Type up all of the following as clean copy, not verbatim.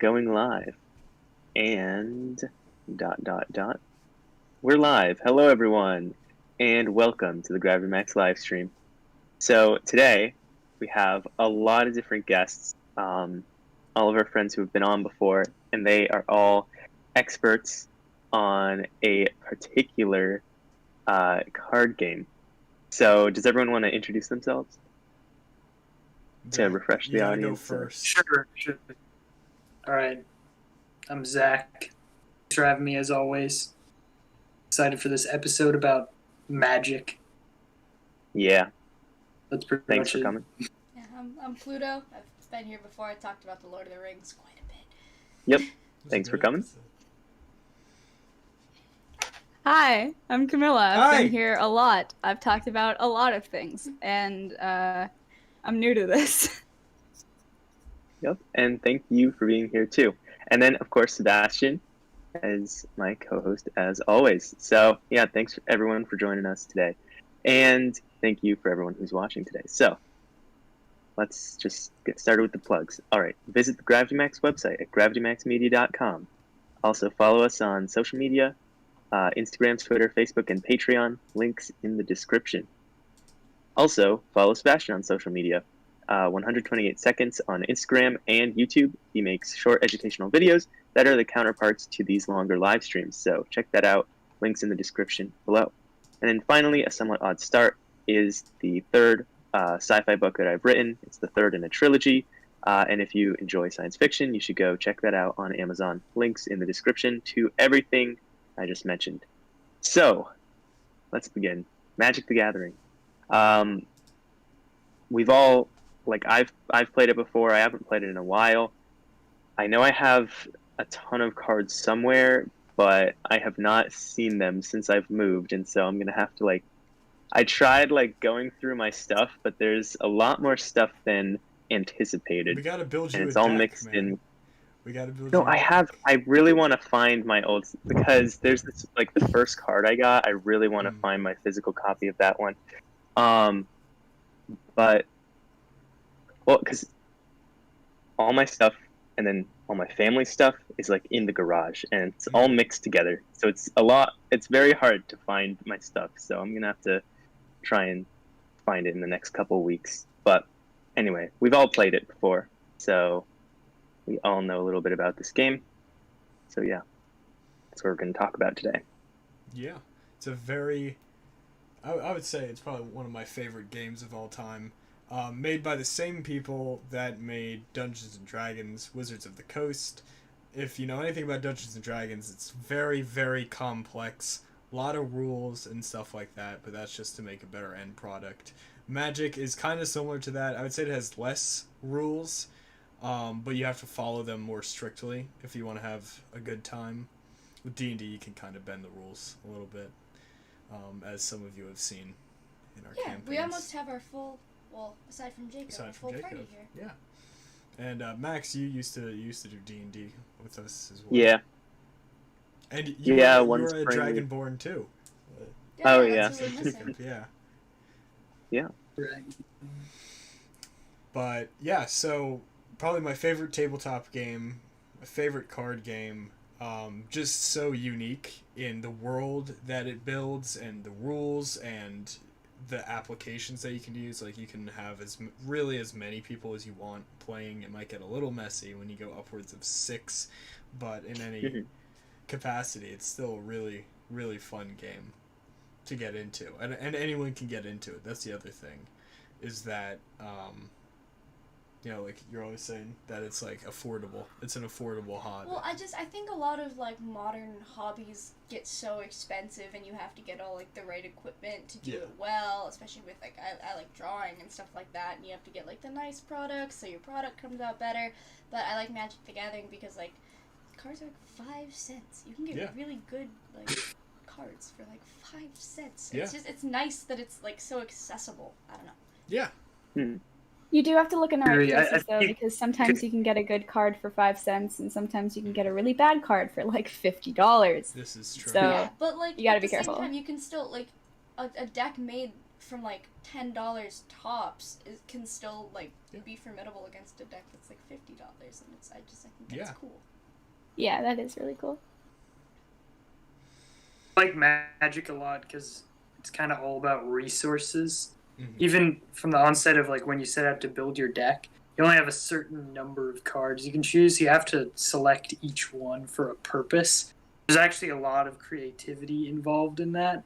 going live. And ... We're live. Hello, everyone, and welcome to the Gravity Max live stream. So today we have a lot of different guests, all of our friends who have been on before, and they are all experts on a particular card game. So does everyone want to introduce themselves to refresh the audience? Go first. Sure. All right. I'm Zach. Thanks for having me as always. Excited for this episode about magic. Yeah. That's pretty Thanks much for it. coming. Yeah, I'm Pluto. I've been here before. I talked about the Lord of the Rings quite a bit. Yep. Thanks for coming. Hi, I'm Camilla. I've Hi. been here a lot. I've talked about a lot of things, and I'm new to this. Yep, and thank you for being here too. And then, of course, Sebastian as my co-host as always. So, yeah, thanks everyone for joining us today. And thank you for everyone who's watching today. So, let's just get started with the plugs. All right, visit the Gravity Max website at gravitymaxmedia.com. Also, follow us on social media, Instagram, Twitter, Facebook, and Patreon. Links in the description. Also, follow Sebastian on social media. 128 seconds on Instagram and YouTube. He makes short educational videos that are the counterparts to these longer live streams. So check that out. Links in the description below. And then finally, a somewhat odd start is the third sci-fi book that I've written. It's the third in a trilogy. And if you enjoy science fiction, you should go check that out on Amazon. Links in the description to everything I just mentioned. So let's begin. Magic the Gathering. We've all, like, I've played it before. I haven't played it in a while. I know I have a ton of cards somewhere, but I have not seen them since I've moved, and so I'm gonna have to, like, I tried, like, going through my stuff, but there's a lot more stuff than anticipated. We gotta build you and it's a all deck, mixed man. in. We gotta build No, you I really want to find my old, because there's this, like, the first card I got. I really want to find my physical copy of that one. But, well, because all my stuff and then all my family stuff is, like, in the garage, and it's all mixed together. So it's very hard to find my stuff. So I'm gonna have to try and find it in the next couple of weeks. But anyway, we've all played it before, so we all know a little bit about this game. So yeah, that's what we're going to talk about today. Yeah, it's a very, I would say it's probably one of my favorite games of all time. Made by the same people that made Dungeons & Dragons, Wizards of the Coast. If you know anything about Dungeons & Dragons, it's very, very complex. A lot of rules and stuff like that, but that's just to make a better end product. Magic is kind of similar to that. I would say it has less rules, but you have to follow them more strictly if you want to have a good time. With D&D, you can kind of bend the rules a little bit, as some of you have seen in our campaigns. Yeah, we almost have our full, well, aside from Jacob, our full party here. Yeah. And Max, you used to do D&D with us as well. Yeah. And you were a Dragonborn too. Oh, yeah. That's what we're missing. Yeah. Yeah. Right. But yeah, so probably my favorite tabletop game, my favorite card game, just so unique in the world that it builds and the rules and the applications that you can use. Like, you can have as many people as you want playing. It might get a little messy when you go upwards of 6, but in any capacity, it's still a really, really fun game to get into, and anyone can get into it. That's the other thing, is that like you're always saying that it's, like, affordable. It's an affordable hobby. Well, I think a lot of, like, modern hobbies get so expensive, and you have to get all, like, the right equipment to do it well, especially with, like, I like drawing and stuff like that, and you have to get, like, the nice products so your product comes out better. But I like Magic the Gathering because, like, cards are like 5 cents. You can get really good, like, cards for, like, 5 cents. It's nice that it's, like, so accessible. I don't know. Yeah. You do have to look in the right Really, places, though, because sometimes you can get a good card for 5 cents, and sometimes you can get a really bad card for, like, $50. This is true. So, Yeah, but, like, you gotta at be the same careful. time, you can still, like, a deck made from like $10 tops can still like Yeah. be formidable against a deck that's like $50, and I think that's Yeah. cool. Yeah, that is really cool. I like Magic a lot because it's kind of all about resources. Mm-hmm. Even from the onset of like when you set out to build your deck, you only have a certain number of cards you can choose. You have to select each one for a purpose. There's actually a lot of creativity involved in that.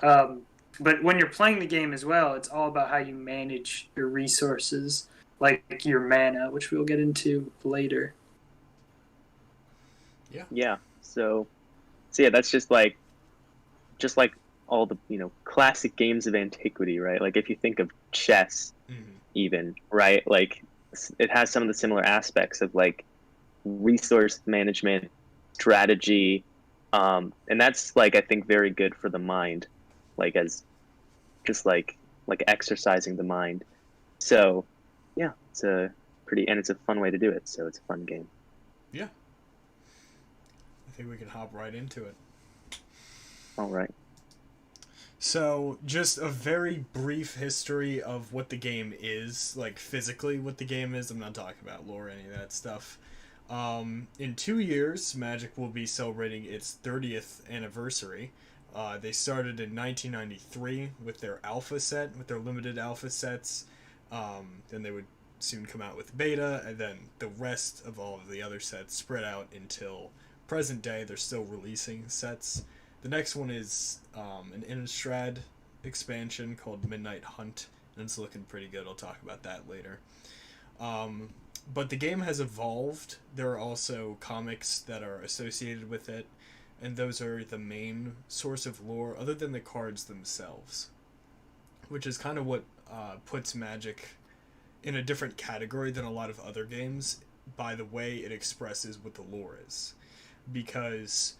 But when you're playing the game as well, it's all about how you manage your resources, like your mana, which we'll get into later. Yeah. So yeah, that's just like all the, classic games of antiquity, right? Like if you think of chess, even, right? Like it has some of the similar aspects of like resource management, strategy, and that's like I think very good for the mind, like as just like exercising the mind. So yeah, it's a fun way to do it. So it's a fun game. Yeah. I think we can hop right into it. All right. So, just a very brief history of what the game is, like physically what the game is. I'm not talking about lore or any of that stuff. In 2 years, Magic will be celebrating its 30th anniversary. They started in 1993 with their alpha set, with their limited alpha sets. Then they would soon come out with beta, and then the rest of all of the other sets spread out until present day. They're still releasing sets. The next one is an Innistrad expansion called Midnight Hunt, and it's looking pretty good. I'll talk about that later. But the game has evolved. There are also comics that are associated with it, and those are the main source of lore, other than the cards themselves, which is kind of what puts Magic in a different category than a lot of other games by the way it expresses what the lore is. Because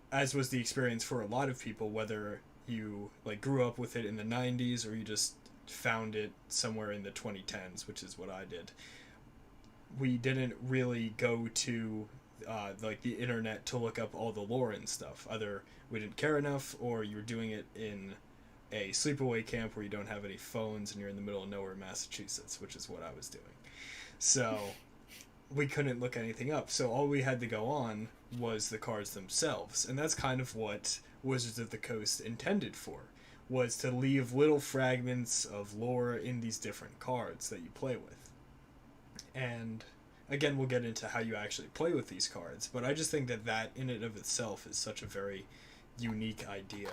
as was the experience for a lot of people, whether you like grew up with it in the 90s or you just found it somewhere in the 2010s, which is what I did, we didn't really go to like the internet to look up all the lore and stuff. Either we didn't care enough, or you were doing it in a sleepaway camp where you don't have any phones and you're in the middle of nowhere, Massachusetts, which is what I was doing. So we couldn't look anything up, so all we had to go on was the cards themselves, and that's kind of what Wizards of the Coast intended for, was to leave little fragments of lore in these different cards that you play with. And again, we'll get into how you actually play with these cards, but I just think that in and of itself is such a very unique idea,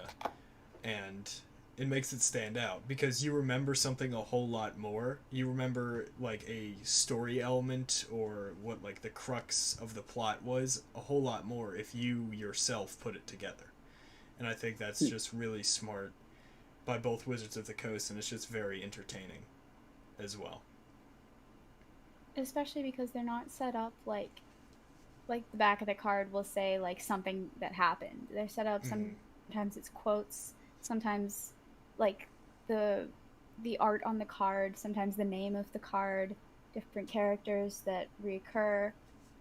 and it makes it stand out because you remember something a whole lot more. You remember like a story element or what like the crux of the plot was a whole lot more if you yourself put it together. And I think that's just really smart by both Wizards of the Coast, and it's just very entertaining as well. Especially because they're not set up like the back of the card will say like something that happened. They're set up sometimes it's quotes, sometimes like the art on the card, sometimes the name of the card, different characters that reoccur.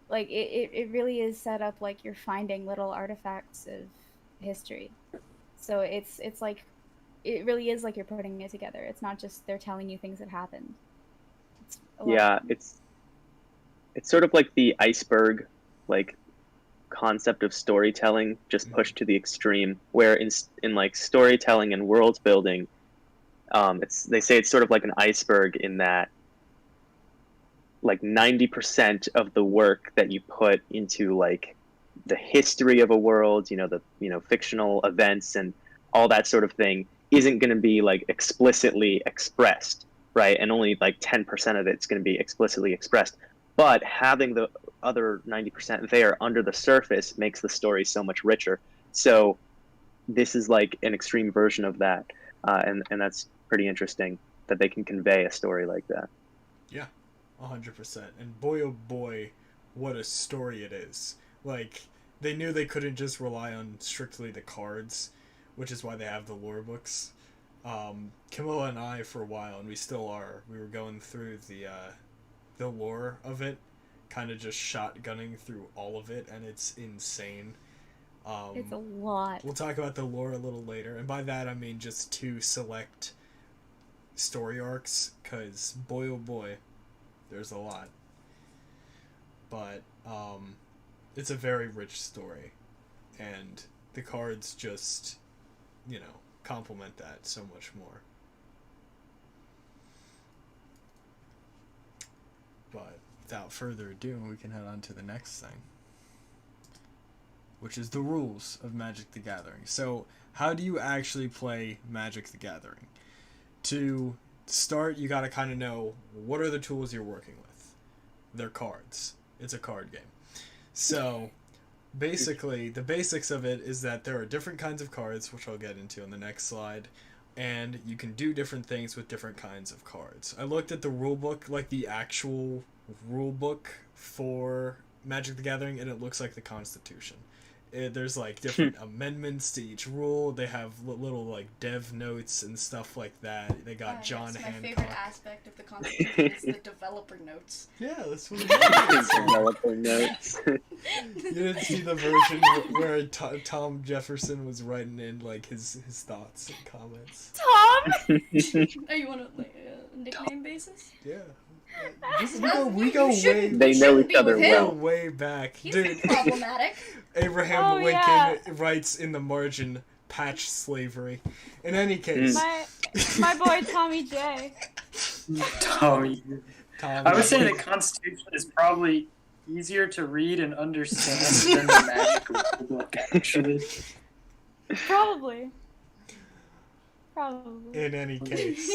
Like it really is set up like you're finding little artifacts of history. So it's like it really is like you're putting it together. It's not just they're telling you things that happened. It's sort of like the iceberg like concept of storytelling just pushed to the extreme, where in like storytelling and world building, they say it's sort of like an iceberg in that like 90% of the work that you put into like the history of a world, the fictional events and all that sort of thing isn't going to be like explicitly expressed, right? And only like 10% of it's going to be explicitly expressed. But having the other 90% there under the surface makes the story so much richer. So this is like an extreme version of that, and that's pretty interesting that they can convey a story like that. Yeah, 100%. And boy, oh boy, what a story it is. Like, they knew they couldn't just rely on strictly the cards, which is why they have the lore books. Camilla and I, for a while, and we still are, we were going through the lore of it, kind of just shotgunning through all of it, and it's insane. It's a lot. We'll talk about the lore a little later, and by that I mean just 2 select story arcs, because boy oh boy, there's a lot. But it's a very rich story, and the cards just, complement that so much more. But without further ado, we can head on to the next thing, which is the rules of Magic the Gathering. So, how do you actually play Magic the Gathering? To start, you gotta kind of know what are the tools you're working with. They're cards. It's a card game. So, basically, the basics of it is that there are different kinds of cards, which I'll get into on the next slide, and you can do different things with different kinds of cards. I looked at the rulebook, like the actual rulebook for Magic the Gathering, and it looks like the Constitution. There's like different amendments to each rule. They have little like dev notes and stuff like that. They got John Hancock. My favorite aspect of the Constitution is the developer notes. Yeah, that's what it is. Developer notes. You didn't see the version where Tom Jefferson was writing in like his thoughts and comments. Tom. Oh, you want a nickname basis? Yeah. We go way. They know each other well. Way back, He's dude. problematic. Abraham Lincoln writes in the margin, "Patch slavery." In any case, my boy Tommy J. Tommy. I would say the Constitution is probably easier to read and understand than the Magic rulebook, actually. Probably. In any case,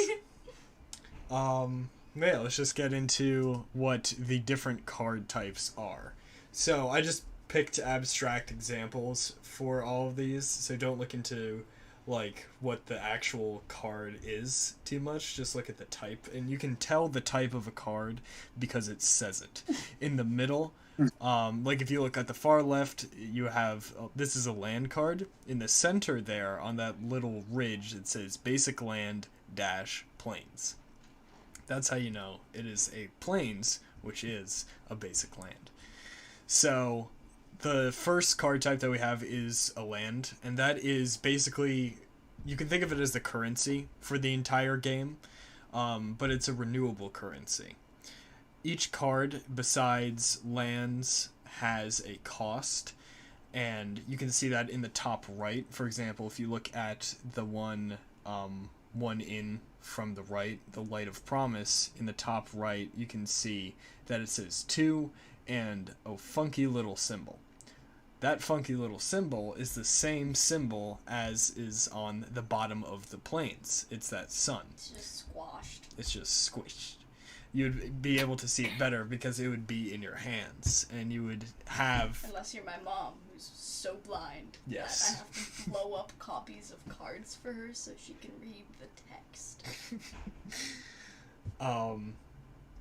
yeah, let's just get into what the different card types are. So I just picked abstract examples for all of these, so don't look into like what the actual card is too much. Just look at the type, and you can tell the type of a card because it says it. In the middle, like if you look at the far left, you have this is a land card. In the center there, on that little ridge, it says basic land - plains. That's how you know it is a plains, which is a basic land. So the first card type that we have is a land, and that is basically, you can think of it as the currency for the entire game, but it's a renewable currency. Each card, besides lands, has a cost, and you can see that in the top right. For example, if you look at the one in from the right, the Light of Promise, in the top right, you can see that it says 2 and a funky little symbol. That funky little symbol is the same symbol as is on the bottom of the plains. It's that sun. It's just squashed. It's just squished. You'd be able to see it better because it would be in your hands, and you would have... Unless you're my mom, who's so blind yes. that I have to blow up copies of cards for her so she can read the text.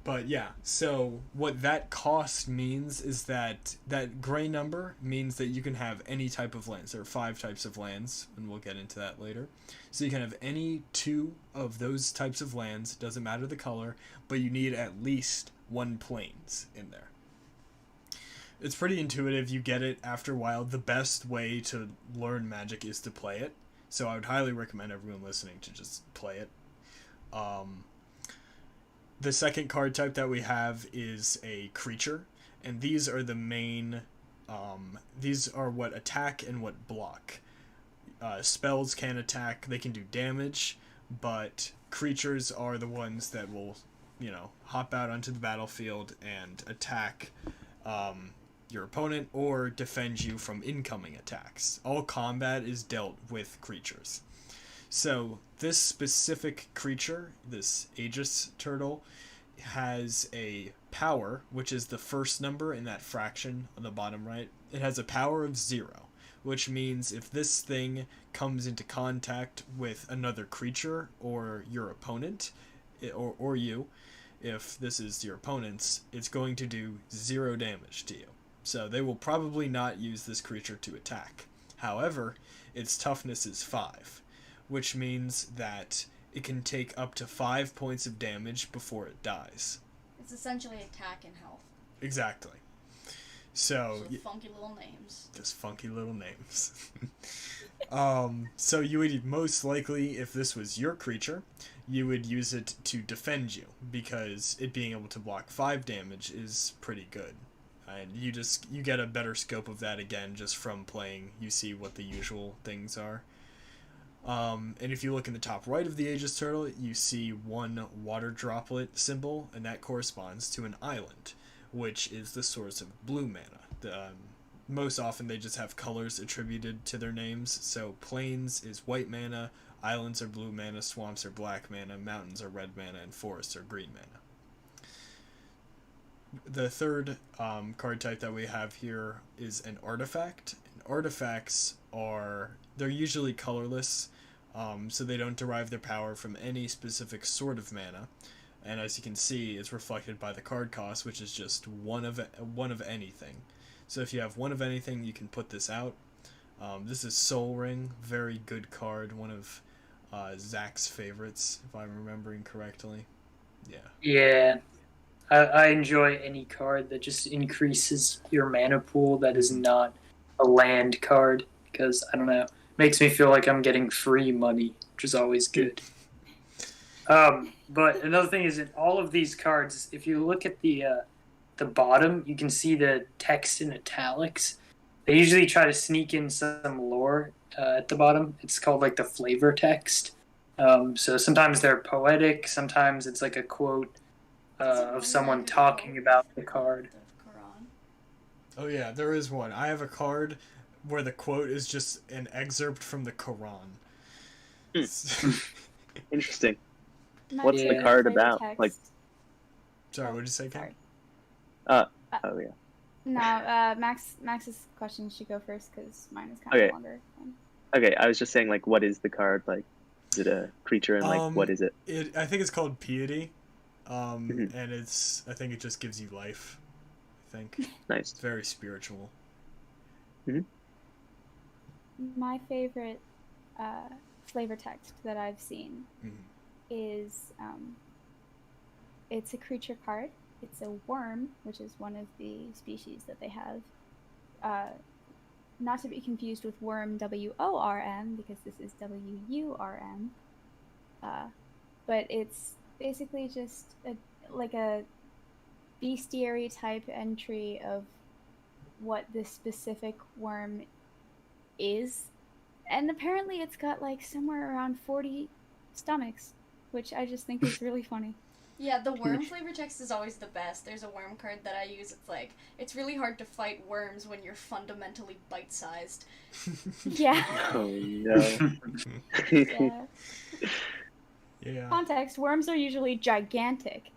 But yeah, so what that cost means is that that gray number means that you can have any type of lands. There are 5 types of lands, and we'll get into that later. So you can have any 2 of those types of lands, doesn't matter the color, but you need at least 1 plains in there. It's pretty intuitive, you get it after a while. The best way to learn Magic is to play it, so I would highly recommend everyone listening to just play it. The second card type that we have is a creature, and these are the main, these are what attack and what block. Spells can attack, they can do damage, but creatures are the ones that will, hop out onto the battlefield and attack your opponent or defend you from incoming attacks. All combat is dealt with creatures. So this specific creature, this Aegis turtle, has a power, which is the first number in that fraction on the bottom right. It has a power of 0, which means if this thing comes into contact with another creature or your opponent, or you, if this is your opponent's, it's going to do 0 damage to you. So they will probably not use this creature to attack. However, its toughness is 5. Which means that it can take up to 5 points of damage before it dies. It's essentially attack and health. Exactly. So funky little names. Just funky little names. So you would most likely, if this was your creature, you would use it to defend you, because it being able to block 5 damage is pretty good. And you get a better scope of that again just from playing. You see what the usual things are. And if you look in the top right of the Aegis Turtle, you see one water droplet symbol, and that corresponds to an island, which is the source of blue mana. Most often they just have colors attributed to their names, so plains is white mana, islands are blue mana, swamps are black mana, mountains are red mana, and forests are green mana. The third card type that we have here is an artifact. And artifacts they're usually colorless, so they don't derive their power from any specific sort of mana. And as you can see, it's reflected by the card cost, which is just one of anything. So if you have one of anything, you can put this out. This is Soul Ring, very good card, one of Zach's favorites, if I'm remembering correctly. Yeah. Yeah. I enjoy any card that just increases your mana pool that is not a land card, because, I don't know, makes me feel like I'm getting free money, which is always good. But another thing is, in all of these cards, if you look at the bottom, you can see the text in italics. They usually try to sneak in some lore at the bottom. It's called like the flavor text. So sometimes they're poetic, sometimes it's like a quote of someone talking about the card. Oh yeah, there is one. I have a card where the quote is just an excerpt from the Quran. Interesting. What's the card about? Text. Like, sorry, what did you say, Ken? Oh yeah. No, Max's question should go first because mine is kind of longer. Okay, I was just saying, like, what is the card? Like, is it a creature, and like, what is it? I think it's called Piety, and I think it just gives you life. I think. Nice. It's very spiritual. My favorite flavor text that I've seen is it's a creature card. It's a worm, which is one of the species that they have. Not to be confused with worm, W-O-R-M, because this is W-U-R-M. But it's basically just like a bestiary type entry of what this specific worm is. And apparently it's got like somewhere around 40 stomachs, which I just think is really funny. Yeah, the worm flavor text is always the best. There's a worm card that I use. It's like, it's really hard to fight worms when you're fundamentally bite-sized. Yeah. Oh, no. Yeah. Context, worms are usually gigantic.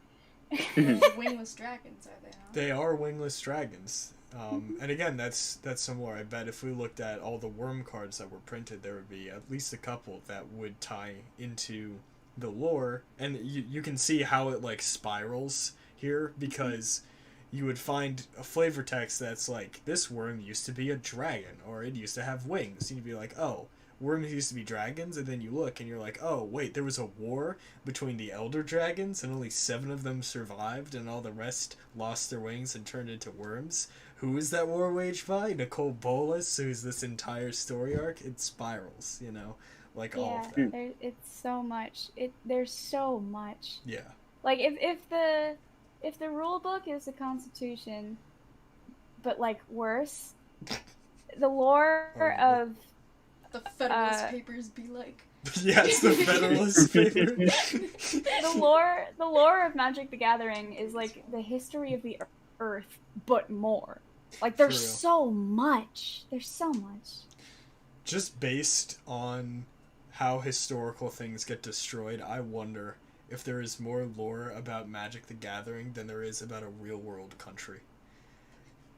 Wingless dragons, are they not? They are wingless dragons. And again, that's similar. I bet if we looked at all the worm cards that were printed, there would be at least a couple that would tie into the lore, and you can see how it like spirals here, because you would find a flavor text that's like, this worm used to be a dragon, or it used to have wings, and you'd be like, oh, worms used to be dragons, and then you look and you're like, oh wait, there was a war between the elder dragons and only 7 of them survived and all the rest lost their wings and turned into worms. Who is that war waged by? Nicole Bolas, who's this entire story arc. It spirals, you know, like all of that. It's so much. There's so much. Yeah. Like if the rule book is the Constitution, but like worse, the lore of the Federalist Papers be like. Yes, the Federalist Papers. The lore of Magic the Gathering is like the history of the Earth, but more. Like there's so much. There's so much. Just based on how historical things get destroyed, I wonder if there is more lore about Magic the Gathering than there is about a real-world country.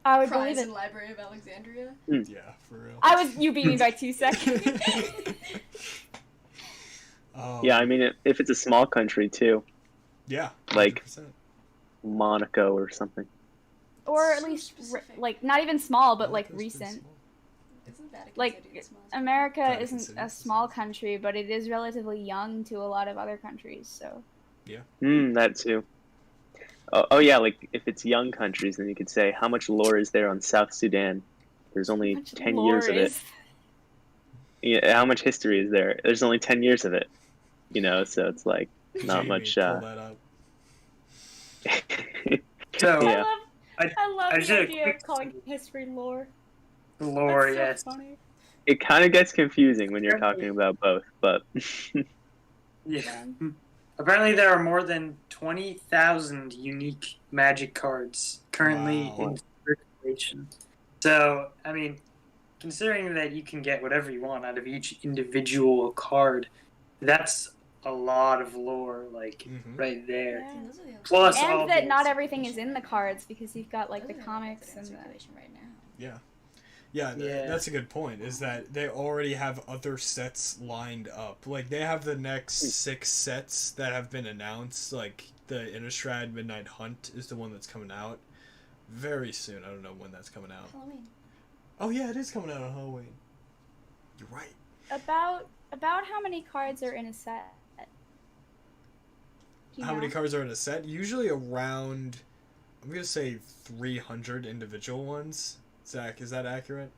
I would Prize believe it. in Library of Alexandria? Yeah, for real. You beat me by 2 seconds. Yeah, I mean, if it's a small country, too. Yeah, 100%. Like Monaco or something. Or at So least, specific. like, not even small, but, like, Monaco's pretty recent. small. Isn't Vatican Like, City small? America Vatican isn't City a is small country, but it is relatively young to a lot of other countries, so. That too. Oh yeah, like if it's young countries, then you could say how much lore is there on South Sudan? There's only Much 10 lore years of it. is- Yeah, how much history is there? There's only 10 years of it. So it's like not Jamie, much. pull that up. So Yeah. I love I the did a idea quick of calling history lore. lore, That's so yes. funny. It kind of gets confusing when you're talking about both, but Yeah. Apparently, there are more than 20,000 unique Magic cards currently Wow. in circulation. So, I mean, considering that you can get whatever you want out of each individual card, that's a lot of lore, like Mhm. right there. Yeah. And those are the Plus all And that the not everything is in the cards because you've got like those the are comics in and the. circulation right now. Yeah, Yeah. that's a good point. Is that they already have other sets lined up. Like they have the next 6 sets that have been announced. Like the Innistrad Midnight Hunt is the one that's coming out very soon. I don't know when that's coming out. Halloween. Oh yeah, it is coming out on Halloween. You're right. About how many cards are in a set? Do you How many know? cards are in a set? Usually around, I'm gonna say 300 individual ones. Zach, is that accurate?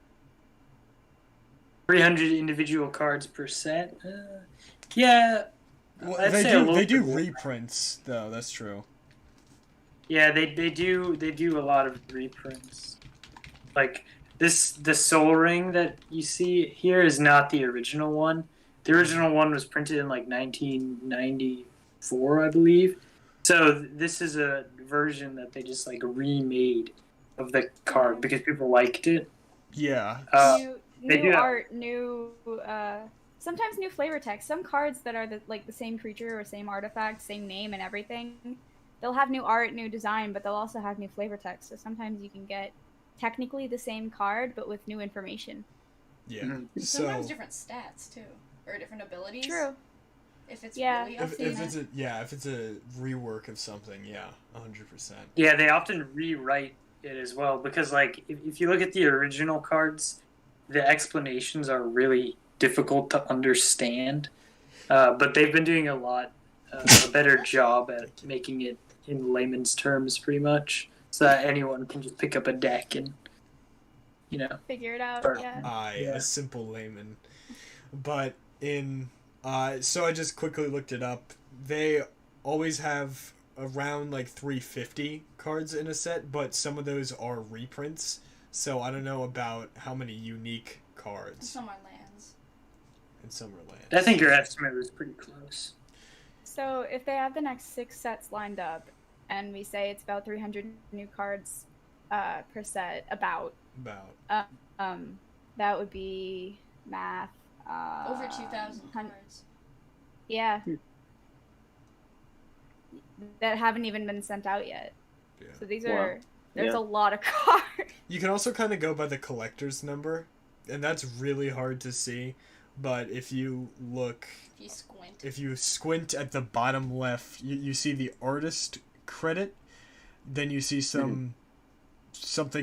300 individual cards per set. Yeah, Well, I'd they say a little do bit more. reprints though. That's true. Yeah, they do a lot of reprints. Like the Soul Ring that you see here is not the original one. The original one was printed in like 1994, I believe. So this is a version that they just like remade of the card because people liked it. Yeah. New, they do new have- art, sometimes new flavor text. Some cards that are the same creature or same artifact, same name and everything, they'll have new art, new design, but they'll also have new flavor text. So sometimes you can get technically the same card, but with new information. Yeah. Mhm. Sometimes So different stats too, or different abilities. True. If it's Yeah, really I've if, seen if that. it's a rework of something, yeah, 100%. Yeah, they often rewrite it as well because, like, if you look at the original cards, the explanations are really difficult to understand. But they've been doing a better job at making it in layman's terms, pretty much, so that anyone can just pick up a deck and, Figure it out. Sure. Yeah. Yeah. A simple layman. But so I just quickly looked it up. They always have around like 350 cards in a set, but some of those are reprints. So I don't know about how many unique And cards. some are lands. And some are lands. I think your estimate was pretty close. So if they have the next 6 sets lined up, and we say it's about 300 new cards per set, About. that would be math. Over 2,000 hun- cards. Yeah. That haven't even been sent out yet. Yeah. So these Wow. are there's Yeah. a lot of cards. You can also kind of go by the collector's number, and that's really hard to see. But if you look, If you squint. squint at the bottom left, you see the artist credit. Then you see something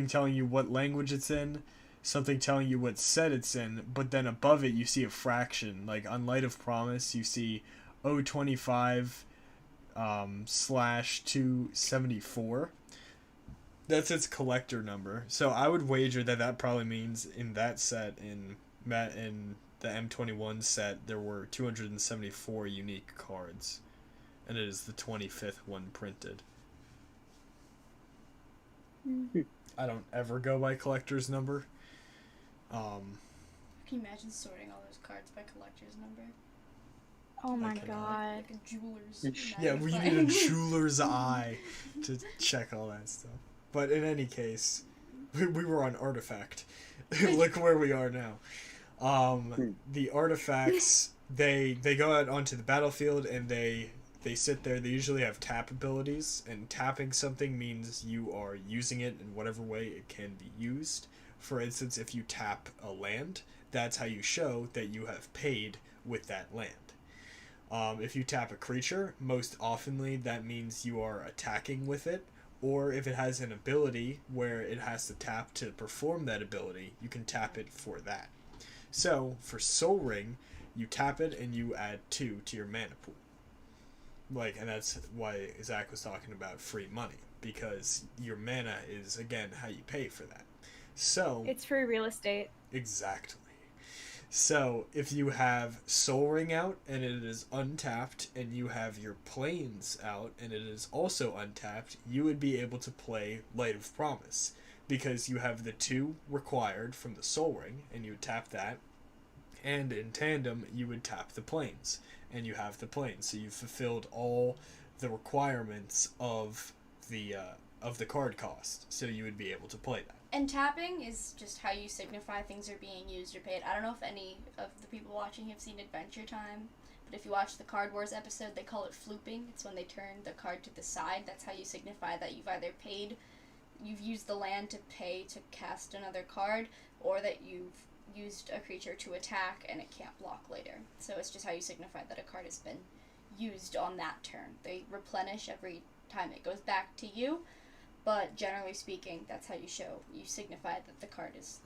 telling you what language it's in, something telling you what set it's in. But then above it, you see a fraction. Like on Light of Promise, you see 025 /274. That's its collector number. So I would wager that probably means in that set in the M21 set there were 274 unique cards, and it is the 25th one printed. I don't ever go by collector's number. Can you imagine sorting all those cards by collector's number? Oh my cannot. god. Like a jeweler's. Yeah, we need a magnifying. jeweler's eye to check all that stuff. But in any case, we were on Artifact. Look where we are now. The artifacts, they go out onto the battlefield and they sit there. They usually have tap abilities, and tapping something means you are using it in whatever way it can be used. For instance, if you tap a land, that's how you show that you have paid with that land. If you tap a creature, most oftenly that means you are attacking with it, or if it has an ability where it has to tap to perform that ability, you can tap it for that. So, for Soul Ring, you tap it and you add 2 to your mana pool. and that's why Zach was talking about free money, because your mana is, again, how you pay for that. So It's free real estate. exactly. So if you have Soul Ring out and it is untapped, and you have your Plains out and it is also untapped, you would be able to play Light of Promise, because you have the 2 required from the Soul Ring, and you would tap that, and in tandem you would tap the Plains, and you have the Plains, so you've fulfilled all the requirements of the card cost, so you would be able to play that. And tapping is just how you signify things are being used or paid. I don't know if any of the people watching have seen Adventure Time, but if you watch the Card Wars episode, they call it flooping. It's when they turn the card to the side. That's how you signify that you've either paid, you've used the land to pay to cast another card, or that you've used a creature to attack and it can't block later. So it's just how you signify that a card has been used on that turn. They replenish every time it goes back to you. But generally speaking, that's how you signify that the card it's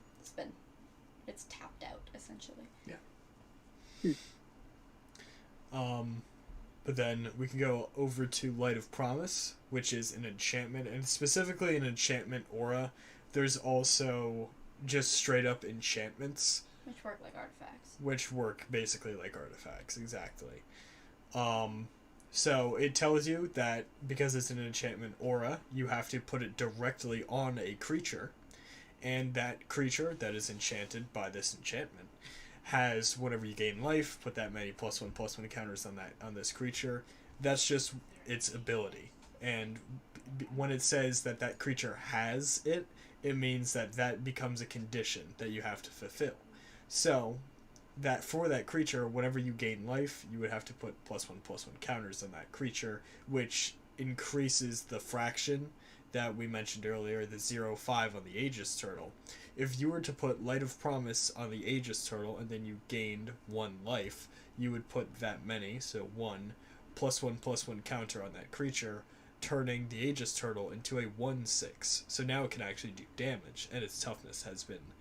tapped out, essentially. Yeah. But then we can go over to Light of Promise, which is an enchantment, and specifically an enchantment aura. There's also just straight up enchantments. Which work like artifacts. Which work basically like artifacts, exactly. So it tells you that because it's an enchantment aura, you have to put it directly on a creature, and that creature that is enchanted by this enchantment has, whenever you gain life, put that many +1/+1 counters on this creature. That's just its ability. And when it says that creature has it, it means that becomes a condition that you have to fulfill. So that for that creature, whenever you gain life, you would have to put +1/+1 counters on that creature, which increases the fraction that we mentioned earlier, the 0/5 on the Aegis Turtle. If you were to put Light of Promise on the Aegis Turtle and then you gained 1 life, you would put that many, so 1 +1/+1 counter on that creature, turning the Aegis Turtle into a 1/6. So now it can actually do damage, and its toughness has been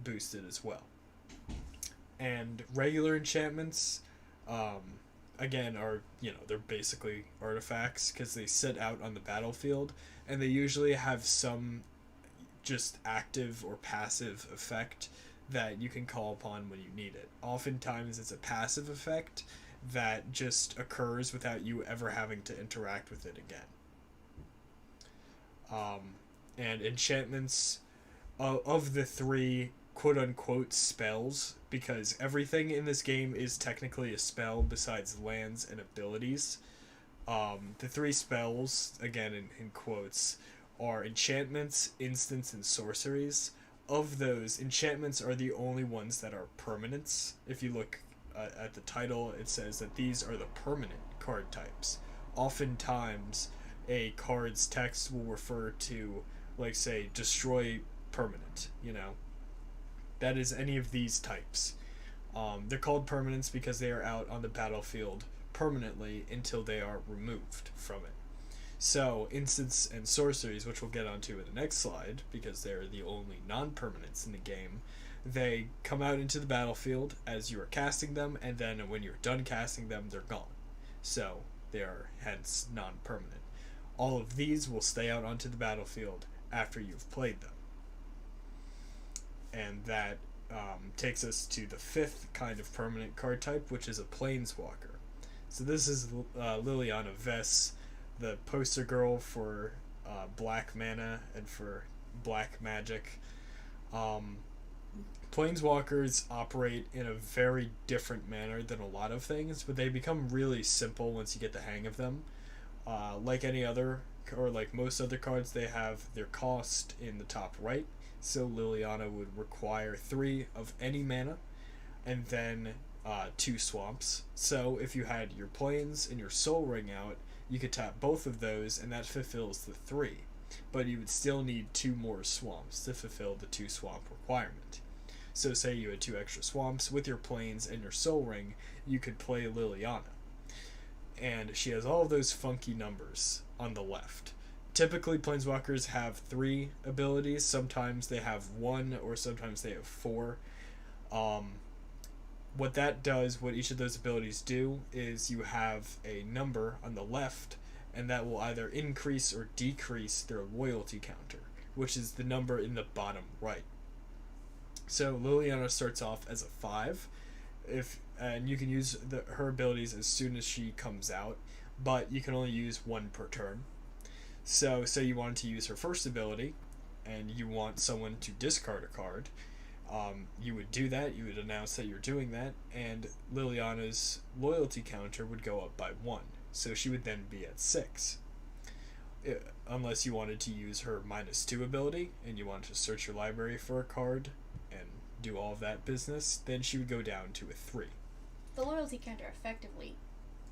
boosted as well. And regular enchantments, again, are, they're basically artifacts because they sit out on the battlefield, and they usually have some just active or passive effect that you can call upon when you need it. Oftentimes it's a passive effect that just occurs without you ever having to interact with it again. And enchantments, of the 3 quote-unquote spells, because everything in this game is technically a spell besides lands and abilities. The 3 spells, again in quotes, are enchantments, instants, and sorceries. Of those, enchantments are the only ones that are permanents. If you look at the title, it says that these are the permanent card types. Oftentimes, a card's text will refer to, like, say, destroy permanent, That is any of these types. They're called permanents because they are out on the battlefield permanently until they are removed from it. So, instants and sorceries, which we'll get onto in the next slide, because they're the only non-permanents in the game, they come out into the battlefield as you are casting them, and then when you're done casting them, they're gone. So, they are hence non-permanent. All of these will stay out onto the battlefield after you've played them. And that takes us to the 5th kind of permanent card type, which is a Planeswalker. So this is Liliana Vest, the poster girl for black mana and for black magic. Planeswalkers operate in a very different manner than a lot of things, but they become really simple once you get the hang of them. Like any other, or like most other cards, they have their cost in the top right. So Liliana would require 3 of any mana, and then 2 swamps. So if you had your Plains and your Soul Ring out, you could tap both of those, and that fulfills the 3. But you would still need 2 more swamps to fulfill the 2 swamp requirement. So say you had 2 extra swamps with your Plains and your Soul Ring, you could play Liliana. And she has all of those funky numbers on the left. Typically, Planeswalkers have 3 abilities. Sometimes they have 1, or sometimes they have 4. what that does, what each of those abilities do, is you have a number on the left, and that will either increase or decrease their loyalty counter, which is the number in the bottom right. So Liliana starts off as a 5, and you can use her abilities as soon as she comes out, but you can only use one per turn. So say you wanted to use her first ability, and you want someone to discard a card, you would do that, you would announce that you're doing that, and Liliana's loyalty counter would go up by 1. So she would then be at 6. Unless you wanted to use her -2 ability, and you wanted to search your library for a card, and do all of that business, then she would go down to a 3. The loyalty counter effectively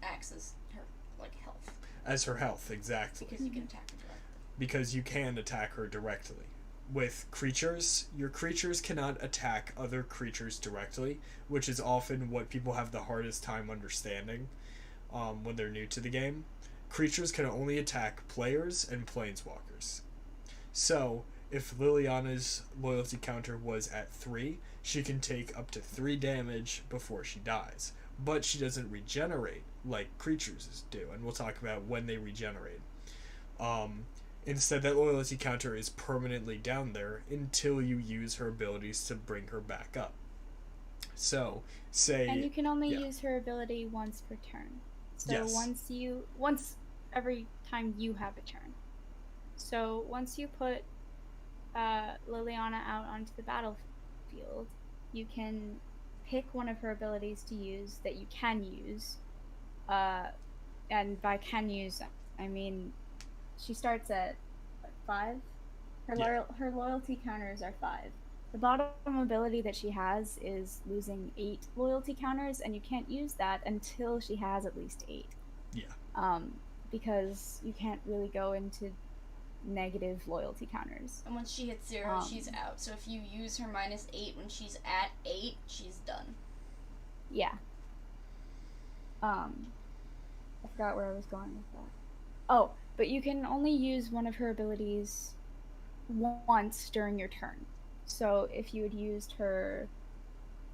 acts as her, like, health. As her health, exactly. Because you can attack her directly. Because you can attack her directly. With creatures, your creatures cannot attack other creatures directly, which is often what people have the hardest time understanding when they're new to the game. Creatures can only attack players and planeswalkers. So, if Liliana's loyalty counter was at 3, she can take up to 3 damage before she dies. But she doesn't regenerate like creatures do, and we'll talk about when they regenerate. Instead, that loyalty counter is permanently down there until you use her abilities to bring her back up. So, say... And you can only use her ability once per turn. So yes. once every time you have a turn. So once you put Liliana out onto the battlefield, you can pick one of her abilities to use that you can use. And by can use, I mean she starts at 5. Her loyalty counters are 5. The bottom ability that she has is losing 8 loyalty counters, and you can't use that until she has at least 8. Yeah. Because you can't really go into negative loyalty counters. And once she hits 0, she's out. So if you use her -8 when she's at 8, she's done. Yeah. I forgot where I was going with that. Oh, but you can only use one of her abilities once during your turn. So if you had used her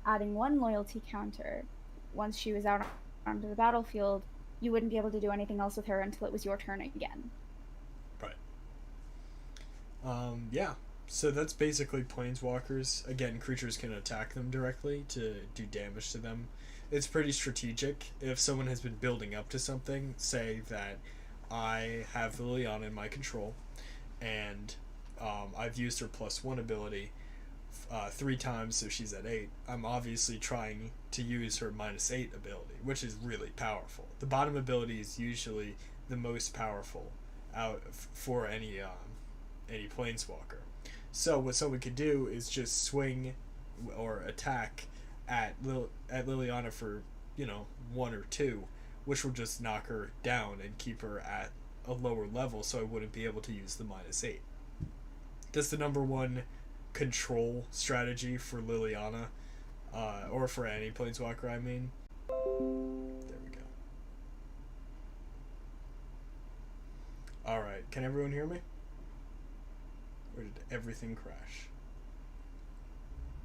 adding 1 loyalty counter once she was out onto the battlefield, you wouldn't be able to do anything else with her until it was your turn again. Right. Yeah. So that's basically planeswalkers. Again, creatures can attack them directly to do damage to them. It's pretty strategic. If someone has been building up to something, say that I have Liliana in my control, and I've used her +1 ability 3 times, so she's at 8. I'm obviously trying to use her -8 ability, which is really powerful. The bottom ability is usually the most powerful out for any planeswalker. So what someone could do is just swing or attack at Liliana for 1 or 2, which will just knock her down and keep her at a lower level, so I wouldn't be able to use the -8. That's the number one control strategy for Liliana, or for any planeswalker, I mean. There we go. Alright, can everyone hear me? Or did everything crash?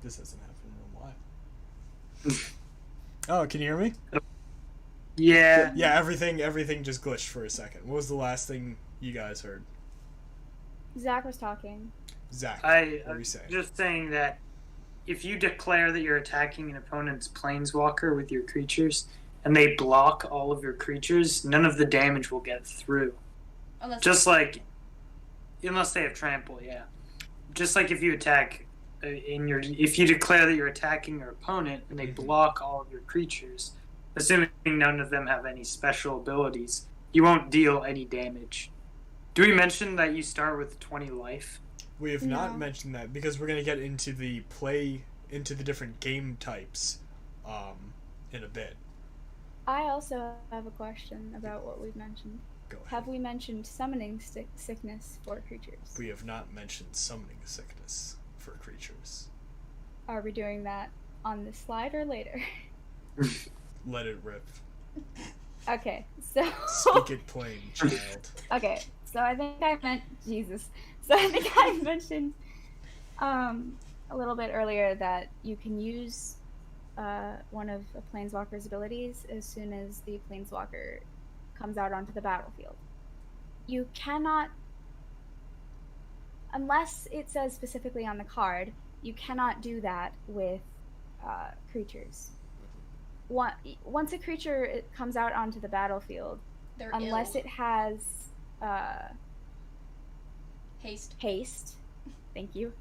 This hasn't happened in a while. Oh, can you hear me? Yeah. Yeah, everything just glitched for a second. What was the last thing you guys heard? Zach was talking. Zach, I what were you saying? just saying that if you declare that you're attacking an opponent's planeswalker with your creatures, and they block all of your creatures, none of the damage will get through. Unless they have trample, yeah. Just like if you attack if you declare that you're attacking your opponent and they block all of your creatures, assuming none of them have any special abilities, you won't deal any damage. Do we mention that you start with 20 life? We have not mentioned that because we're going to get into the different game types in a bit. I also have a question about what we've mentioned. Go ahead. Have we mentioned summoning sickness for creatures? We have not mentioned summoning sickness for creatures. Are we doing that on this slide or later? Let it rip. Okay, so... Speak it plain, child. Okay, so I think I mentioned a little bit earlier that you can use one of a planeswalker's abilities as soon as the planeswalker comes out onto the battlefield. You cannot, unless it says specifically on the card, you cannot do that with creatures. Once a creature comes out onto the battlefield, They're unless ill. it has Haste. Thank you.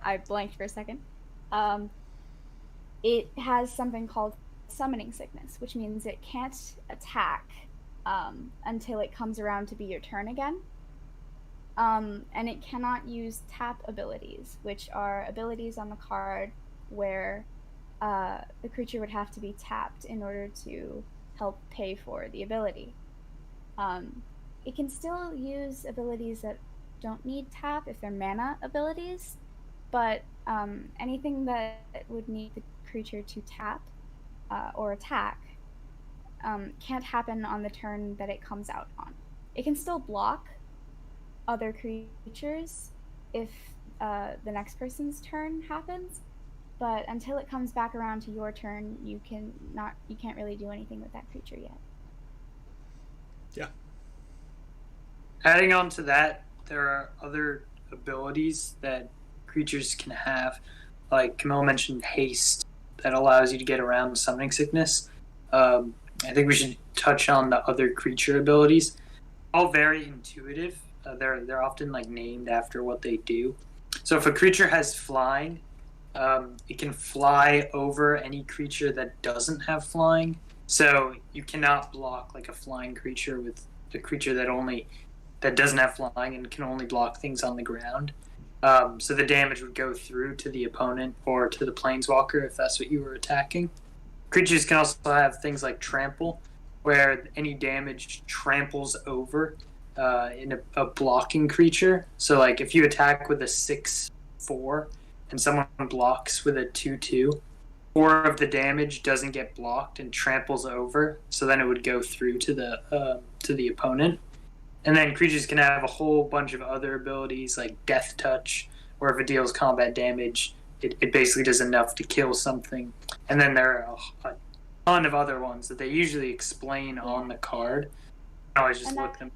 I blanked for a second. It has something called summoning sickness, which means it can't attack until it comes around to be your turn again. And it cannot use tap abilities, which are abilities on the card where the creature would have to be tapped in order to help pay for the ability. It can still use abilities that don't need tap if they're mana abilities, but anything that would need the creature to tap or attack can't happen on the turn that it comes out on. It can still block other creatures if the next person's turn happens, but until it comes back around to your turn, you can't really do anything with that creature yet. Yeah. Adding on to that, there are other abilities that creatures can have. Like Camilla mentioned, haste, that allows you to get around summoning sickness. I think we should touch on the other creature abilities. All very intuitive. They're often like named after what they do. So if a creature has flying, it can fly over any creature that doesn't have flying. So you cannot block like a flying creature with a creature that doesn't have flying and can only block things on the ground. So the damage would go through to the opponent or to the planeswalker if that's what you were attacking. Creatures can also have things like trample, where any damage tramples over in a blocking creature. So like if you attack with a 6/4 and someone blocks with a 2/2, 4 of the damage doesn't get blocked and tramples over, so then it would go through to the opponent. And then creatures can have a whole bunch of other abilities like Death Touch, where if it deals combat damage, it basically does enough to kill something. And then there are a ton of other ones that they usually explain on the card. I always just look them.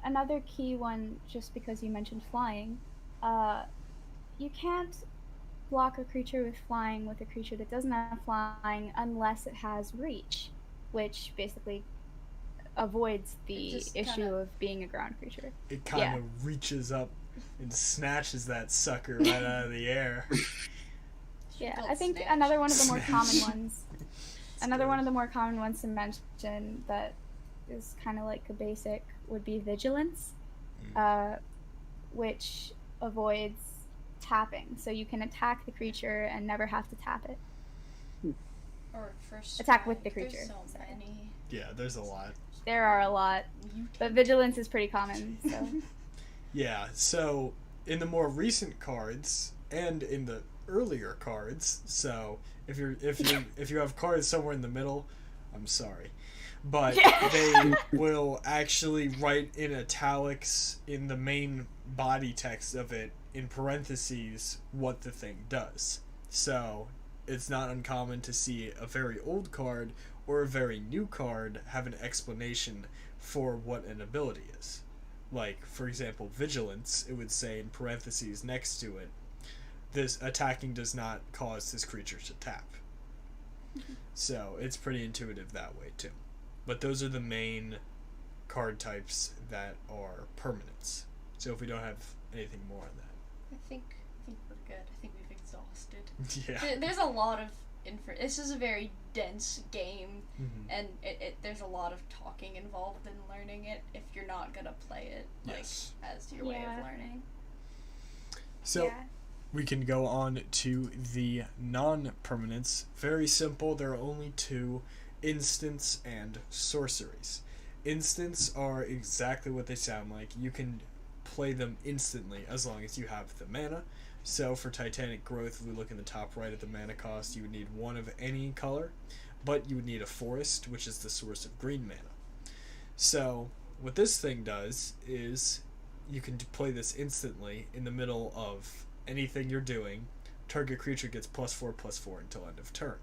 Another key one, just because you mentioned flying, you can't block a creature with flying with a creature that doesn't have flying unless it has reach, which basically avoids the issue of being a ground creature. It kind of reaches up and snatches that sucker right out of the air. Yeah, I think another one of the more common ones. Another one of the more common ones to mention that is kind of like a basic would be vigilance, which avoids tapping, so you can attack the creature and never have to tap it. Or first attack with the creature. There's so many. Yeah, there's a lot. There are a lot, but vigilance is pretty common. So. Yeah, so in the more recent cards and in the earlier cards, so if you have cards somewhere in the middle, I'm sorry, but they will actually write in italics in the main body text of it in parentheses what the thing does. So it's not uncommon to see a very old card or a very new card have an explanation for what an ability is. Like, for example, vigilance, it would say in parentheses next to it, this attacking does not cause this creature to tap. So it's pretty intuitive that way too. But those are the main card types that are permanents. So if we don't have anything more on that. I think we're good. I think we've exhausted. Yeah. There's a lot of this is a very dense game, and there's a lot of talking involved in learning it if you're not gonna play it as your way of learning. So we can go on to the non-permanents. Very simple. There are only two: instants and sorceries. Instants are exactly what they sound like. You can play them instantly as long as you have the mana. So for Titanic Growth, if we look in the top right at the mana cost, you would need one of any color, but you would need a forest, which is the source of green mana. So what this thing does is you can play this instantly in the middle of anything you're doing. Target creature gets +4/+4 until end of turn.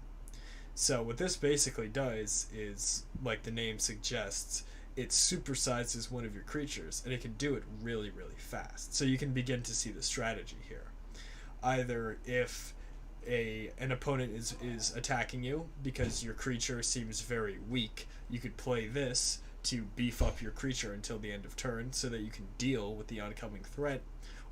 So what this basically does is, like the name suggests, it supersizes one of your creatures, and it can do it really, really fast. So you can begin to see the strategy here. Either if an opponent is attacking you because your creature seems very weak, you could play this to beef up your creature until the end of turn so that you can deal with the oncoming threat.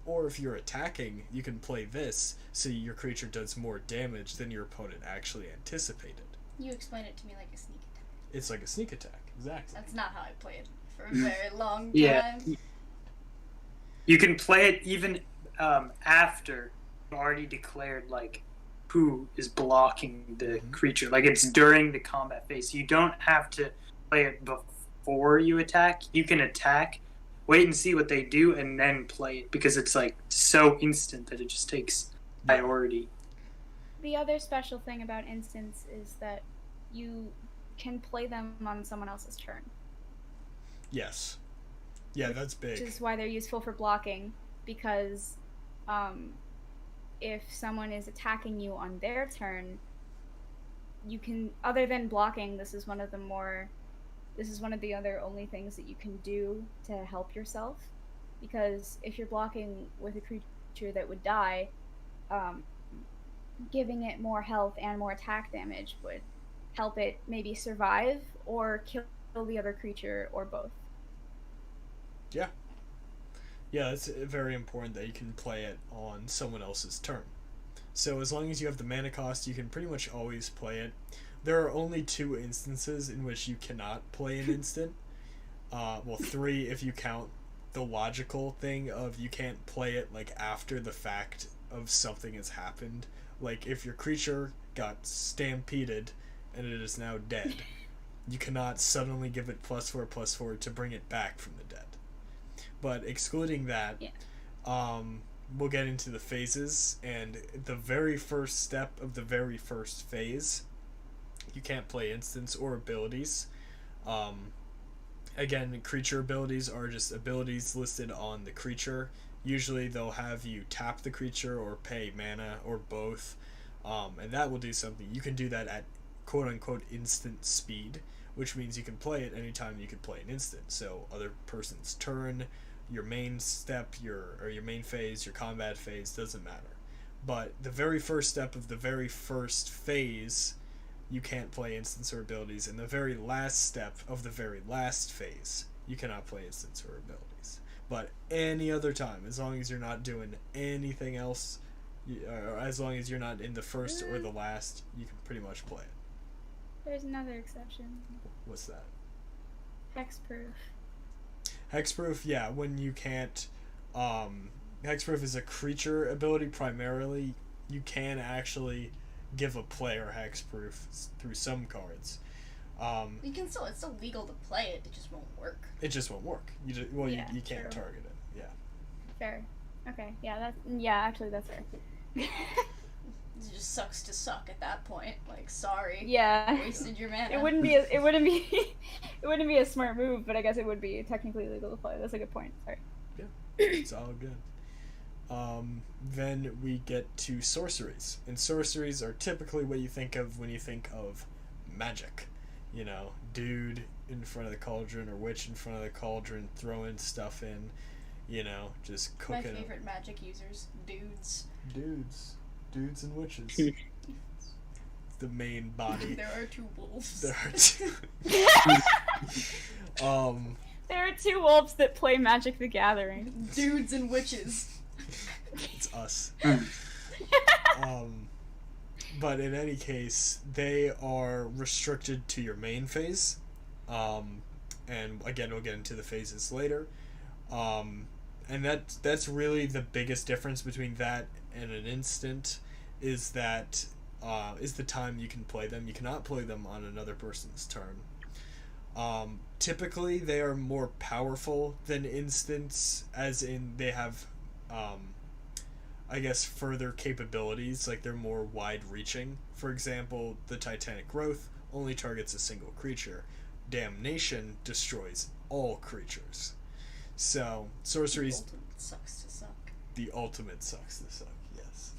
Or if you're attacking, you can play this so your creature does more damage than your opponent actually anticipated. You explained it to me like a sneak attack. It's like a sneak attack, exactly. That's not how I played for a very long time. Yeah. You can play it even after you've already declared like who is blocking the creature. Like it's during the combat phase. You don't have to play it before you attack. You can attack, wait and see what they do, and then play it because it's like so instant that it just takes priority. The other special thing about instants is that you can play them on someone else's turn. Yes. Yeah, that's big. Which is why they're useful for blocking, because if someone is attacking you on their turn, you can, other than blocking, this is one of the other only things that you can do to help yourself. Because if you're blocking with a creature that would die, giving it more health and more attack damage would help it maybe survive or kill the other creature, or both. Yeah. Yeah, it's very important that you can play it on someone else's turn. So as long as you have the mana cost, you can pretty much always play it. There are only 2 instances in which you cannot play an instant. Well, 3 if you count the logical thing of you can't play it like after the fact of something has happened. Like if your creature got stampeded and it is now dead, you cannot suddenly give it +4/+4 to bring it back from the dead. But excluding that, we'll get into the phases, and the very first step of the very first phase, you can't play instants or abilities. Again, creature abilities are just abilities listed on the creature. Usually they'll have you tap the creature or pay mana or both, and that will do something. You can do that at quote-unquote instant speed, which means you can play it anytime you could play an instant. So other person's turn, your main step, your main phase, your combat phase, doesn't matter. But the very first step of the very first phase, you can't play instants or abilities, and the very last step of the very last phase, you cannot play instants or abilities. But any other time, as long as you're not doing anything else, or as long as you're not in the first or the last, you can pretty much play it. There's another exception. What's that? Hexproof. Hexproof, yeah, when you can't... Hexproof is a creature ability primarily. You can actually give a player hexproof through some cards. You can still, it's still legal to play it, it just won't work. It just won't work. You can't true. target it. Yeah. Fair. Okay. Yeah. Actually, that's fair. It just sucks to suck at that point. Like, sorry. Yeah. Wasted your mana. It wouldn't be a smart move, but I guess it would be technically legal to play. That's a good point. Sorry. Yeah. It's all good. Then we get to sorceries. And sorceries are typically what you think of when you think of magic. You know, dude in front of the cauldron or witch in front of the cauldron throwing stuff in, you know, just cooking. My favorite magic users, dudes. Dudes and witches. The main body. There are 2 wolves. There are 2. There are 2 wolves that play Magic the Gathering. Dudes and witches. It's us. But in any case, they are restricted to your main phase. And again, we'll get into the phases later. And that's really the biggest difference between that and an instant, is that is the time you can play them. You cannot play them on another person's turn. Typically, they are more powerful than instants, as in they have, I guess, further capabilities, like they're more wide-reaching. For example, the Titanic Growth only targets a single creature. Damnation destroys all creatures. So, sorceries... The ultimate sucks to suck. The ultimate sucks to suck, yes.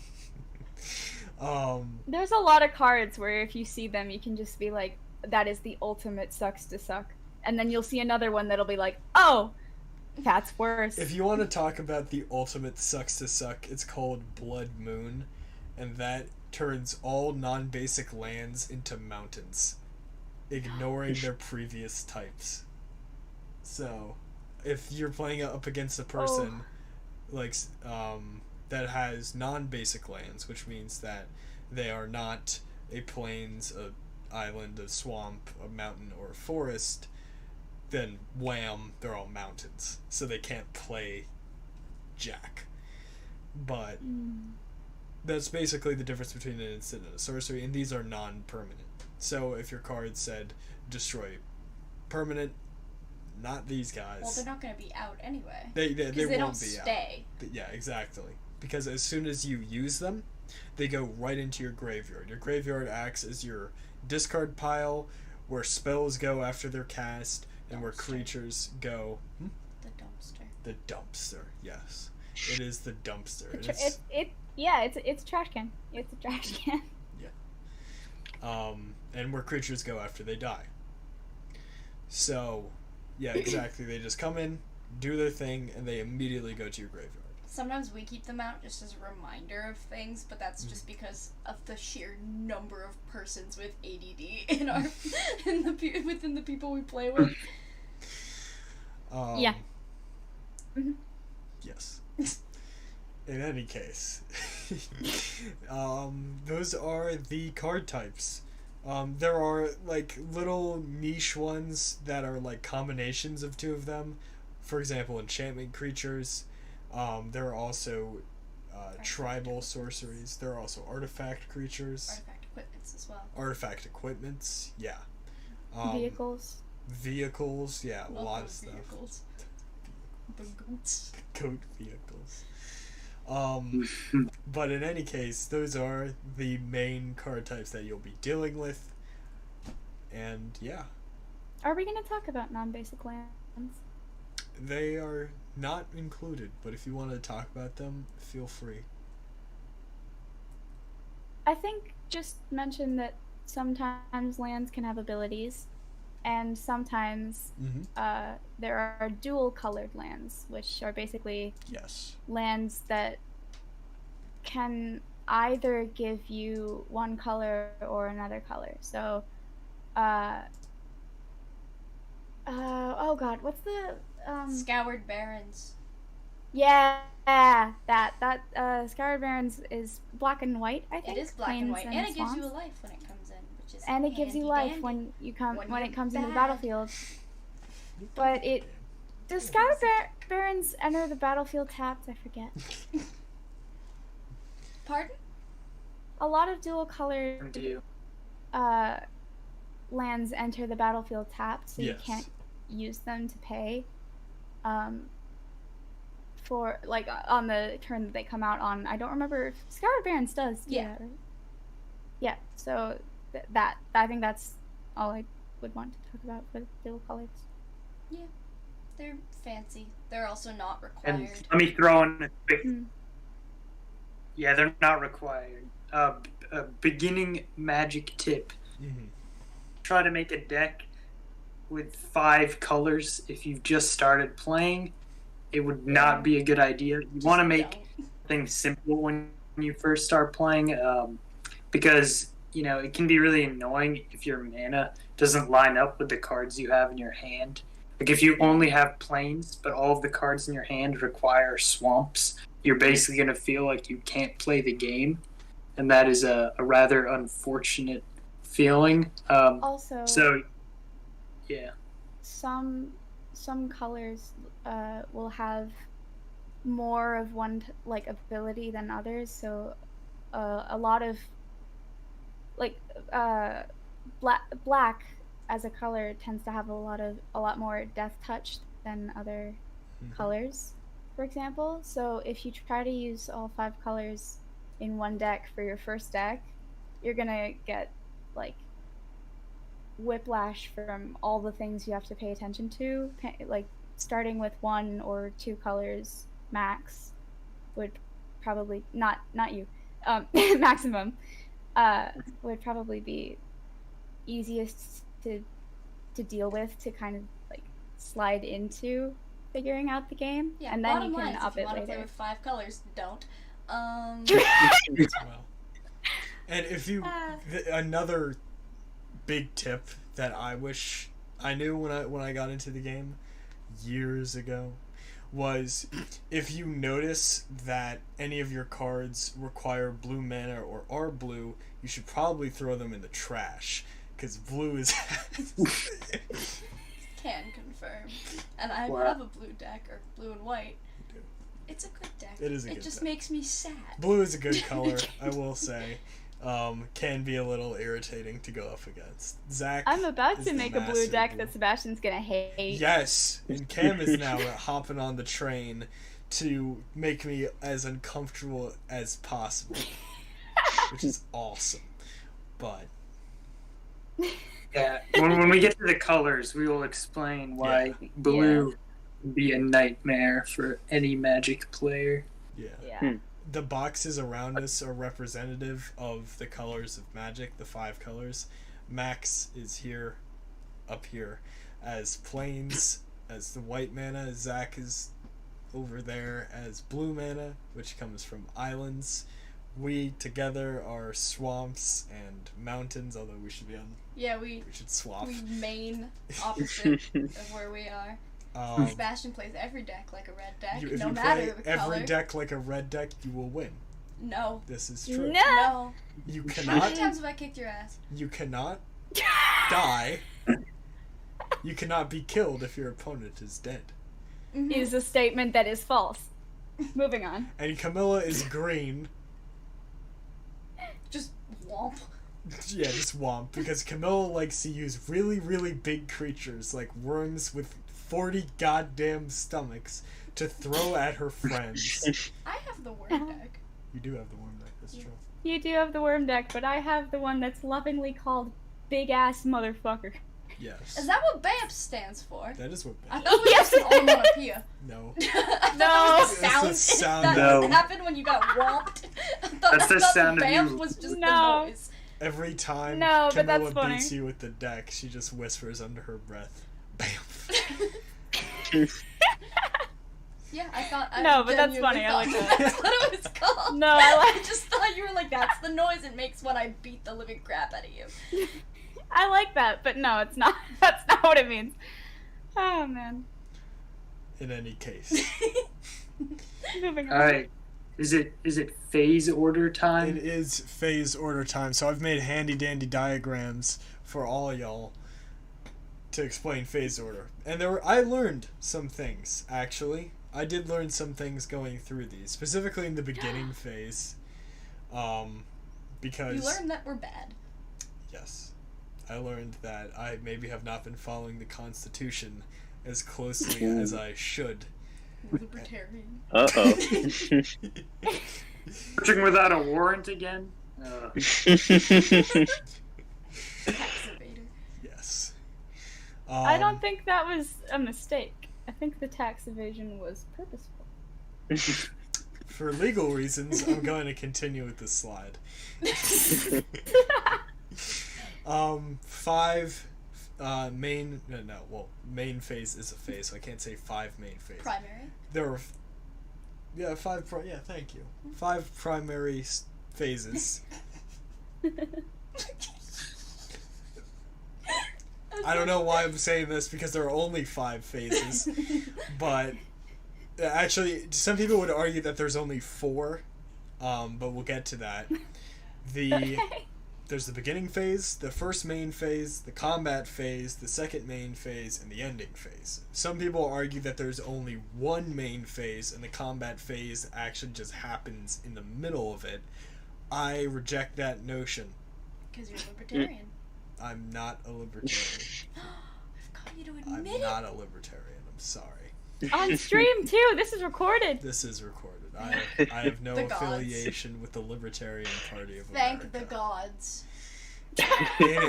There's a lot of cards where if you see them, you can just be like, that is the ultimate sucks to suck. And then you'll see another one that'll be like, oh, that's worse. If you want to talk about the ultimate sucks to suck, it's called Blood Moon, and that turns all non-basic lands into mountains, ignoring their previous types. So, if you're playing up against a person like that has non-basic lands, which means that they are not a plains, a island, a swamp, a mountain, or a forest, then wham, they're all mountains. So they can't play Jack. But that's basically the difference between an instant and a sorcery, and these are non-permanent. So if your card said destroy permanent, not these guys. Well, they're not going to be out anyway. They don't won't be stay. out. Yeah, exactly. Because as soon as you use them, they go right into your graveyard. Your graveyard acts as your discard pile, where spells go after they're cast, and where creatures go. The dumpster. The dumpster, yes. It is the dumpster. It's a trash can. It's a trash can. Yeah. And where creatures go after they die. So, yeah, exactly. They just come in, do their thing, and they immediately go to your graveyard. Sometimes we keep them out just as a reminder of things, but that's just because of the sheer number of persons with ADD in our within the people we play with. Yeah. Yes. In any case, those are the card types. There are like little niche ones that are like combinations of two of them. For example, enchantment creatures. There are also tribal sorceries. There are also artifact creatures. Artifact equipments as well. Artifact equipments, yeah. Vehicles, yeah, a lot of stuff. Vehicles. The goats. Goat vehicles. But in any case, those are the main card types that you'll be dealing with. And yeah. Are we going to talk about non-basic lands? They are not included, but if you want to talk about them, feel free. I think just mention that sometimes lands can have abilities, and sometimes there are dual-colored lands, which are basically lands that can either give you one color or another color. So, oh god, what's the Scoured Barrens. Yeah, that Scoured Barrens is black and white, I think. It is black and white, and it gives you a life when it comes in, which is and it gives you life when it comes into the battlefield. But does Scoured Barrens enter the battlefield tapped? I forget. Pardon? A lot of dual-colored lands enter the battlefield tapped, so you can't use them to pay. For like on the turn that they come out on. I don't remember if Scoured Barrens does. Yeah. Right? Yeah. So I think that's all I would want to talk about with dual colors. Yeah, they're fancy. They're also not required. And let me throw in a quick. Yeah, they're not required. A beginning magic tip: try to make a deck with 5 colors. If you've just started playing, it would not be a good idea. You want to make things simple when you first start playing, because it can be really annoying if your mana doesn't line up with the cards you have in your hand. Like if you only have plains, but all of the cards in your hand require swamps, you're basically going to feel like you can't play the game, and that is a rather unfortunate feeling. Also, yeah. Some colors will have more of one ability than others. So a lot of black as a color tends to have a lot more death touch than other colors, for example. So if you try to use all 5 colors in one deck for your first deck, you're gonna get whiplash from all the things you have to pay attention to. Starting with 1 or 2 colors max would probably not you. maximum, would probably be easiest to deal with, to kind of like slide into figuring out the game, Yeah, and then bottom you can line is up if you it want to play later. with 5 colors, don't. Well, and if you another big tip that I wish I knew when I got into the game years ago was, if you notice that any of your cards require blue mana or are blue, you should probably throw them in the trash, because blue is Can confirm. And I Wow. have a blue deck, or blue and white. You do. It's a good deck. It is a It good just deck. makes me sad. Blue is a good color, I will say. Can be a little irritating to go up against. Zach, I'm about is to the make a blue master deck blue. that Sebastian's gonna hate. Yes, and Cam is now hopping on the train to make me as uncomfortable as possible, which is awesome. But Yeah, when we get to the colors, we will explain why blue would be a nightmare for any Magic player. yeah. Yeah. The boxes around us are representative of the colors of Magic, the 5 colors. Max is here, up here, as plains, as the white mana. Zach is over there as blue mana, which comes from islands. We together are swamps and mountains, although we should be on. Yeah, we We should swap. main opposite of where we are. Um, Sebastian plays every deck like a red deck, if no you matter play the every color. deck like a red deck, you will win. No. This is true. No. No. You How cannot. many times have I kicked your ass? You cannot die. You cannot be killed if your opponent is dead. Mhm. Is a statement that is false. Moving on. And Camilla is green. Just womp. Yeah, just womp. Because Camilla likes to use really, really big creatures like worms with 40 goddamn stomachs to throw at her friends. I have the worm deck. You do have the worm deck, that's true. You do have the worm deck, but I have the one that's lovingly called Big Ass Motherfucker. Yes. Is that what BAMP stands for? That is what. I thought it was just an onomatopoeia. No. I thought No. that was the It's sound, the sound that No. happened when you got whomped. That's the sound of BAMP you. was just No. the noise. Every time No, but Camilla that's funny. beats you with the deck, she just whispers under her breath, "Bam." Yeah, I thought. I No, but that's genuinely funny, I like thought that. That's what it was called. No, I like- I just thought you were like, that's the noise it makes when I beat the living crap out of you. I like that, but no, it's not. That's not what it means. Oh man. In any case, Moving on. All right, is it phase order it time? is phase order time. So I've made handy dandy diagrams for all y'all to explain phase order, and I learned some things actually. I did learn some things going through these, specifically in the beginning phase, because You learned that we're bad. yes, I learned that I maybe have not been following the Constitution as closely as I should. Libertarian. Uh-oh. Searching without a warrant again? Tax evader. Yes. I don't think that was a mistake. I think the tax evasion was purposeful. For legal reasons, I'm going to continue with this slide. 5 main. Main phase is a phase, so I can't say 5 main phases. Primary. There are. Yeah, 5. Thank you. 5 primary phases. I don't know why I'm saying this because there are only 5 phases, but actually, some people would argue that there's only 4, but we'll get to that. There's the beginning phase, the first main phase, the combat phase, the second main phase, and the ending phase. Some people argue that there's only one main phase, and the combat phase actually just happens in the middle of it. I reject that notion. Because you're a libertarian. I'm not a libertarian. I've got you to I'm admit it. not a libertarian. I'm sorry. On stream too. This is recorded. This is recorded. I have no The gods. affiliation with the Libertarian Party of Thank America. the gods. In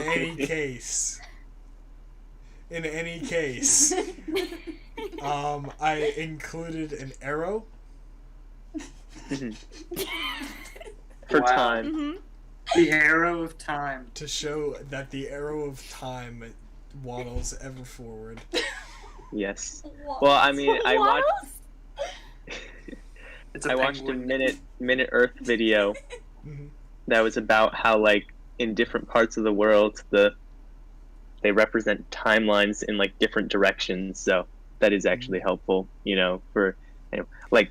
any case, I included an arrow for Wow. time. Mm-hmm. The arrow of time. To show that the arrow of time waddles ever forward. Yes. What? Well, I mean, I watched It's I watched a penguin. minute Earth video Mhm. that was about how, like, in different parts of the world, they represent timelines in, like, different directions. So that is actually helpful, for, like,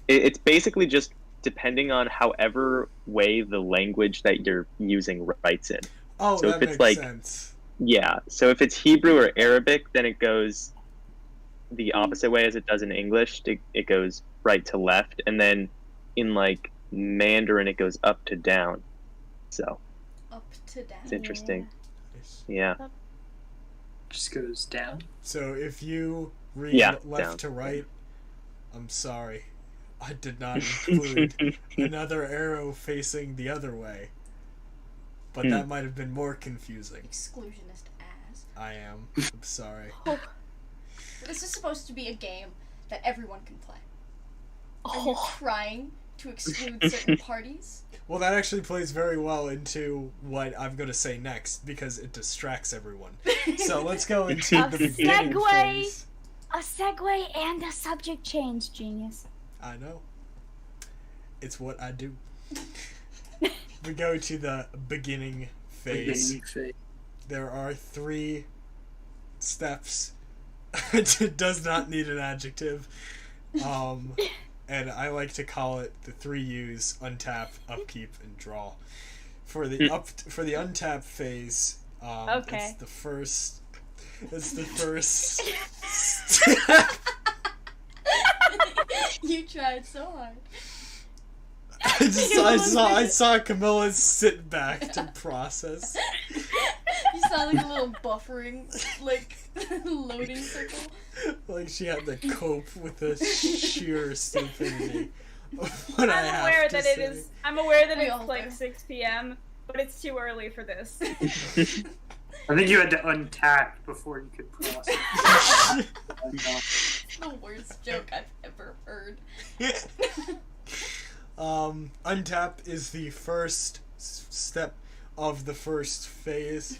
it's basically just depending on however way the language that you're using writes in. Oh, So that if it's makes like- sense. Yeah. So if it's Hebrew or Arabic, then it goes the opposite way as it does in English. It goes right to left, and then in, like, Mandarin, it goes up to down. So Up to down. it's interesting. Nice. Yeah. Just goes down. So if you read Yeah, left down. to right, I'm sorry. I did not include another arrow facing the other way. But Hmm. that might have been more confusing. Exclusionist ass. I am. I'm sorry. This is supposed to be a game that everyone can play. Are you Oh. trying to exclude certain parties? Well, that actually plays very well into what I'm going to say next because it distracts everyone. So let's go into A the beginning segue. phase. A segue and a subject change, genius. I know. It's what I do. We go to the beginning phase. Beginning phase. There are 3 steps. It does not need an adjective. And I like to call it the 3 U's: untap, upkeep, and draw. For the untap phase, Okay. it's the first step. You tried so hard. I saw Camilla sit back to process. You saw like a little buffering, like, loading circle. Like she had to cope with the sheer stupidity of what I I'm have aware to that say. it is. I'm aware that We it's all like do. 6 p.m., but it's too early for this. I think you had to untap before you could process. The worst joke I've ever heard. Untap is the first step of the first phase.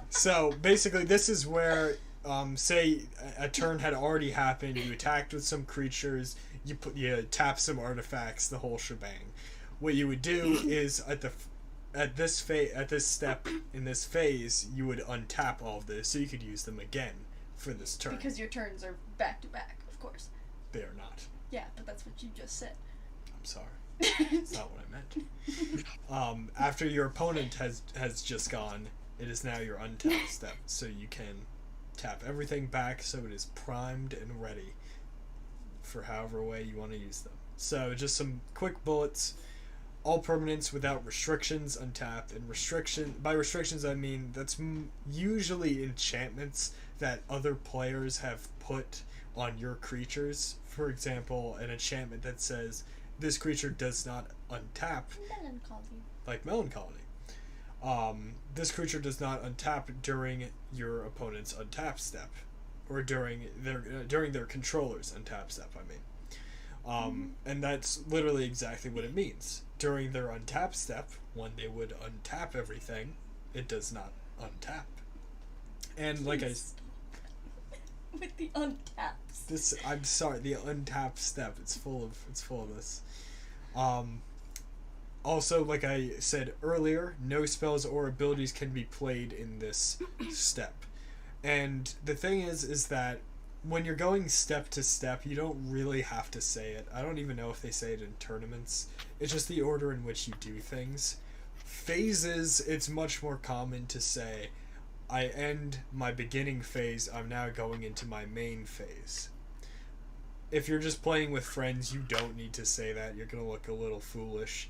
So basically, this is where, say, a turn had already happened. You attacked with some creatures. You tap some artifacts. The whole shebang. What you would do is at this step in this phase, you would untap all of this so you could use them again for this turn. Because your turns are back to back, of course. They are not. Yeah, but that's what you just said. I'm sorry. That's not what I meant. After your opponent has just gone, it is now your untap step, so you can tap everything back so it is primed and ready for however way you want to use them. So just some quick bullets. All permanents without restrictions untapped, and by restrictions I mean that's usually enchantments that other players have put on your creatures. For example, an enchantment that says this creature does not untap, Melancholy. like Melancholy. This creature does not untap during your opponent's untap step, or during their controller's untap step. I mean, and that's literally exactly what it means. During their untap step, when they would untap everything, it does not untap. And like with the untaps. I'm sorry, the untap step. It's full of this. Also, like I said earlier, no spells or abilities can be played in this step. And the thing is that when you're going step to step, you don't really have to say it. I don't even know if they say it in tournaments. It's just the order in which you do things. Phases, it's much more common to say, I end my beginning phase, I'm now going into my main phase. If you're just playing with friends, you don't need to say that. You're going to look a little foolish,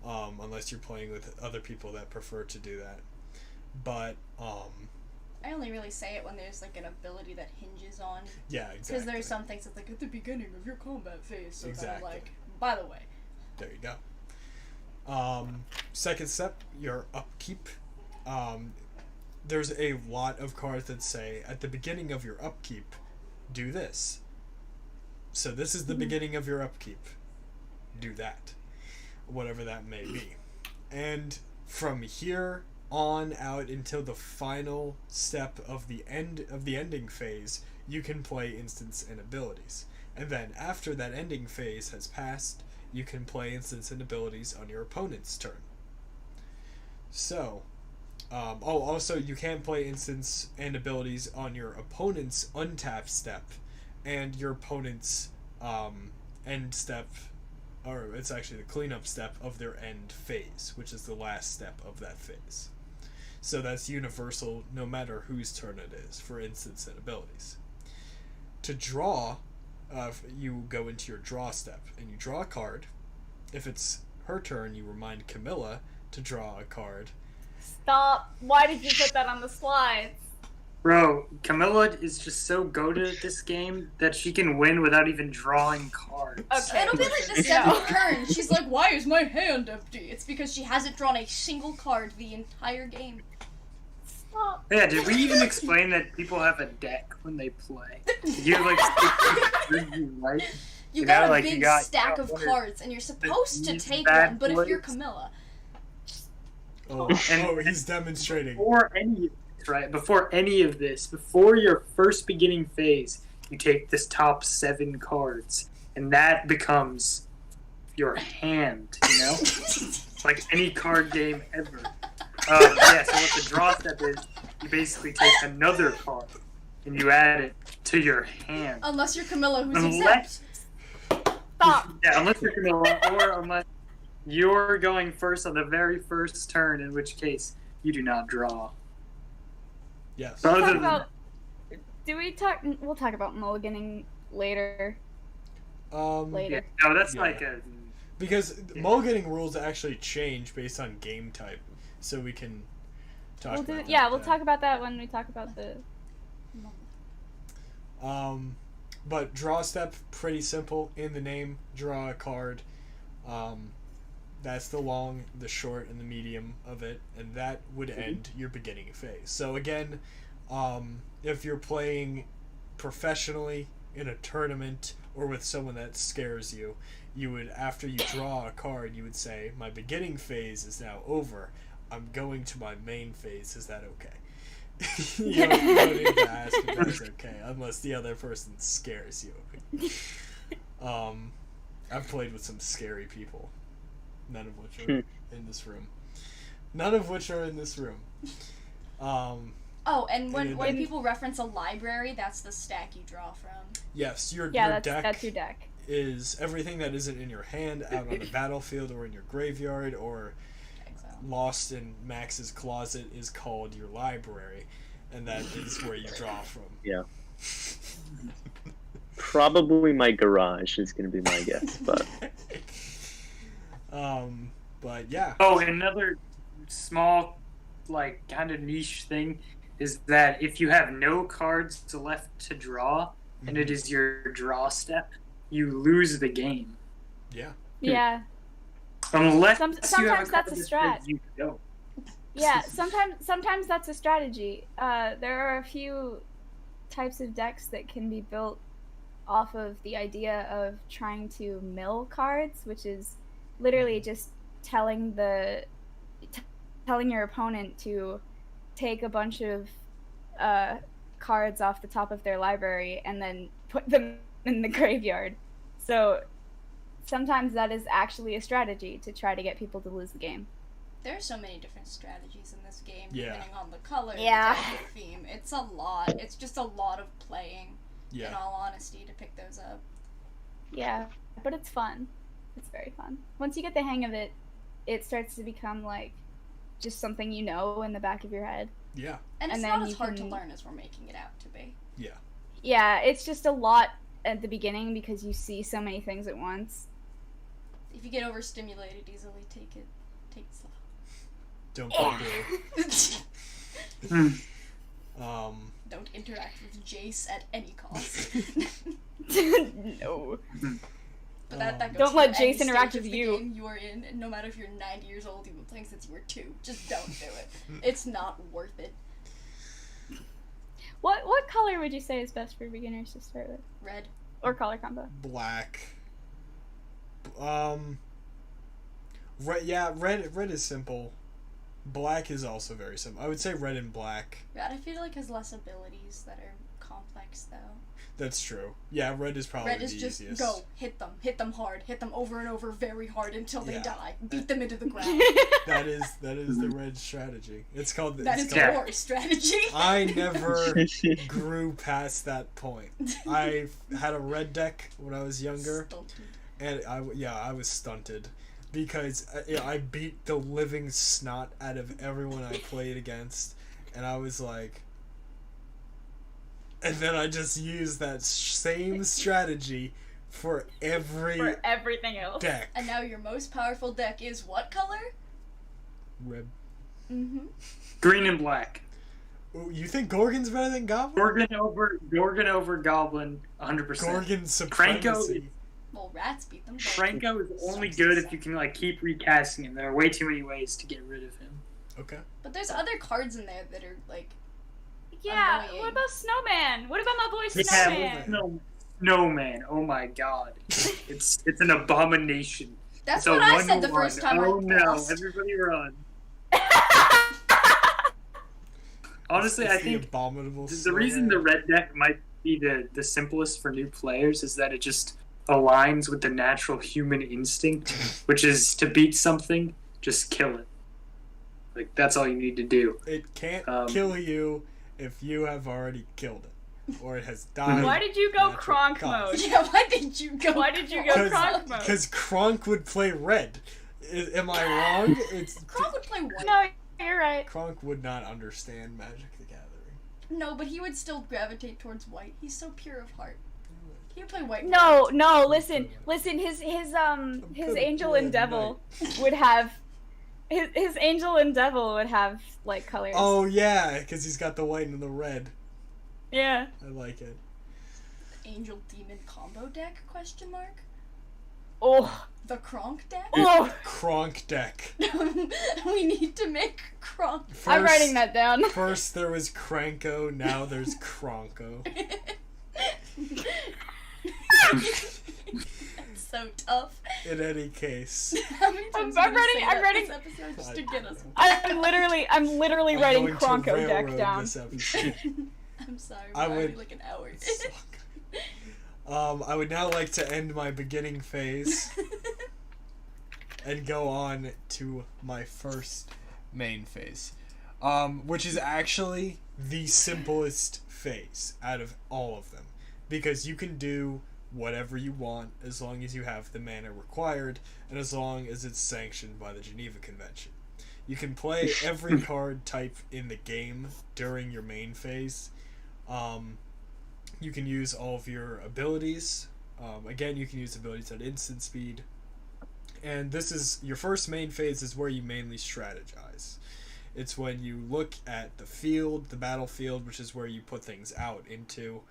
unless you're playing with other people that prefer to do that. But, I only really say it when there's like an ability that hinges on. yeah, exactly. Because there's some things that's like at the beginning of your combat phase. So Exactly. then I'm like, by the way. There you go. Second step, your upkeep. There's a lot of cards that say, at the beginning of your upkeep, do this. So this is the beginning of your upkeep. Do that. whatever that may be. And from here on out until the final step of the ending phase, you can play instants and abilities. And then after that ending phase has passed, you can play instants and abilities on your opponent's turn. So, also you can play instants and abilities on your opponent's untap step and your opponent's end step, or it's actually the cleanup step of their end phase, which is the last step of that phase. So that's universal no matter whose turn it is for instants and abilities. To draw, you go into your draw step and you draw a card. If it's her turn, you remind Camilla to draw a card. Stop! Why did you put that on the slides? Bro, Camilla is just so goated at this game that she can win without even drawing cards. Okay. It'll be like the seventh turn. She's like, why is my hand empty? It's because she hasn't drawn a single card the entire game. Stop. Yeah, did we even explain that people have a deck when they play? You have right? You got know, a like, big you got- stack you of got cards, and you're supposed to these take bad one, but if you're boys. Camilla... Oh, he's demonstrating. Before any of this, right? Before any of this, before your first beginning phase, you take this top 7 cards, and that becomes your hand, you know? Like any card game ever. Yeah, so what the draw step is, you basically take another card, and you add it to your hand. Unless you're Camilla, who's Unless- exempt. Stop. Yeah, unless you're Camilla, or unless you're going first on the very first turn, in which case you do not draw. Yes. But other Talk than about, we'll talk about mulliganing later. Yeah, no, that's Yeah. like a. because mulliganing rules actually change based on game type, so we can talk We'll about do, that. yeah, we'll then. talk about that when we talk about the. But draw step, pretty simple. In the name, draw a card. That's the long, the short, and the medium of it, and that would end your beginning phase. So again, if you're playing professionally in a tournament or with someone that scares you, you would, after you draw a card, you would say, my beginning phase is now over. I'm going to my main phase. Is that okay? You don't need to ask if that's okay, unless the other person scares you. I've played with some scary people, none of which are in this room. Oh, and when And- people reference a library, that's the stack you draw from. Yes, your Yeah, deck that's your deck. is everything that isn't in your hand, out on the battlefield or in your graveyard or Exile. lost in Max's closet is called your library, and that is where you draw from. Yeah. Probably my garage is going to be my guess, but But yeah. Oh, another small, like, kind of niche thing is that if you have no cards left to draw, and it is your draw step, you lose the game. Yeah. Yeah. Unless you have Sometimes a that's card a that strat. says you don't. Yeah, sometimes that's a strategy. There are a few types of decks that can be built off of the idea of trying to mill cards, which is literally just telling your opponent to take a bunch of cards off the top of their library and then put them in the graveyard. So sometimes that is actually a strategy to try to get people to lose the game. There are so many different strategies in this game, Yeah. depending on the color, Yeah. the type, the theme. It's a lot. It's just a lot of playing, in Yeah. all honesty, to pick those up. Yeah, but it's fun. It's very fun. Once you get the hang of it, it starts to become like just something you know in the back of your head. Yeah. And it's And not then as you hard to can- learn as we're making it out to be. Yeah. Yeah, it's just a lot at the beginning because you see so many things at once. If you get overstimulated easily, take it slow. Don't be blue. Don't interact with Jace at any cost. No. But that goes Don't for let any Jace interact stage of with the you. game you are in, and no matter if you're 90 years old, you've been playing since you were 2. Just don't do it. It's not worth it. What color would you say is best for beginners to start with? Red. Or color combo? Black. Red is simple. Black is also very simple. I would say red and black. Red, I feel like, has less abilities that are complex, though. That's true. Yeah, red is probably Red is the just easiest. go, hit them hard, hit them over and over very hard until they Yeah. die. Beat them into the ground. That is the red strategy. It's called That it's is called, your strategy. I never grew past that point. I had a red deck when I was younger, Stunted. and I was stunted because I beat the living snot out of everyone I played against, and I was like, and then I just used that same strategy for everything else. deck. And now your most powerful deck is what color? Red. Mm-hmm. Green and black. Ooh, you think Gorgon's better than Goblin? Gorgon over Goblin, 100%. Gorgon supremacy. Well, rats beat them. Franco is only good if you can like keep recasting him. There are way too many ways to get rid of him. Okay. But there's other cards in there that are like. Yeah, Annoying. what about Snowman? What about my boy Yeah, Snowman? Snowman. Oh my god, it's an abomination. That's It's a what I said the 1-1. first time Oh I no! lost. Everybody run. Honestly, It's I the think abominable the reason the red deck might be the simplest for new players is that it just aligns with the natural human instinct, which is to beat something, just kill it. Like that's all you need to do. It can't Um, kill you if you have already killed it, or it has died. Why did you go natural Kronk cause. mode? Yeah, why did you go? Why did you go Kronk mode? Because Kronk would play red. Am I wrong? Kronk would play white. No, you're right. Kronk would not understand Magic the Gathering. No, but he would still gravitate towards white. He's so pure of heart. He would play white. No, listen. His angel and devil would have his angel and devil would have like colors. Oh yeah, because he's got the white and the red. Yeah. I like it. Angel demon combo deck? Question mark. Oh. The Kronk deck. Oh. Kronk deck. We need to make Kronk. I'm writing that down. First there was Kranko, now there's Kronko. That's so tough. In any case, How many times I'm are we gonna say that writing- this episode just to get us? I'm literally I'm writing going to Kronko deck railroad down. this episode. I'm sorry. I We're already would- like an hour. I would now like to end my beginning phase and go on to my first main phase, which is actually the simplest phase out of all of them, because you can do whatever you want as long as you have the mana required and as long as it's sanctioned by the Geneva Convention. You can play every card type in the game during your main phase. You can use all of your abilities. Again, you can use abilities at instant speed. And this is your first main phase is where you mainly strategize. It's when you look at the field, the battlefield, which is where you put things out into.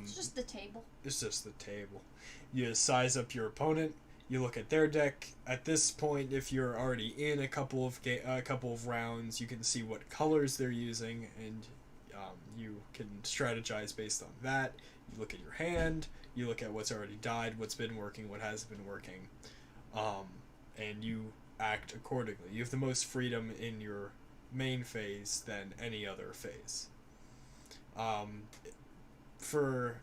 It's just the table. It's just the table. You size up your opponent. You look at their deck. At this point, if you're already in a couple of rounds, you can see what colors they're using, and you can strategize based on that. You look at your hand. You look at what's already died, what's been working, what hasn't been working, and you act accordingly. You have the most freedom in your main phase than any other phase. For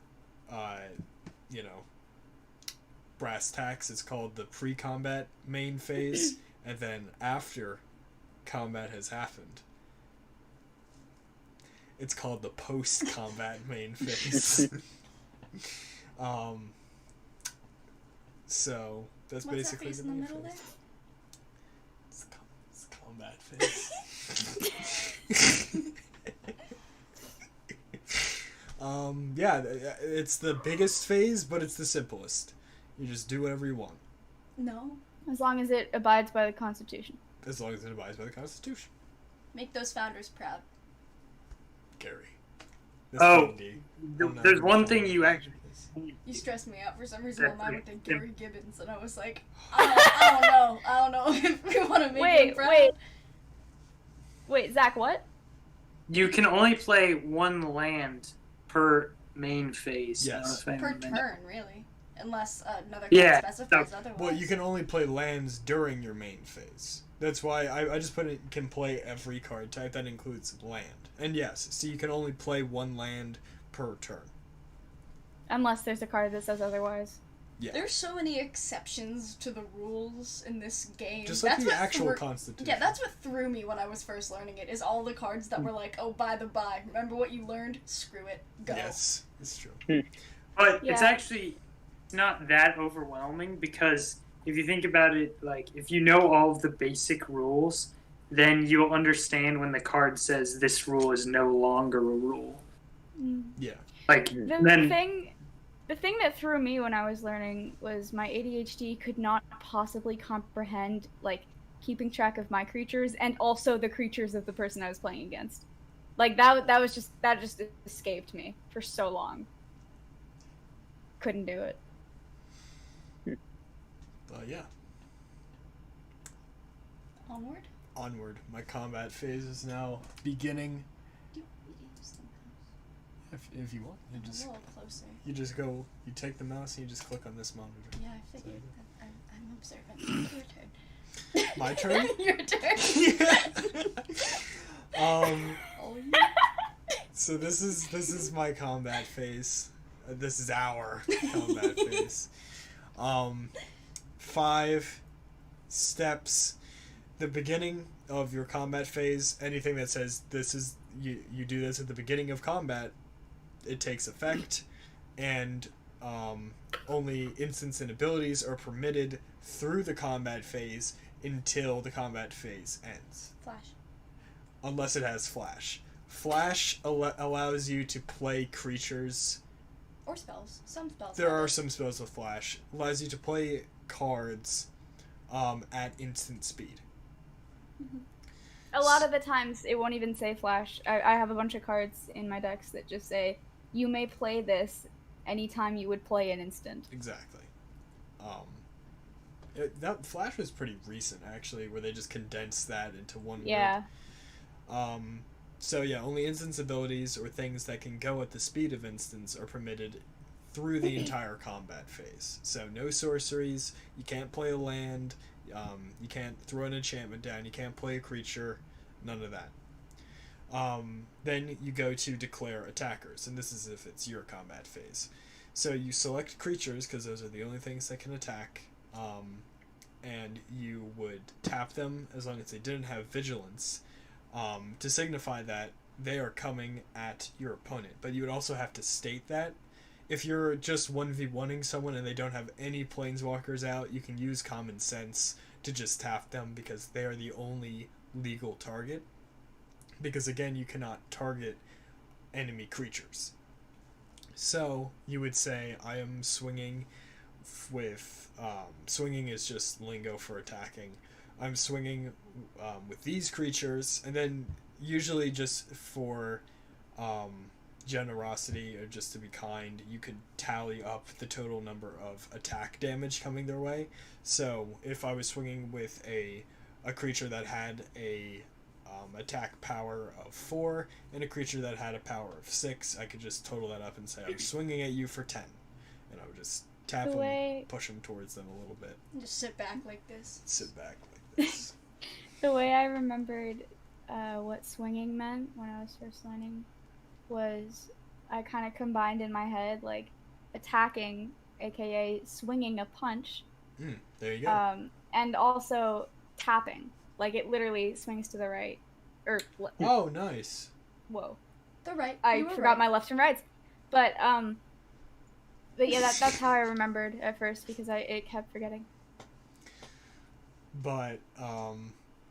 brass tacks, it's called the pre-combat main phase, and then after combat has happened, it's called the post-combat main phase. So that's What's basically that phase the in the main middle there? phase. It's combat phase. Yeah, it's the biggest phase, but it's the simplest. You just do whatever you want, No. As long as it abides by the Constitution. as long as it abides by the Constitution. Make those founders proud. Gary. Oh, D&D. there's one thing you actually. You stress me out. For some reason, my mind went to That's Gary Gibbons, and I was like, I don't know if we want to make him proud. Wait, Zach, what? You can only play one land per main phase. Yes. I don't know if I Per remember. turn, really. unless another card Yeah, specifies otherwise. Well, you can only play lands during your main phase. That's why I just put it, can play every card type. That includes land. And yes, so you can only play one land per turn. Unless there's a card that says otherwise. Yeah. There's so many exceptions to the rules in this game. Just like that's the what actual Constitution. Yeah, that's what threw me when I was first learning it, is all the cards that were like, oh, by the by, remember what you learned? Screw it. Go. Yes, it's true. But Yeah. it's actually not that overwhelming, because if you think about it, like, if you know all of the basic rules, then you'll understand when the card says this rule is no longer a rule. Yeah. Like, The then thing that threw me when I was learning was my ADHD could not possibly comprehend, like, keeping track of my creatures and also the creatures of the person I was playing against. Like, that just escaped me for so long. Couldn't do it. Yeah. Onward? Onward. My combat phase is now beginning. If you want, A little closer. you just go. You take the mouse and you just click on this monitor. Yeah, I figured. I'm observant. Your turn. My turn. Your turn. Oh, So this is my combat phase. This is our combat phase. 5 steps. The beginning of your combat phase. Anything that says this is you do this at the beginning of combat, it takes effect, and only instants and abilities are permitted through the combat phase until the combat phase ends. Flash. Unless it has flash. Flash allows you to play creatures. Or spells. Some spells. There have are it. some spells with flash. Allows you to play cards at instant speed. A lot of the times, it won't even say flash. I have a bunch of cards in my decks that just say, you may play this anytime you would play an instant. Exactly. That flash was pretty recent, actually, where they just condensed that into one Yeah. word. So yeah, only instance abilities or things that can go at the speed of instants are permitted through the entire combat phase. So no sorceries, you can't play a land, you can't throw an enchantment down, you can't play a creature, none of that. Then you go to declare attackers, and this is if it's your combat phase. So you select creatures, because those are the only things that can attack, and you would tap them as long as they didn't have vigilance, to signify that they are coming at your opponent. But you would also have to state that. If you're just 1v1ing someone and they don't have any planeswalkers out, you can use common sense to just tap them, because they are the only legal target. Because again, you cannot target enemy creatures. So you would say, I am swinging with... swinging is just lingo for attacking. I'm swinging with these creatures, and then usually just for generosity or just to be kind, you could tally up the total number of attack damage coming their way. So if I was swinging with a creature that had a attack power of 4 and a creature that had a power of 6, I could just total that up and say I'm swinging at you for 10, and I would just tap them, push them towards them a little bit. Just sit back like this. Sit back like this. The way I remembered what swinging meant when I was first learning was I kind of combined in my head, like, attacking, aka swinging a punch. There you go. And also tapping. Like, it literally swings to the right. Oh, nice. Whoa. The right. I forgot right. my lefts and rights. But yeah, that's how I remembered at first, because it kept forgetting. But,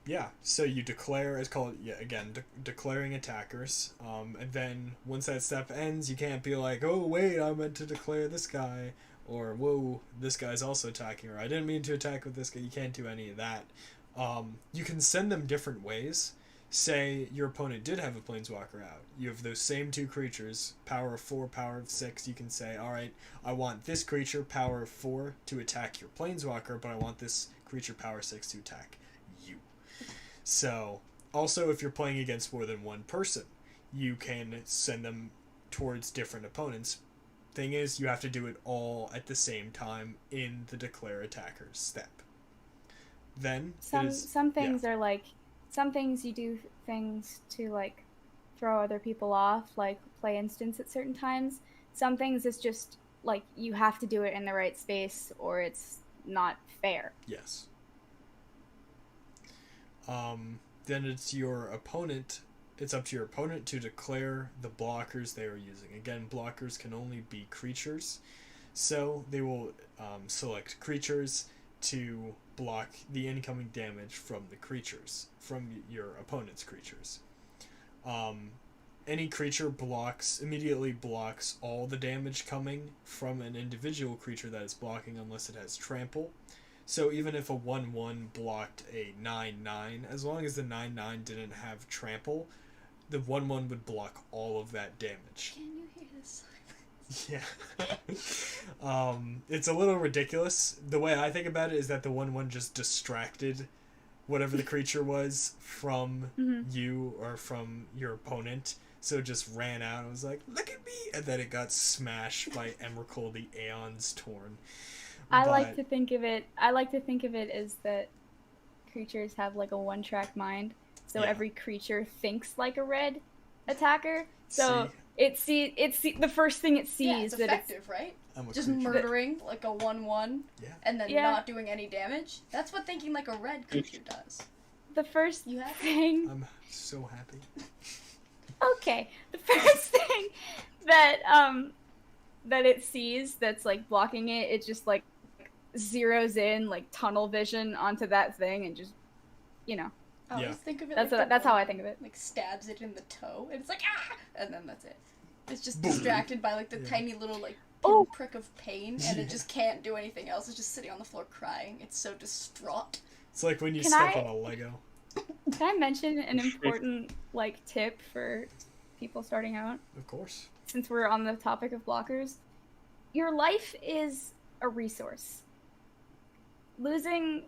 yeah, so you declare, it's called, again, declaring attackers, and then once that step ends, you can't be like, oh, wait, I meant to declare this guy, or, whoa, this guy's also attacking, or I didn't mean to attack with this guy. You can't do any of that. You can send them different ways. Say your opponent did have a planeswalker out. You have those same 2 creatures, power of 4, power of 6. You can say, alright, I want this creature, power of 4, to attack your planeswalker, but I want this creature, power 6, to attack you. So, also if you're playing against more than one person, you can send them towards different opponents thing is, you have to do it all at the same time in the declare attackers step. Then some things are like, some things you do things to like throw other people off, like play instance at certain times. Some things it's just like you have to do it in the right space or it's not fair. Yes. Then it's your opponent. It's up to your opponent to declare the blockers they are using. Again, blockers can only be creatures, so they will select creatures to block the incoming damage from the creatures, from your opponent's creatures. Any creature immediately blocks all the damage coming from an individual creature that is blocking unless it has trample. So even if a 1/1 blocked a 9/9, as long as the 9/9 didn't have trample, the 1/1 would block all of that damage. Can you hear this? Yeah. It's a little ridiculous. The way I think about it is that the 1/1 just distracted whatever the creature was from you or from your opponent. So it just ran out and was like, look at me! And then it got smashed by Emrakul the Aeons Torn. I like to think of it as that creatures have like a one-track mind. So every creature thinks like a red attacker. So it's the first thing it sees. Yeah, it's effective, right? Just murdering like a 1/1 and then not doing any damage. That's what thinking like a red creature does. The first thing... I'm so happy. Okay. The first thing that it sees that's like blocking it, it just like zeroes in like tunnel vision onto that thing and just, you know. I always think of it that's how I think of it. Like stabs it in the toe and it's like ah, and then that's it. It's just distracted by like the tiny little like prick of pain and it just can't do anything else. It's just sitting on the floor crying. It's so distraught. It's like when you step on a Lego. Can I mention an important like tip for people starting out? Of course. Since we're on the topic of blockers, your life is a resource. Losing,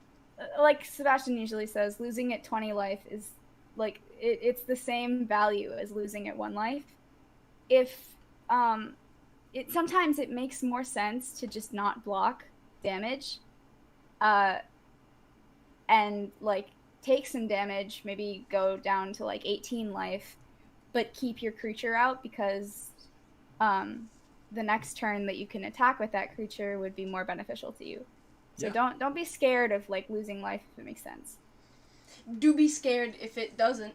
like Sebastian usually says, losing at 20 life is like it's the same value as losing at 1 life. If sometimes it makes more sense to just not block damage, and like take some damage, maybe go down to like 18 life, but keep your creature out because the next turn that you can attack with that creature would be more beneficial to you. So don't be scared of like losing life if it makes sense. Do be scared if it doesn't.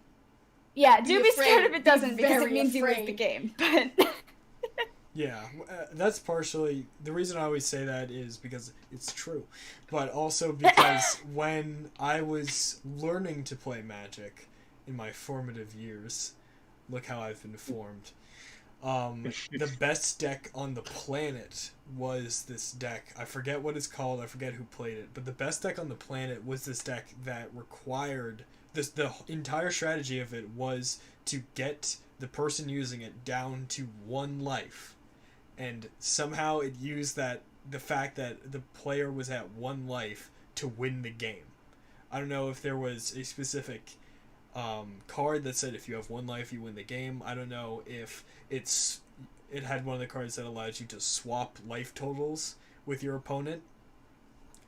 Yeah, do be scared if it doesn't because it means you lose the game. But yeah, that's partially the reason I always say that is because it's true, but also because when I was learning to play Magic in my formative years, look how I've been formed. The best deck on the planet was this deck. I forget what it's called. I forget who played it. But the best deck on the planet was this deck that required this. The entire strategy of it was to get the person using it down to 1 life, and somehow it used the fact that the player was at 1 life to win the game. I don't know if there was a specific card that said if you have 1 life you win the game. I don't know if it had one of the cards that allows you to swap life totals with your opponent.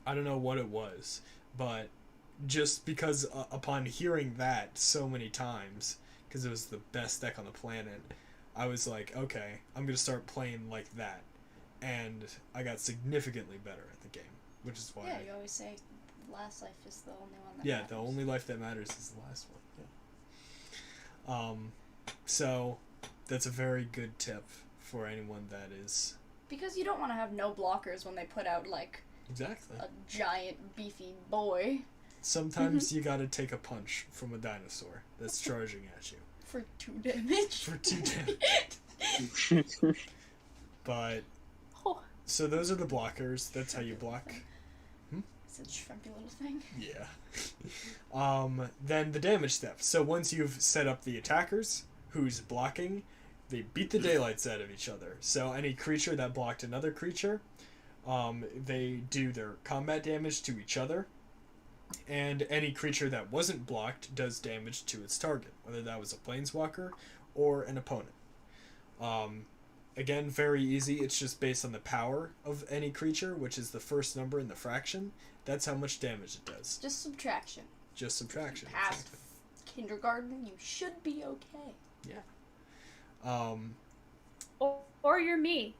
I don't know what it was, but just because upon hearing that so many times, because it was the best deck on the planet, I was like, okay, I'm gonna start playing like that, and I got significantly better at the game, which is why you always say last life is the only one that matters. The only life that matters is the last one. So that's a very good tip for anyone that is, because you don't want to have no blockers when they put out like exactly a giant beefy boy. Sometimes you gotta take a punch from a dinosaur that's charging at you for 2 damage. For 2 damage. But so those are the blockers. That's how you block. It's a shrimpy little thing. Yeah. Then the damage step. So once you've set up the attackers who's blocking, they beat the daylights out of each other. So any creature that blocked another creature, they do their combat damage to each other. And any creature that wasn't blocked does damage to its target, whether that was a planeswalker or an opponent. Again, very easy. It's just based on the power of any creature, which is the first number in the fraction. That's how much damage it does. Just subtraction. Just subtraction. Past Exactly. kindergarten, you should be okay. Yeah. Or you're me.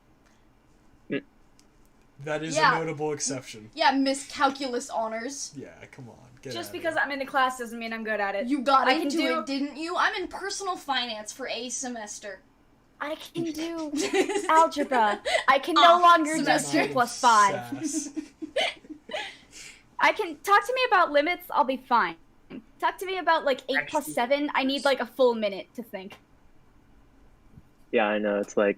That is Yeah. a notable exception. Yeah, Miss Calculus Honors. Yeah, come on. Get Just outta because here. I'm in the class doesn't mean I'm good at it. You got I can into do- it, didn't you? I'm in personal finance for a semester. I can do algebra. I can no longer do semester. 2 plus 5. Sass. I can talk to me about limits. I'll be fine. Talk to me about like 8 plus 7. I need like a full minute to think. Yeah, I know. It's like,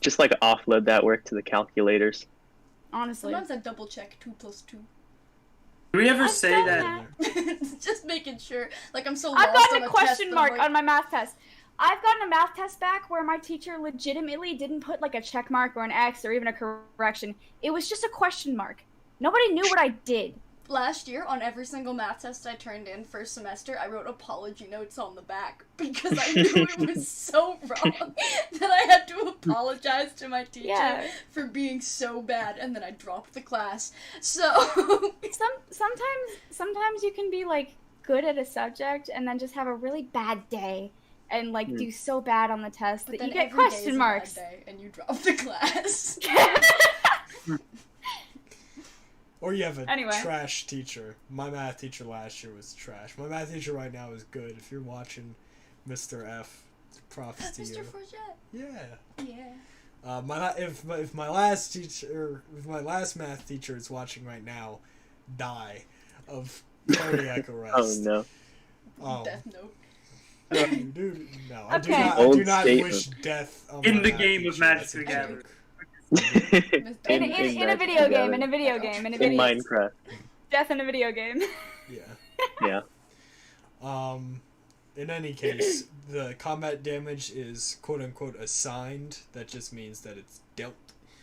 just like offload that work to the calculators. Honestly. Sometimes I double check 2 plus 2. Do we ever I've say done that? Just making sure. Like, I'm so I've lost gotten on a the question test, mark but I'm on my math test. I've gotten a math test back where my teacher legitimately didn't put like a check mark or an X or even a correction. It was just a question mark. Nobody knew what I did. Last year, on every single math test I turned in first semester, I wrote apology notes on the back because I knew it was so wrong that I had to apologize to my teacher Yeah. for being so bad, and then I dropped the class. So, Sometimes you can be like good at a subject and then just have a really bad day and like do so bad on the test but that then you get every day is question a marks. bad day, and you drop the class. Or you have a Anyway. trash teacher. My math teacher last year was trash. My math teacher right now is good. If you're watching, Mr. F, props to Mr. you. Forget. Yeah. Yeah. If my last math teacher is watching right now, die of cardiac arrest. Oh no. Death Note. Dude, no, I do Okay. not. I do Old not statement. wish death on In my the math game of teacher. Magic That's the a Gathering. joke. In a Magic video game, together. in a video game, in a In video Minecraft. Death in a video game. Yeah. Yeah. In any case, the combat damage is quote unquote assigned. That just means that it's dealt.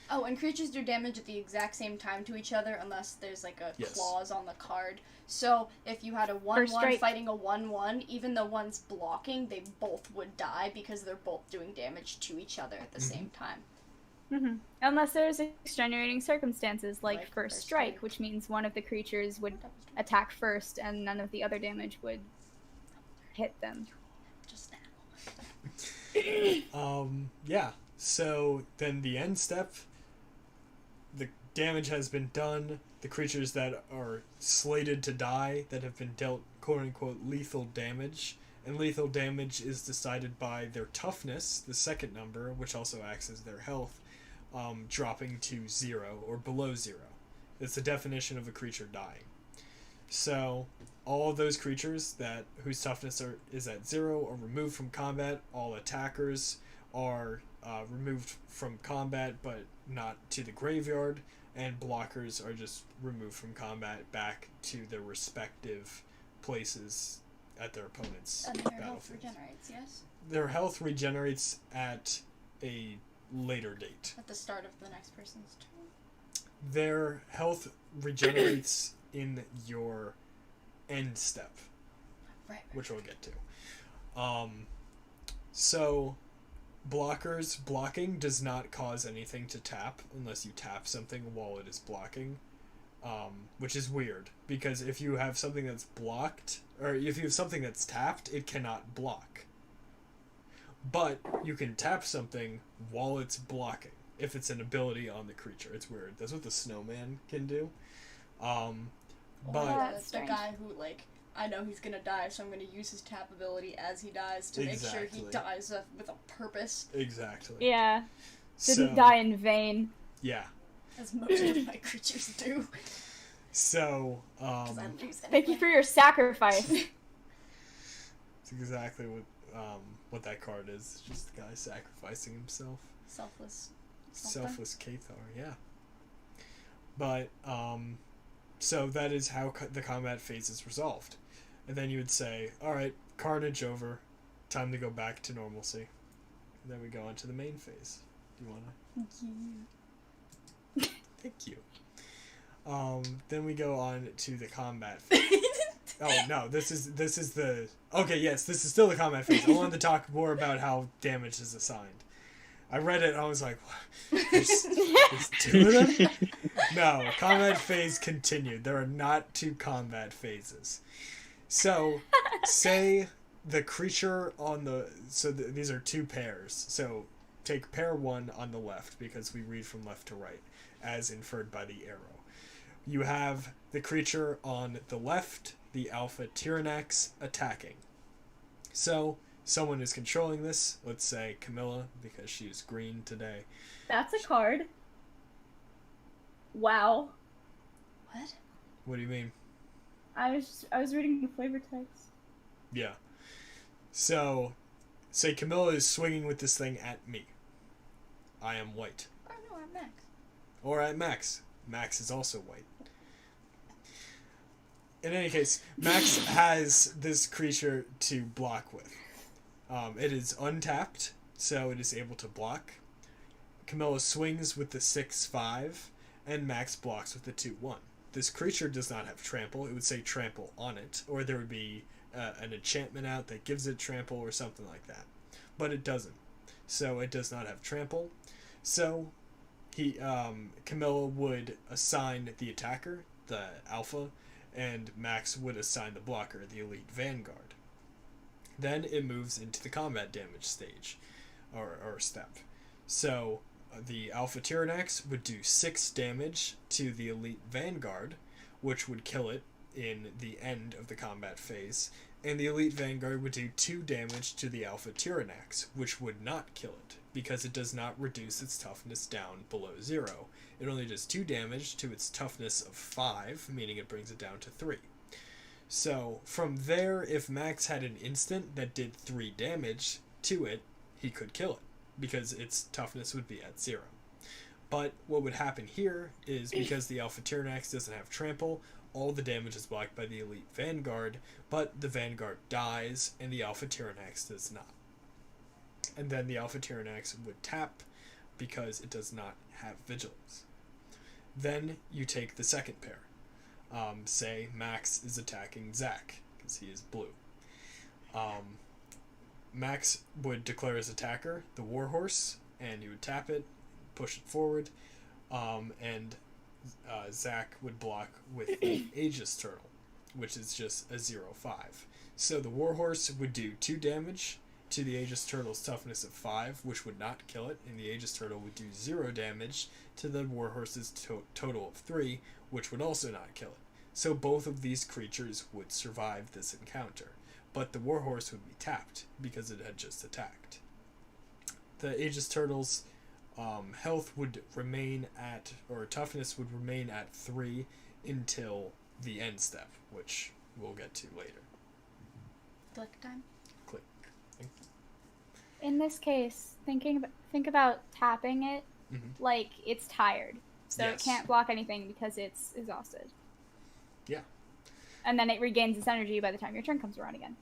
Oh, and creatures do damage at the exact same time to each other unless there's like a Yes. clause on the card. So if you had a 1-1 First strike. fighting a 1-1, even though one's blocking, they both would die because they're both doing damage to each other at the same time. Hmm. Unless there's extenuating circumstances like, Like first first strike, strike. which means one of the creatures would attack first and none of the other damage would hit them. Just now. Yeah. So then the end step, the damage has been done. The creatures that are slated to die, that have been dealt quote unquote lethal damage, and lethal damage is decided by their toughness, the second number, which also acts as their health, dropping to 0 or below 0. It's the definition of a creature dying. So all of those creatures whose toughness is at 0 are removed from combat. All attackers are removed from combat, but not to the graveyard, and blockers are just removed from combat back to their respective places at their opponent's And their health battlefield. regenerates, yes? Their health regenerates at a later date. At the start of the next person's turn. Their health regenerates in your end step, Right. which we'll get to. So blocking does not cause anything to tap unless you tap something while it is blocking, which is weird because if you have something that's blocked or if you have something that's tapped, it cannot block. But you can tap something while it's blocking if it's an ability on the creature. It's weird. That's what the snowman can do. But That's That's the strange. guy who, like, I know he's gonna die, so I'm gonna use his tap ability as he dies to make sure he Exactly. dies with a purpose, exactly. Yeah. Didn't So, die in vain. Yeah. as most of my creatures do. So 'Cause I lose Thank you anyway. for your sacrifice. it's exactly what that card is. It's just the guy sacrificing himself. Selfless. something. Selfless Cathar, yeah. But so that is how the combat phase is resolved. And then you would say, alright, carnage over, time to go back to normalcy. And then we go on to the main phase. Do you wanna? Thank you. Then we go on to the combat phase. Oh no, this is the okay, yes, this is still the combat phase. I wanted to talk more about how damage is assigned. I read it and I was like, what? There's two of them? No, combat phase continued. There are not two combat phases. So, say the creature on the... So these are two pairs. So take pair 1 on the left, because we read from left to right, as inferred by the arrow. You have the creature on the left, the Alpha Tyrannax, attacking. So, someone is controlling this. Let's say Camilla, because she is green today. That's a card. Wow. What? What do you mean? I was reading the flavor text. Yeah. So, say Camilla is swinging with this thing at me. I am white. Oh no, I'm Max. Or at Max. Max is also white. In any case, Max has this creature to block with. It is untapped, so it is able to block. Camilla swings with the 6/5, and Max blocks with the 2/1. This creature does not have trample. It would say trample on it, or there would be an enchantment out that gives it trample or something like that. But it doesn't. So it does not have trample. So Camilla would assign the attacker, the Alpha, and Max would assign the blocker, the Elite Vanguard. Then it moves into the combat damage stage, or step. So the Alpha Tyrannax would do 6 damage to the Elite Vanguard, which would kill it in the end of the combat phase, and the Elite Vanguard would do 2 damage to the Alpha Tyrannax, which would not kill it, because it does not reduce its toughness down below 0. It only does 2 damage to its toughness of 5, meaning it brings it down to 3. So, from there, if Max had an instant that did 3 damage to it, he could kill it, because its toughness would be at 0. But what would happen here is, because the Alpha Tyrannax doesn't have trample, all the damage is blocked by the Elite Vanguard, but the Vanguard dies, and the Alpha Tyrannax does not. And then the Alpha Tyrannax would tap, because it does not have Vigilance. Then you take the second pair. Say Max is attacking Zach, because he is blue. Max would declare his attacker, the Warhorse, and he would tap it, push it forward, and Zach would block with the Aegis Turtle, which is just a 0/5. So the Warhorse would do 2 damage to the Aegis Turtle's toughness of 5, which would not kill it, and the Aegis Turtle would do 0 damage to the Warhorse's total of 3, which would also not kill it. So both of these creatures would survive this encounter, but the Warhorse would be tapped, because it had just attacked. The Aegis Turtle's health would remain at, or toughness would remain at 3 until the end step, which we'll get to later. Click time. Click. In this case, think about tapping it Mm-hmm. like it's tired, so Yes. it can't block anything because it's exhausted. Yeah. And then it regains its energy by the time your turn comes around again.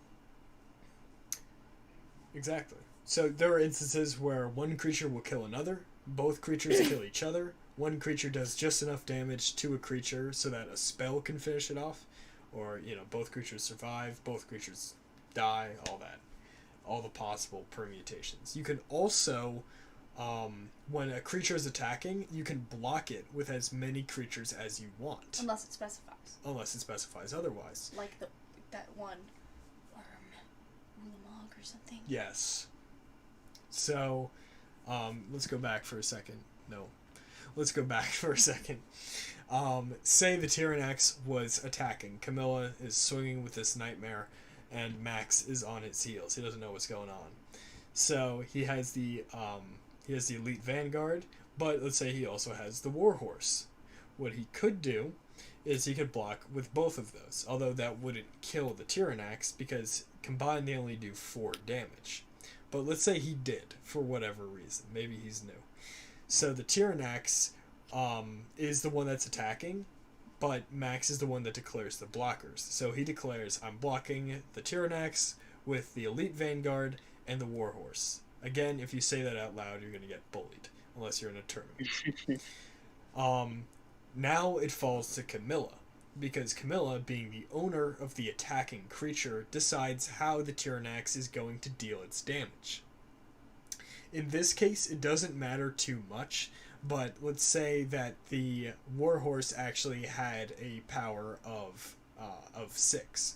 Exactly. So there are instances where one creature will kill another, both creatures kill each other, one creature does just enough damage to a creature so that a spell can finish it off, or, both creatures survive, both creatures die, all that. All the possible permutations. You can also, when a creature is attacking, you can block it with as many creatures as you want. Unless it specifies. Unless it specifies otherwise. Like that one worm, Ulamog or something. Yes. So, let's go back for a second. No. Let's go back for a second. Say the Tyrannax was attacking. Camilla is swinging with this nightmare, and Max is on his heels. He doesn't know what's going on. So, he has the Elite Vanguard, but let's say he also has the Warhorse. What he could do is he could block with both of those, although that wouldn't kill the Tyrannax, because combined they only do 4 damage. But let's say he did, for whatever reason. Maybe he's new. So the Tyrannax is the one that's attacking, but Max is the one that declares the blockers. So he declares, I'm blocking the Tyrannax with the Elite Vanguard and the Warhorse. Again, if you say that out loud, you're going to get bullied, unless you're in a tournament. Now it falls to Camilla, because Camilla, being the owner of the attacking creature, decides how the Tyrannax is going to deal its damage. In this case, it doesn't matter too much, but let's say that the Warhorse actually had a power of 6.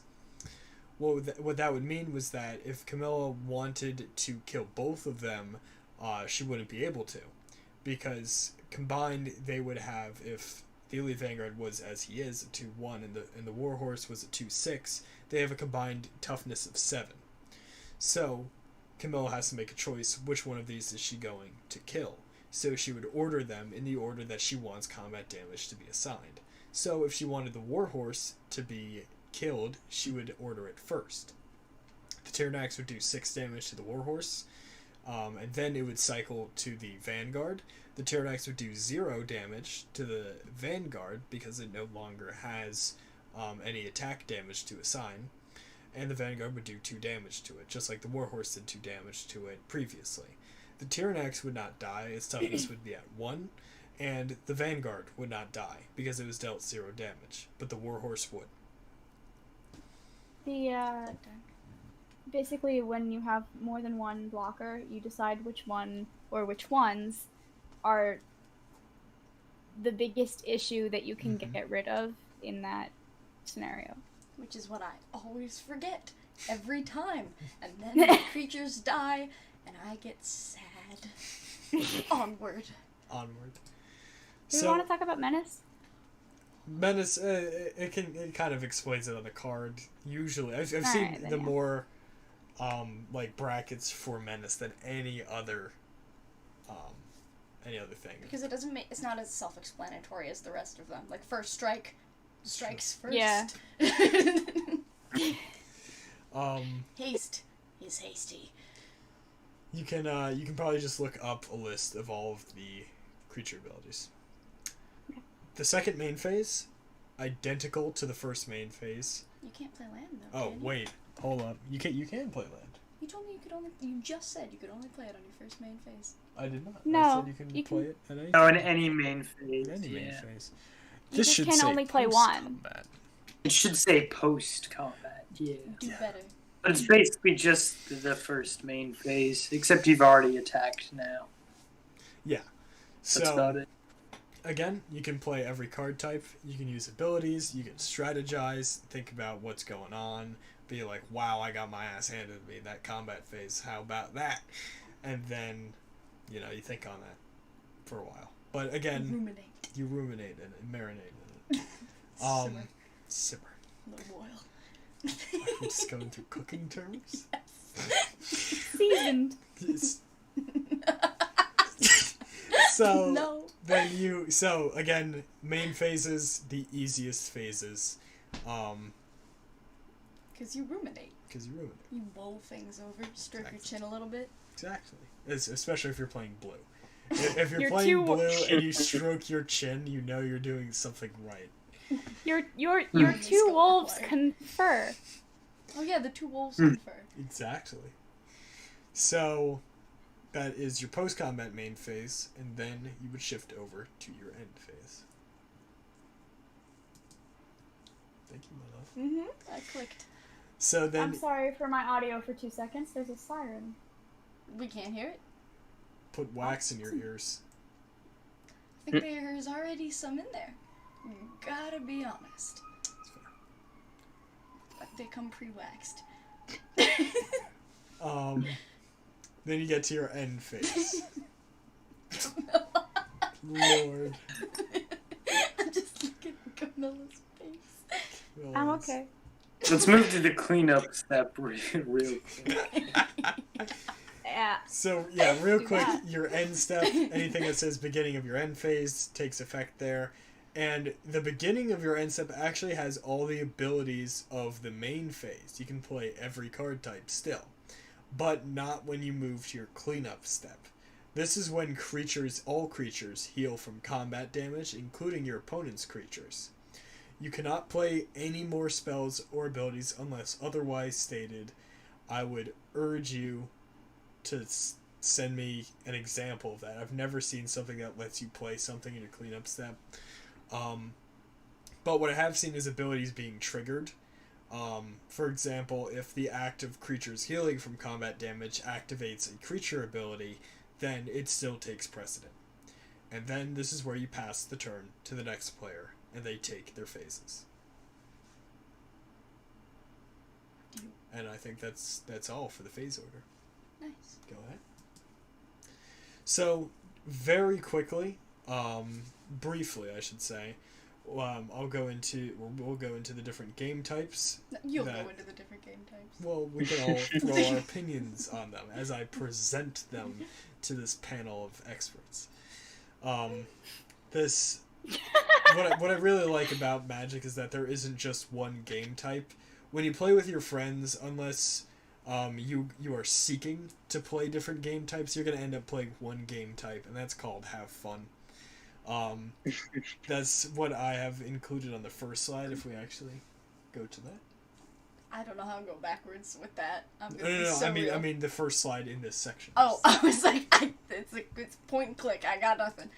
What that would mean was that if Camilla wanted to kill both of them, she wouldn't be able to, because combined they would have, if the Elite Vanguard was as he is, a 2-1, and the Warhorse was a 2-6, they have a combined toughness of 7. So Camilla has to make a choice, which one of these is she going to kill. So she would order them in the order that she wants combat damage to be assigned. So if she wanted the Warhorse to be killed, she would order it first. The Tyrannax would do 6 damage to the Warhorse, and then it would cycle to the Vanguard. The Tyrannax would do 0 damage to the Vanguard because it no longer has any attack damage to assign, and the Vanguard would do 2 damage to it, just like the Warhorse did 2 damage to it previously. The Tyrannax would not die, its toughness would be at 1, and the Vanguard would not die because it was dealt 0 damage, but the Warhorse would. Basically, when you have more than one blocker, you decide which one or which ones are the biggest issue that you can get rid of in that scenario. Which is what I always forget every time. And then the creatures die, and I get sad. Onward. Do we want to talk about Menace? Menace, it kind of explains it on the card. Usually, I've seen the more like brackets for Menace than any other thing. Because it's not as self-explanatory as the rest of them. Like first strike, strikes first. Yeah. Haste. He's hasty. You can probably just look up a list of all of the creature abilities. The second main phase, identical to the first main phase. You can't play land though. Oh wait, hold up. You can play land. You told me you just said you could only play it on your first main phase. I did not. No, I said you can play it at any. Oh, in any main phase. In any main phase. You just can only play one. It should say post combat. Yeah. Do better. But it's basically just the first main phase, except you've already attacked now. Yeah. That's about it. Again, you can play every card type. You can use abilities. You can strategize. Think about what's going on. Be like, wow, I got my ass handed to me that combat phase. How about that? And then, you think on that for a while. But again, you ruminate and marinate in it. Simmer. A little boil. We're just going through cooking terms. Seasoned. So again, main phases, the easiest phases. Because you ruminate. You mull things over, stroke your chin a little bit. Exactly. Especially if you're playing blue. If you're playing blue and you stroke your chin, you know you're doing something right. Your 2 wolves confer. Oh yeah, the 2 wolves confer. Exactly. So that is your post-combat main phase, and then you would shift over to your end phase. Thank you, my love. I clicked. So then... I'm sorry for my audio for 2 seconds. There's a siren. We can't hear it. Put wax in your ears. I think there's already some in there. Gotta be honest. But they come pre-waxed. Then you get to your end phase. Lord. I'm just looking at Camilla's face. I'm okay. Let's move to the cleanup step real quick. Yeah. So, yeah, real quick, your end step, anything that says beginning of your end phase takes effect there. And the beginning of your end step actually has all the abilities of the main phase. You can play every card type still, but not when you move to your cleanup step. This is when all creatures heal from combat damage, including your opponent's creatures. You cannot play any more spells or abilities unless otherwise stated. I would urge you to send me an example of that. I've never seen something that lets you play something in your cleanup step. But what I have seen is abilities being triggered. For example, if the act of creatures healing from combat damage activates a creature ability, then it still takes precedent. And then this is where you pass the turn to the next player, and they take their phases. And I think that's all for the phase order. Nice. Go ahead. So, very quickly, briefly, I should say, we'll go into the different game types. You'll go into the different game types. Well, we can all throw our opinions on them as I present them to this panel of experts. What I really like about Magic is that there isn't just one game type. When you play with your friends, unless you are seeking to play different game types, you're going to end up playing one game type, and that's called have fun. That's what I have included on the first slide, if we actually go to that. I don't know how to go backwards with that. No, I mean the first slide in this section. Oh, I was like, it's point and click. I got nothing.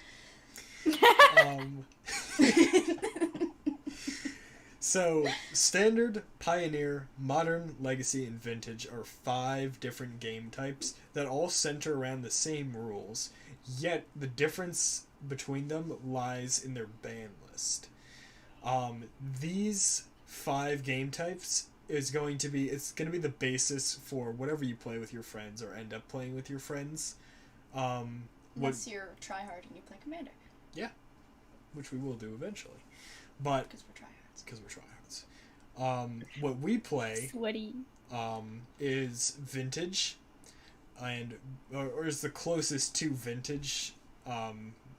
So, Standard, Pioneer, Modern, Legacy, and Vintage are 5 different game types that all center around the same rules, yet the difference between them lies in their ban list. These 5 game types it's going to be the basis for whatever you play with your friends or end up playing with your friends. Unless you're tryhard and you play Commander. Yeah, which we will do eventually. But because we're tryhards. What we play Sweaty. Is Vintage, or is the closest to Vintage,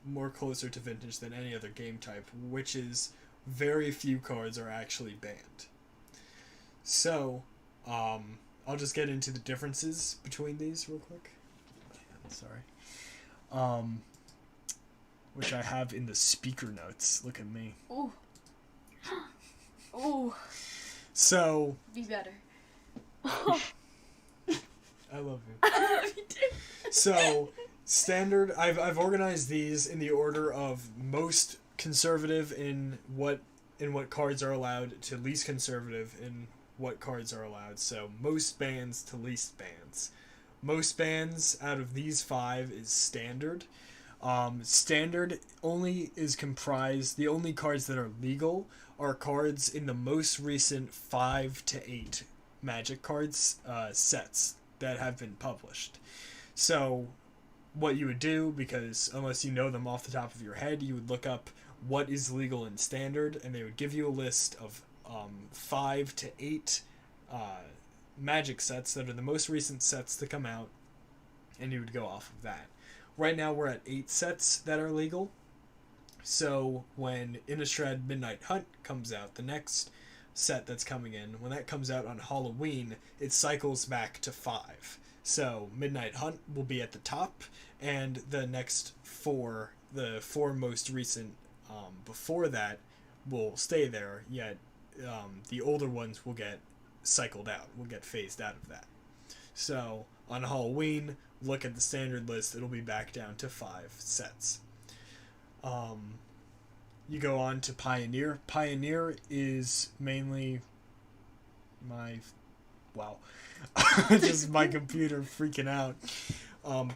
more closer to Vintage than any other game type, which is very few cards are actually banned. So, I'll just get into the differences between these real quick. Sorry. Which I have in the speaker notes. Look at me. Ooh. Ooh. So. Be better. I love you. Me too. So, Standard. I've organized these in the order of most conservative in what cards are allowed to least conservative in what cards are allowed. So, most bans to least bans. Most bans out of these 5 is Standard. Standard only is comprised, the only cards that are legal are cards in the most recent 5 to 8 Magic cards sets that have been published. So what you would do, because unless you know them off the top of your head, you would look up what is legal in Standard, and they would give you a list of 5 to 8 Magic sets that are the most recent sets to come out, and you would go off of that. Right now we're at 8 sets that are legal. So when Innistrad Midnight Hunt comes out, the next set that's coming in, when that comes out on Halloween, it cycles back to 5. So Midnight Hunt will be at the top, and the next 4, the 4 most recent before that, will stay there, yet the older ones will get cycled out, will get phased out of that. So on Halloween, look at the Standard list, it'll be back down to 5 sets. You go on to Pioneer. Pioneer is mainly just my computer freaking out.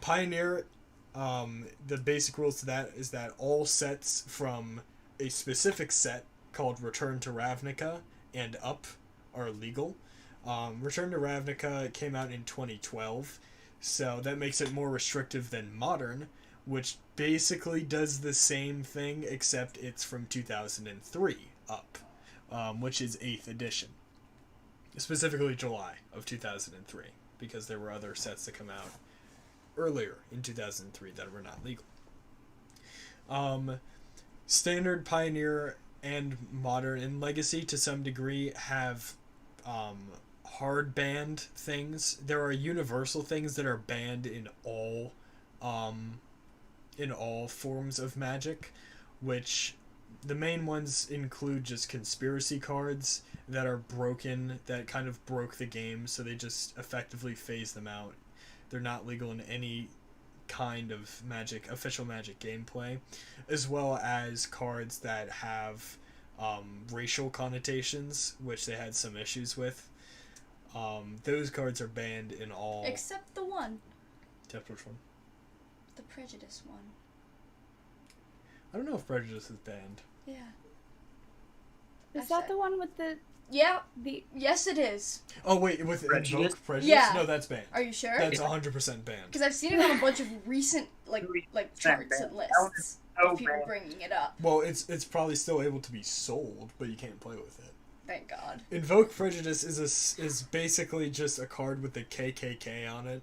Pioneer, the basic rules to that is that all sets from a specific set called Return to Ravnica and up are legal. Return to Ravnica came out in 2012, so that makes it more restrictive than Modern, which basically does the same thing, except it's from 2003 up, which is 8th edition. Specifically July of 2003, because there were other sets that come out earlier in 2003 that were not legal. Standard, Pioneer, and Modern and Legacy to some degree have hard banned things. There are universal things that are banned in all forms of Magic, which the main ones include just conspiracy cards that are broken, that kind of broke the game, so they just effectively phase them out. They're not legal in any kind of Magic, official Magic gameplay, as well as cards that have racial connotations, which they had some issues with. Those cards are banned in all... Except the one. Except which one? The Prejudice one. I don't know if Prejudice is banned. Yeah. Is that the one with the Yeah. the? Yes, it is. Oh wait, with Prejudice? Invoke Prejudice? Yeah. No, that's banned. Are you sure? That's 100% banned. Because I've seen it on a bunch of recent like charts and lists Oh, of people man. bringing it up. Well, it's probably still able to be sold, but you can't play with it. Thank God. Invoke Prejudice is basically just a card with the KKK on it.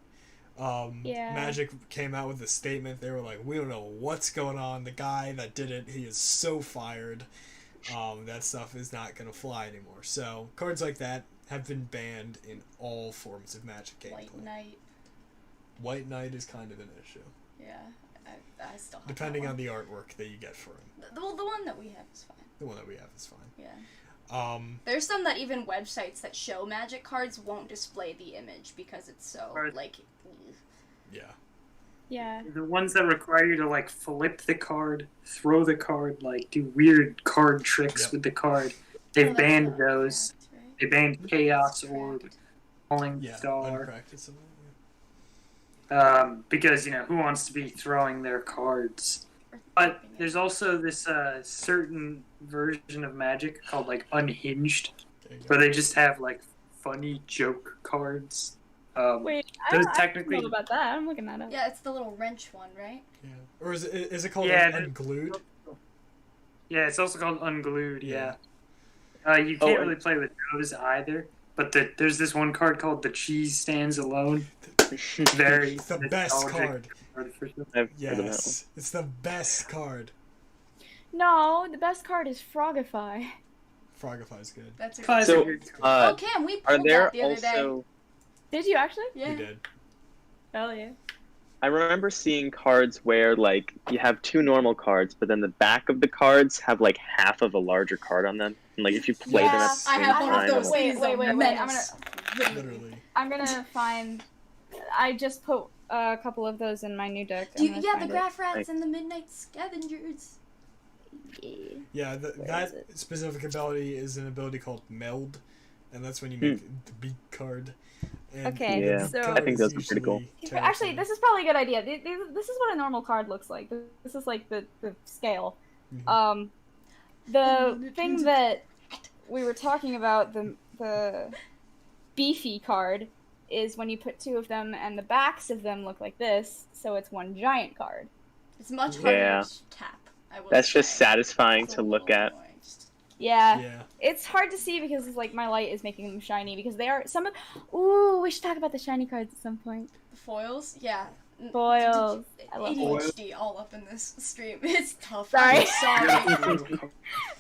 Yeah. Magic came out with a statement. They were like, we don't know what's going on. The guy that did it, he is so fired. That stuff is not going to fly anymore. So, cards like that have been banned in all forms of Magic gameplay. White Knight. White Knight is kind of an issue. Yeah. I still have Depending that on one. the artwork that you get for him. The one that we have is fine. The one that we have is fine. Yeah. There's some that even websites that show Magic cards won't display the image because it's so, Or- like... Yeah. Yeah. The ones that require you to like flip the card, throw the card, like do weird card tricks Yep. with the card. Oh, They've that's banned not those. correct, right? They banned Chaos Orb, Correct. Falling Yeah. Star. Unpracticable. Because, you know, who wants to be throwing their cards? Or But flipping it. there's also this certain version of Magic called like Unhinged, There you go. where they just have like funny joke cards. Wait, Those I technically- don't know about that. I'm looking that up. Yeah, it's the little wrench one, right? Yeah. Or is it called Yeah, Unglued? Yeah, it's also called Unglued. Yeah. Yeah. You can't Oh, really play with those either. But there's this one card called The Cheese Stands Alone. Very It's the best nostalgic card. for sure. I've heard of that one. Yes. It's the best card. No, the best card is Frogify. Frogify's good. That's a Classic. So, Good card. Oh, Cam, we are pulled there that the other day. also? Did you actually? Yeah. We did. Hell yeah. I remember seeing cards where like you have two normal cards, but then the back of the cards have like half of a larger card on them. And like if you play them at the I same have one of time, those. I'm Wait, He's wait, a wait, wait. menace. Literally. I'm gonna find. I just put a couple of those in my new deck. Do I'm you, gonna yeah, the find Graph Rats Like- and the Midnight Scavengers. it. Yeah, Where that is it? specific ability is an ability called Meld, and that's when you make the beak card. And Okay, Yeah. so I think those are pretty cool. usually actually, terrifying. this is probably a good idea. This is what a normal card looks like. This is like the scale. Mhm. The thing that we were talking about, the beefy card, is when you put two of them and the backs of them look like this, so it's one giant card. It's much harder Yeah. to tap. I will That's just say. satisfying It's a to look little at. annoying. Just- Yeah. Yeah. It's hard to see because it's like my light is making them shiny because they are some of. Ooh, we should talk about the shiny cards at some point. The foils, yeah. Foils. I love ADHD all up in this stream. It's tough. Sorry. I'm sorry.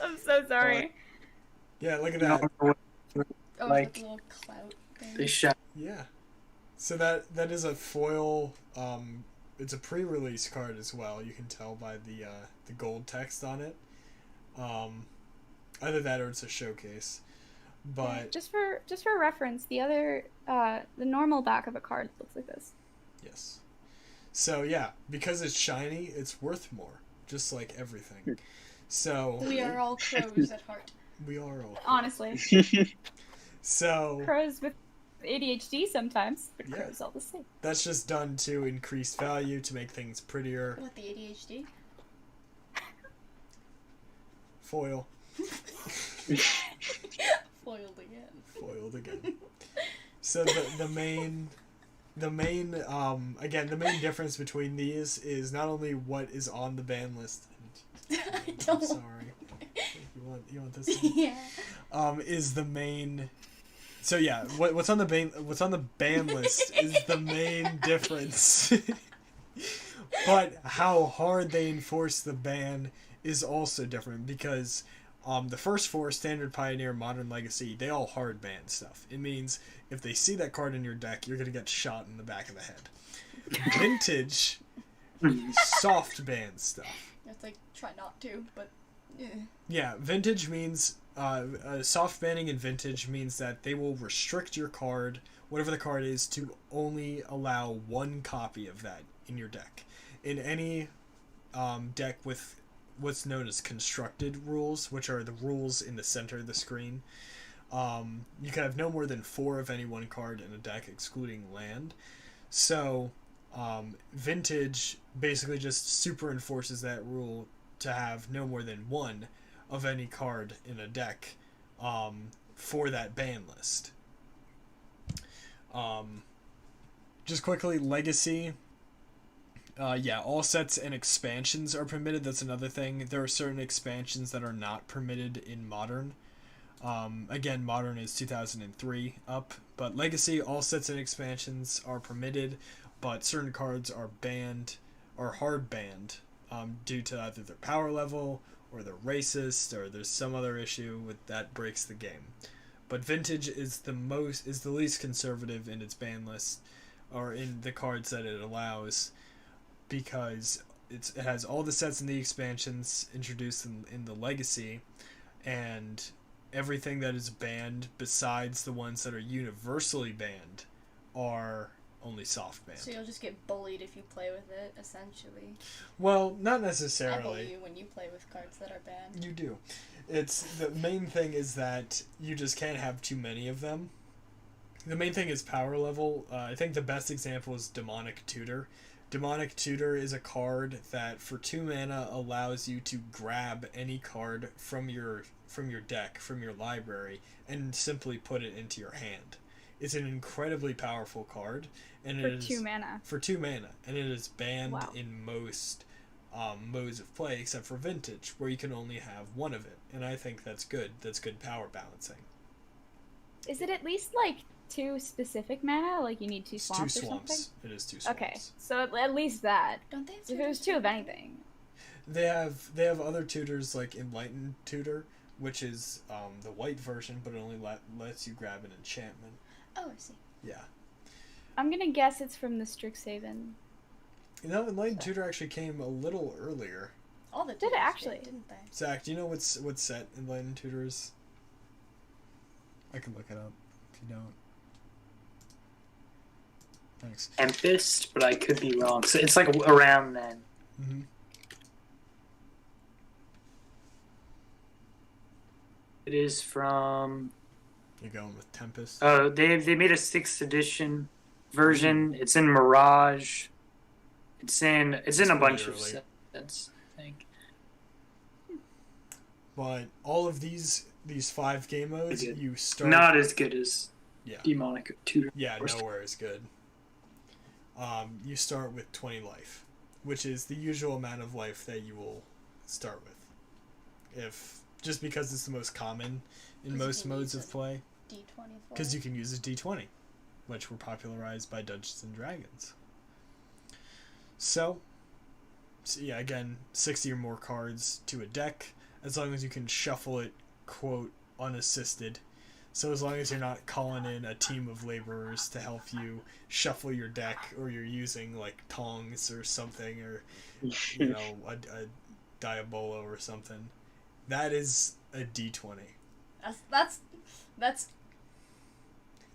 I'm so sorry. Yeah, look at You that. know, Oh, Like- the little clout thing. they shot. Yeah. So that is a foil. It's a pre-release card as well. You can tell by the gold text on it. Either that or it's a showcase. But Just for reference, the other the normal back of a card looks like this. yes. So yeah, because it's shiny, it's worth more. Just like everything. So We are all crows at heart. we are all Honestly, So crows with ADHD sometimes. But Yeah. crows all the same. that's just done to increase value, to make things prettier. What, the ADHD? Foil. Foiled again. Foiled again. So the main again, the main difference between these is not only what is on the ban list. I I'm don't. sorry. You want this one? Yeah. Is the main. So yeah, what's on the ban list is the main difference. But how hard they enforce the ban is also different because the first four, Standard, Pioneer, Modern, Legacy, they all hard ban stuff. It means if they see that card in your deck, you're gonna get shot in the back of the head. Vintage, soft ban stuff. It's like, try not to, but... Yeah. Yeah, Vintage means... soft banning in Vintage means that they will restrict your card, whatever the card is, to only allow one copy of that in your deck. In any deck with what's known as constructed rules, which are the rules in the center of the screen, you can have no more than 4 of any one card in a deck, excluding land. So Vintage basically just super enforces that rule to have no more than one of any card in a deck for that ban list. Just quickly, Legacy. All sets and expansions are permitted. That's another thing. There are certain expansions that are not permitted in Modern. Again, Modern is 2003 up, but Legacy, all sets and expansions are permitted, but certain cards are banned, or hard banned, due to either their power level, or they're racist, or there's some other issue with that breaks the game. But Vintage is the least conservative in its ban list, or in the cards that it allows, because it has all the sets and the expansions introduced in the Legacy, and everything that is banned besides the ones that are universally banned are only soft banned. So you'll just get bullied if you play with it, essentially. Well, not I necessarily. bully you when you play with cards that are banned. You do. It's the main thing is that you just can't have too many of them. The main thing is power level. I think the best example is Demonic Tutor. Demonic Tutor is a card that for 2 mana allows you to grab any card from your deck, from your library, and simply put it into your hand. It's an incredibly powerful card, and For 2 mana. For 2 mana, and it is banned Wow. in most modes of play, except for Vintage, where you can only have one of it. And I think that's good. That's good power balancing. Is it at least like 2 specific mana? Like you need 2 It's swamps 2 or something? swamps. It is 2 swamps. Okay, so at least that. Don't they have If it was 2 of anything. They have other tutors like Enlightened Tutor, which is the white version, but it only lets you grab an enchantment. Oh, I see. Yeah. I'm gonna guess it's from the Strixhaven. You know, Enlightened Tutor actually came a little earlier. All the Did it tutors actually? didn't they? Zach, do you know what set Enlightened Tutor is? I can look it up if you don't. Thanks. Tempest, but I could be wrong. So it's like around then. Mm-hmm. It is from. You're going with Tempest? They made a 6th edition version. It's in Mirage. It's in a pretty bunch of early. sets, I think. But all of these 5 game modes, Good. you start... Not as good as Yeah. Demonic Tutor. Yeah, nowhere is good. You start with 20 life, which is the usual amount of life that you will start with. Just because it's the most common in 'Cause you most can modes use of play. D20. Because you can use a D20, which were popularized by Dungeons and Dragons. So yeah, again, 60 or more cards to a deck, as long as you can shuffle it, quote, unassisted. So as long as you're not calling in a team of laborers to help you shuffle your deck, or you're using like tongs or something, or you know, a Diabolo or something, that is a D20.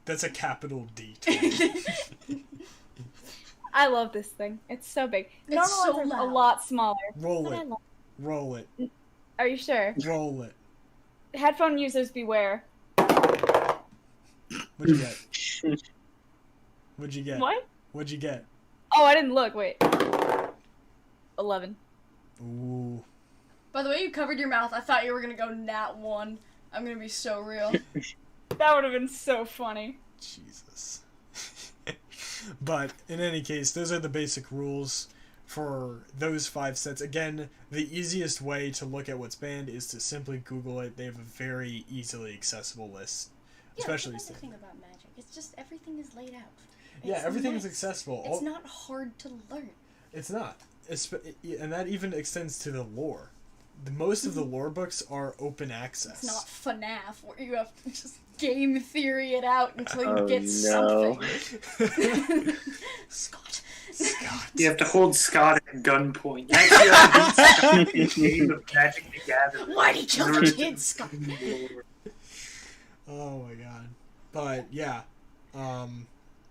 That's a capital D20. I love this thing. It's so big. It's Normal so ones are a loud. lot smaller. Roll but I it. love- Roll it. Are you sure? Roll it. Headphone users beware. What'd you get? What'd you get? What? What'd you get? Oh, I didn't look. Wait. 11. Ooh. By the way you covered your mouth, I thought you were gonna go nat 1. I'm gonna be so real. That would have been so funny. Jesus. But in any case, those are the basic rules for those 5 sets. Again, the easiest way to look at what's banned is to simply Google it. They have a very easily accessible list. Especially that's the thing standard. about Magic. It's just everything is laid out. Yeah, It's everything is nice. accessible. It's not hard to learn. It's not. And that even extends to the lore. Most of the lore books are open access. It's not FNAF where you have to just game theory it out until you Oh, get no. something. Scott. Scott. You have to hold Scott at gunpoint. You actually have to beat Scott in a game of Magic the Gathering. Why'd he kill the kids, Scott? Oh my god. But yeah,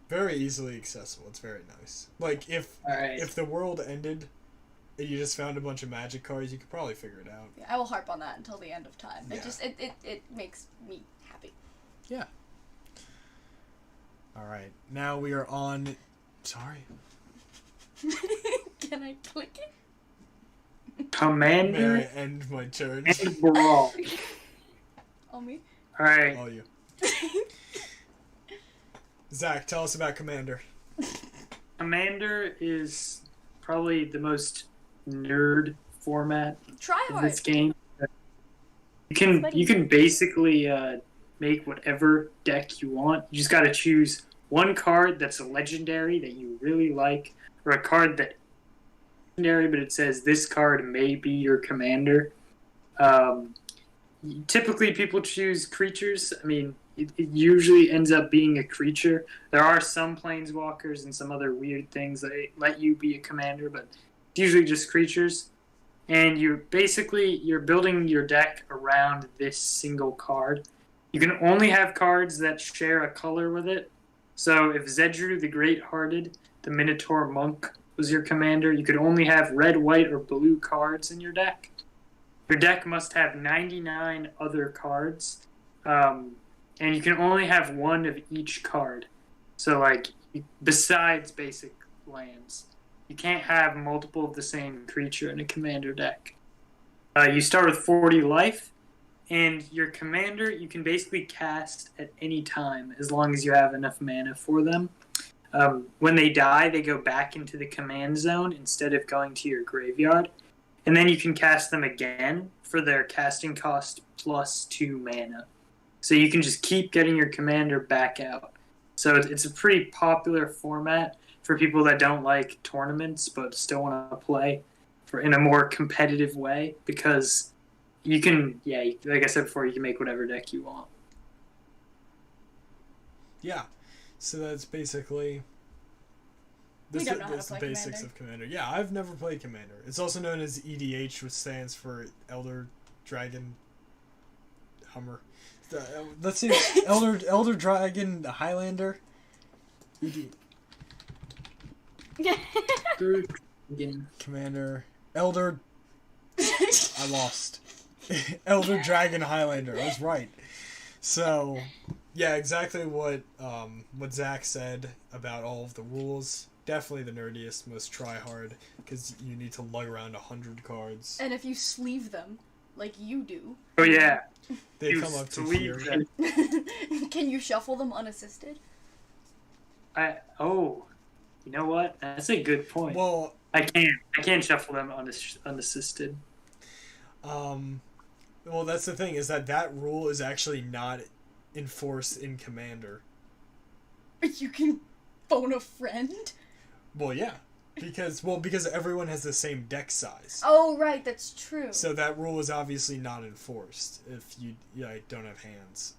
very easily accessible. It's very nice. Like if Alright. the world ended and you just found a bunch of Magic cards, you could probably figure it out. I will harp on that until the end of time. Yeah. It makes me happy. Yeah. All right. Now we are on. Sorry. Can I click it? May Commander I end my turn? and Brawl. Oh, me? Alright. All you. Zach, tell us about Commander. Commander is probably the most nerd format Try of hard. this game. You can basically make whatever deck you want. You just got to choose one card that's a legendary that you really like, or a card that legendary, but it says this card may be your commander. Typically, people choose creatures. I mean, it usually ends up being a creature. There are some planeswalkers and some other weird things that let you be a commander, but it's usually just creatures. And you're building your deck around this single card. You can only have cards that share a color with it. So if Zedru the Great-Hearted, the Minotaur Monk, was your commander, you could only have red, white, or blue cards in your deck. Your deck must have 99 other cards, and you can only have one of each card. So, like, besides basic lands, you can't have multiple of the same creature in a commander deck. You start with 40 life, and your commander you can basically cast at any time as long as you have enough mana for them. When they die, they go back into the command zone instead of going to your graveyard. And then you can cast them again for their casting cost plus 2 mana. So you can just keep getting your commander back out. So it's a pretty popular format for people that don't like tournaments but still want to play in a more competitive way, because you can, like I said before, you can make whatever deck you want. Yeah. So that's basically... We don't know how to This the play basics Commander. of Commander. Yeah, I've never played Commander. It's also known as EDH, which stands for Elder Dragon Hummer. Let's see, Elder Dragon Highlander. Commander. Elder... I lost. Elder Dragon Highlander. I was right. So, yeah, exactly what Zach said about all of the rules. Definitely the nerdiest, most try-hard, because you need to lug around 100 cards. And if you sleeve them, like you do... Oh, yeah. They You come up to sleeve here. them. Can you shuffle them unassisted? You know what? That's a good point. Well, I can shuffle them unassisted. well, that's the thing, is that rule is actually not enforced in Commander. You can phone a friend? Well, yeah. Because everyone has the same deck size. Oh, right, that's true. So that rule is obviously not enforced if you don't have hands.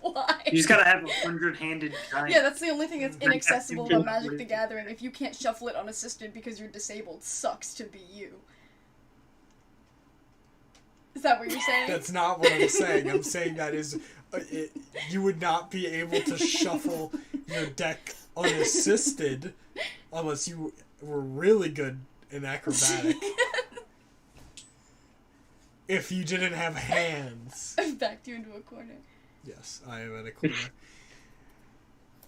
Why? You just gotta have a 100-handed giant. Yeah, that's the only thing that's Very inaccessible effective. about Magic the Gathering. If you can't shuffle it unassisted because you're disabled, sucks to be you. Is that what you're saying? That's not what I'm saying. I'm saying that you would not be able to shuffle your deck unassisted unless you were really good in acrobatic. If you didn't have hands. I've backed you into a corner. Yes, I am in a corner.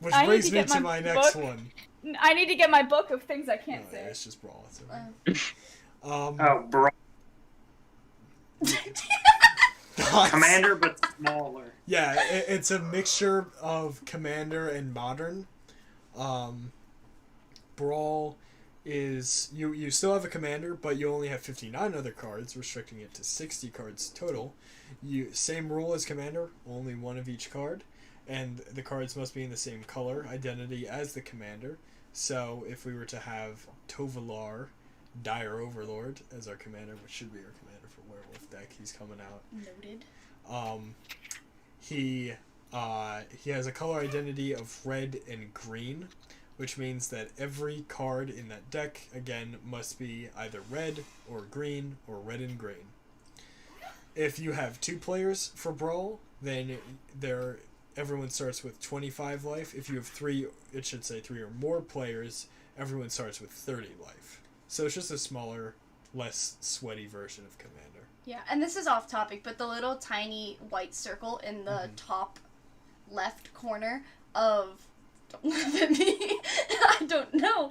Which I need brings to me get to my my next book. one. I need to get my book of things I can't Yeah, say. it's just Brawl. It's okay. Oh, bro. Commander, but smaller. Yeah, it's a mixture of Commander and Modern. Brawl is... You still have a Commander, but you only have 59 other cards, restricting it to 60 cards total. Same rule as Commander, only one of each card. And the cards must be in the same color identity as the Commander. So if we were to have Tovalar, Dire Overlord, as our Commander, which should be our Commander for Werewolf deck, he's coming out. Noted. He has a color identity of red and green, which means that every card in that deck, again, must be either red or green or red and green. If you have 2 players for Brawl, then everyone starts with 25 life. If you have 3 or more players, everyone starts with 30 life. So it's just a smaller, less sweaty version of Commander. Yeah, and this is off topic, but the little tiny white circle in the top left corner of Don't laugh at me. I don't know.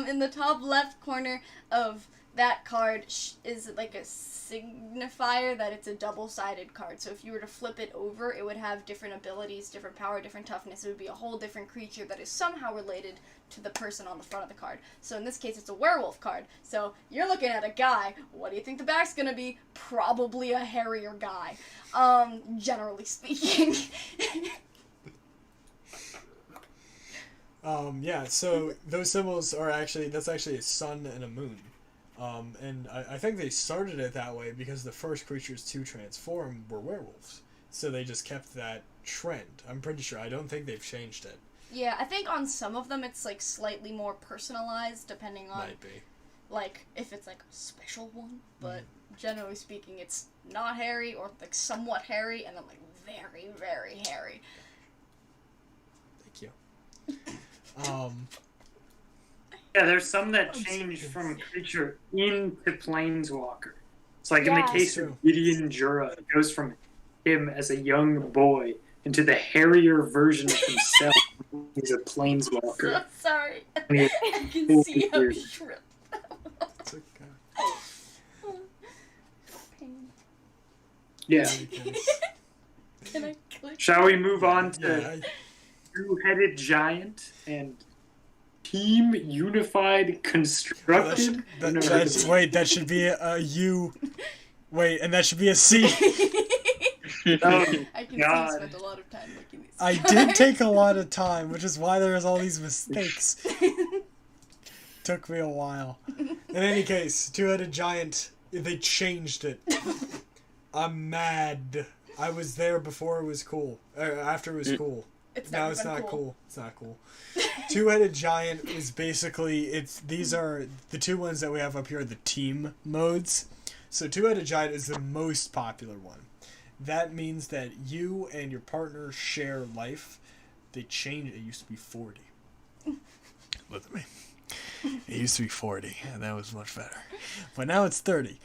In the top left corner of that card is like a signifier that it's a double-sided card. So if you were to flip it over, it would have different abilities, different power, different toughness. It would be a whole different creature that is somehow related to the person on the front of the card. So in this case, it's a werewolf card. So you're looking at a guy. What do you think the back's gonna be? Probably a hairier guy, generally speaking. Yeah, so those symbols are that's actually a sun and a moon. And I think they started it that way because the first creatures to transform were werewolves. So they just kept that trend. I'm pretty sure. I don't think they've changed it. Yeah, I think on some of them it's like slightly more personalized depending on Might be. like if it's like a special one, but generally speaking it's not hairy or like somewhat hairy and then like very, very hairy. Thank you. Yeah, there's some that change from creature into planeswalker. It's like in the case of Gideon Jura, it goes from him as a young boy into the hairier version of himself. He's a planeswalker. So sorry. I can see how shriveled that was. It's okay. Pain. Yeah. Can I click? Shall we move on to Yeah. Two-Headed Giant and Team Unified Constructed? Wait, that should be a U. Wait, and that should be a C. I can see you God. spent a lot of time making these. I did take a lot of time, which is why there's all these mistakes. Took me a while. In any case, Two-Headed Giant, they changed it. I'm mad. I was there before it was cool. After it was cool. Now it's not cool. It's not cool. Two-Headed Giant is basically, these are the two ones that we have up here are the team modes. So Two-Headed Giant is the most popular one. That means that you and your partner share life. They change. It used to be 40. Look at me. It used to be 40, and that was much better. But now it's 30.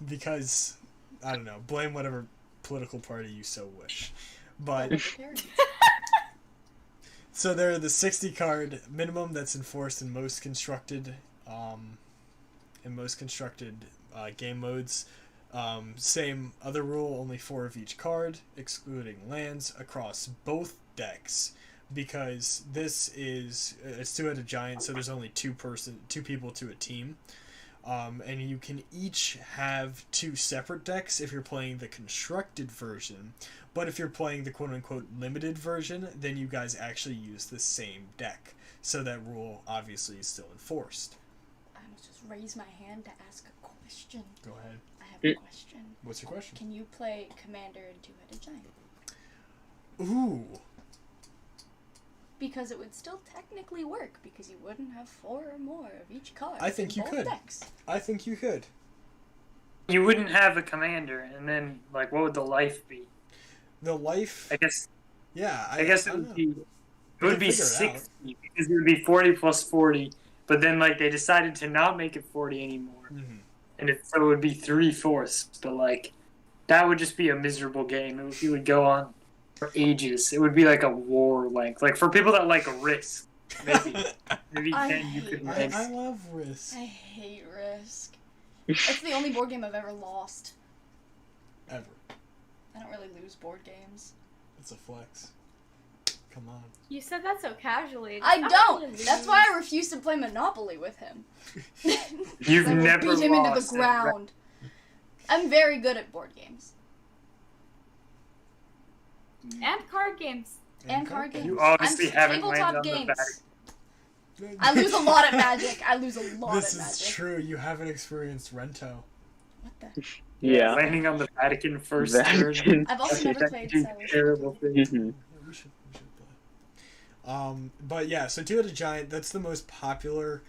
Because, I don't know, blame whatever political party you so wish. But so they're the 60 card minimum that's enforced in most constructed game modes. Same other rule, only 4 of each card, excluding lands, across both decks, because this is it's Two-Headed Giant, so there's only two people to a team. And you can each have 2 separate decks if you're playing the constructed version, but if you're playing the quote-unquote limited version, then you guys actually use the same deck. So that rule obviously is still enforced. I must just raise my hand to ask a question. Go ahead. I have a question. What's your question? Can you play Commander and Two-Headed Giant? Ooh. Because it would still technically work, because you wouldn't have 4 or more of each card. I think you could. Decks. I think you could. You wouldn't have a commander, and then, like, what would the life be? The life... I guess... Yeah, I guess it don't would know. be... It would be figure it 60, because it would be 40 plus 40, but then, like, they decided to not make it 40 anymore. Mhm. And so it would be 3/4, but, like, that would just be a miserable game. It would go on for ages. It would be like a war length. Like, for people that like Risk, maybe then you could win. I love Risk. I hate Risk. It's the only board game I've ever lost. Ever. I don't really lose board games. It's a flex. Come on. You said that so casually. I I'm don't! gonna That's lose. why I refuse to play Monopoly with him. You've I will never beat him into lost the it. ground. I'm very good at board games. And card games. And card games. You obviously I'm haven't tabletop landed on the games. I lose a lot at Magic. I lose a lot This at is Magic. true. You haven't experienced Rento. What the? Yeah. Landing on the Vatican first turn. Vatican. I've also never That's played two Cellar. terrible things. Mhm. Yeah, we should play. But yeah, so Two-Headed Giant, that's the most popular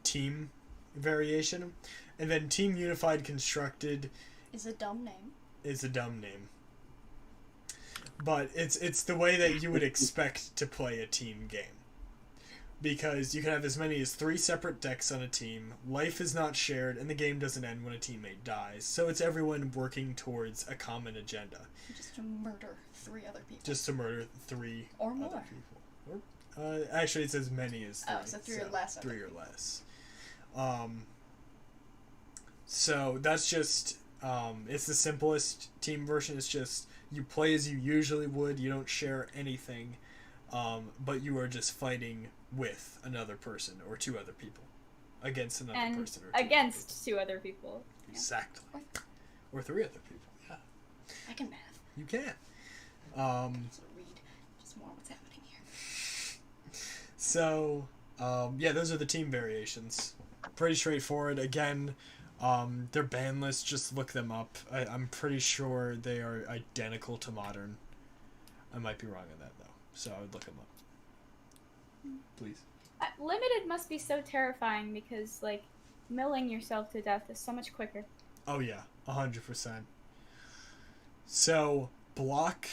team variation. And then Team Unified Constructed Is a dumb name. is a dumb name. But it's the way that you would expect to play a team game. Because you can have as many as 3 separate decks on a team, life is not shared, and the game doesn't end when a teammate dies. So it's everyone working towards a common agenda. Just to murder 3 other people. Just to murder 3 Or other more. people. Or Actually, it's as many as 3. Oh, so 3 or less. 3 or less. So that's just, it's the simplest team version. It's just, you play as you usually would, you don't share anything, but you are just fighting with another person or 2 other people. Against another person or 2 against 2 other people. Exactly. Or 3 other people, yeah. I can math. You can. So read just more what's happening here. So, yeah, those are the team variations. Pretty straightforward. Again, they're banless. Just look them up. I'm pretty sure they are identical to Modern. I might be wrong on that, though. So I would look them up. Please. Limited must be so terrifying because, like, milling yourself to death is so much quicker. Oh, yeah. 100%. So, Block,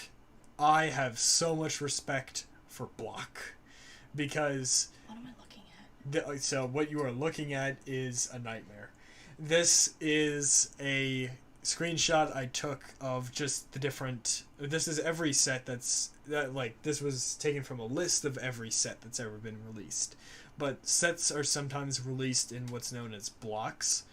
I have so much respect for Block. Because... What am I looking at? So, what you are looking at is a nightmare. This is a screenshot I took of just the different... This is every set this was taken from a list of every set that's ever been released. But sets are sometimes released in what's known as blocks.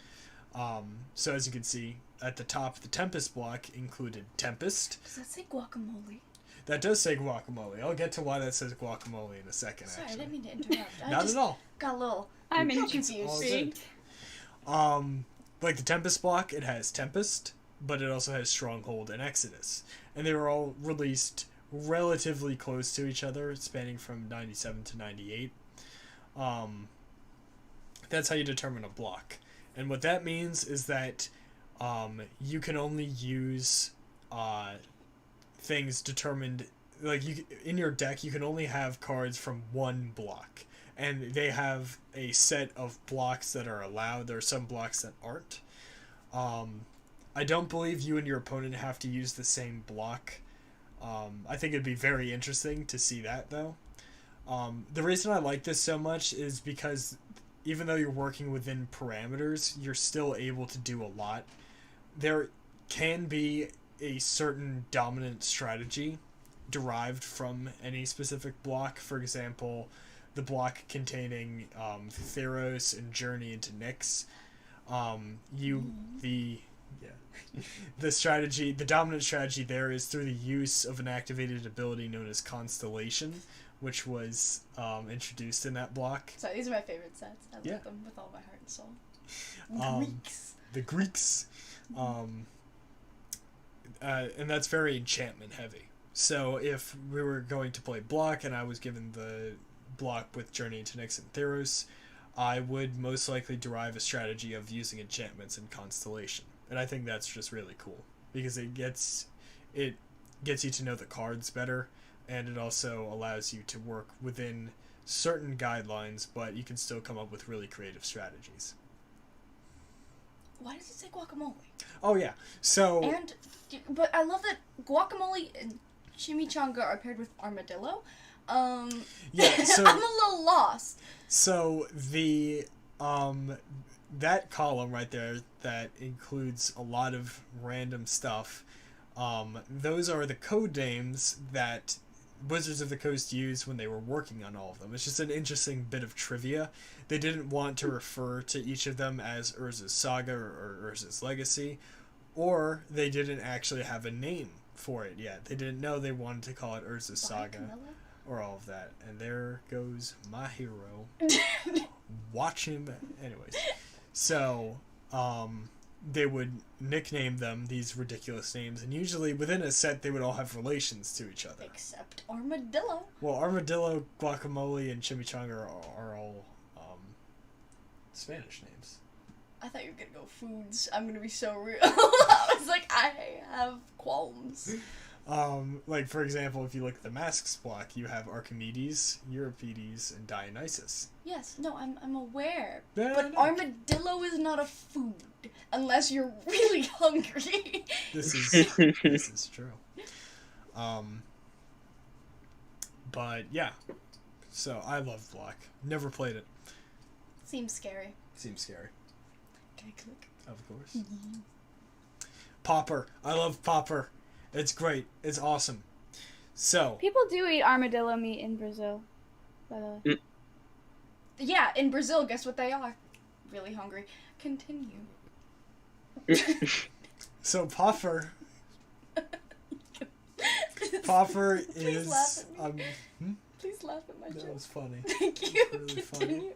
So as you can see, at the top, the Tempest block included Tempest. Does that say guacamole? That does say guacamole. I'll get to why that says guacamole in a second, Sorry, actually. I didn't mean to interrupt. Not at all. Got a little... I'm confused. intrigued. Like the Tempest block, it has Tempest, but it also has Stronghold and Exodus. And they were all released relatively close to each other, spanning from 97 to 98. That's how you determine a block. And what that means is that you can only use things determined... Like, in your deck, you can only have cards from one block. And they have a set of blocks that are allowed. There are some blocks that aren't. I don't believe you and your opponent have to use the same block. I think it'd be very interesting to see that, though. The reason I like this so much is because even though you're working within parameters, you're still able to do a lot. There can be a certain dominant strategy derived from any specific block. For example, the block containing Theros and Journey into Nyx. The dominant strategy there is through the use of an activated ability known as Constellation, which was introduced in that block. Sorry, these are my favorite sets. I love them with all my heart and soul. Greeks. The Greeks. And that's very enchantment heavy. So if we were going to play block and I was given the block with Journey into Nyx and Theros, I would most likely derive a strategy of using enchantments and Constellation. And I think that's just really cool because it gets you to know the cards better, and it also allows you to work within certain guidelines, but you can still come up with really creative strategies. Why does it say guacamole? Oh yeah, so... But I love that guacamole and chimichanga are paired with armadillo. Yeah, so... I'm a little lost. So the... that column right there that includes a lot of random stuff, those are the code names that Wizards of the Coast used when they were working on all of them. It's just an interesting bit of trivia. They didn't want to refer to each of them as Urza's Saga or Urza's Legacy, or they didn't actually have a name for it yet. They didn't know they wanted to call it Urza's Saga Camilla? or all of that. And there goes my hero. Watch him. Anyways. So, they would nickname them these ridiculous names, and usually within a set they would all have relations to each other. Except armadillo. Well, armadillo, guacamole, and chimichanga are all Spanish names. I thought you were gonna go foods. I'm gonna be so real. I was like, I have qualms. Like, for example, if you look at the masks block, you have Archimedes, Euripides, and Dionysus. Yes, no, I'm aware. Yeah, but armadillo is not a food unless you're really hungry. This is true. But yeah, so I love block. Never played it. Seems scary. Seems scary. Can I click? Of course. Popper. I love Popper. It's great. It's awesome. So People do eat armadillo meat in Brazil. by the way. Yeah, in Brazil, guess what they are? Really hungry. Continue. So Poffer Please is laugh at me. Please laugh at my that joke. was funny. Thank you. Really Continue.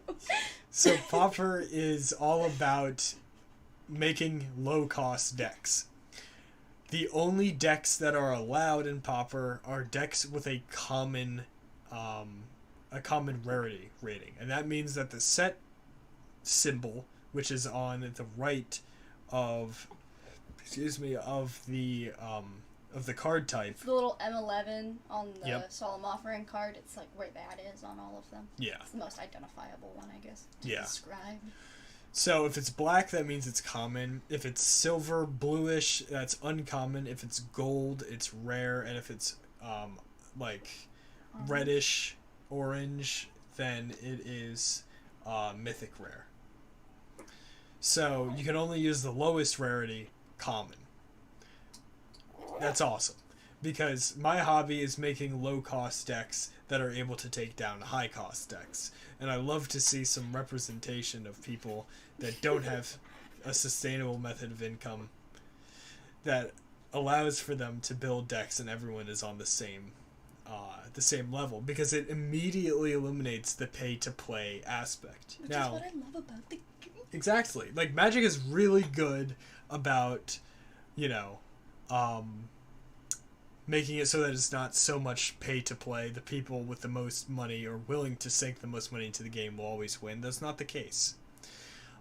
So Poffer is all about making low-cost decks. The only decks that are allowed in Popper are decks with a common rarity rating, and that means that the set symbol, which is on the right of the card type. It's the little M11 on the Yep. Solemn Offering card. It's like where that is on all of them. Yeah. It's the most identifiable one, I guess, to Yeah. describe. So if it's black, that means it's common. If it's silver, bluish, that's uncommon. If it's gold, it's rare. And if it's reddish, orange, then it is mythic rare. So you can only use the lowest rarity, common. That's awesome. Because my hobby is making low-cost decks that are able to take down high-cost decks. And I love to see some representation of people that don't have a sustainable method of income that allows for them to build decks and everyone is on the same level, because it immediately eliminates the pay-to-play aspect. Which is what I love about the game. Exactly. Like, Magic is really good about, making it so that it's not so much pay-to-play. The people with the most money or willing to sink the most money into the game will always win. That's not the case.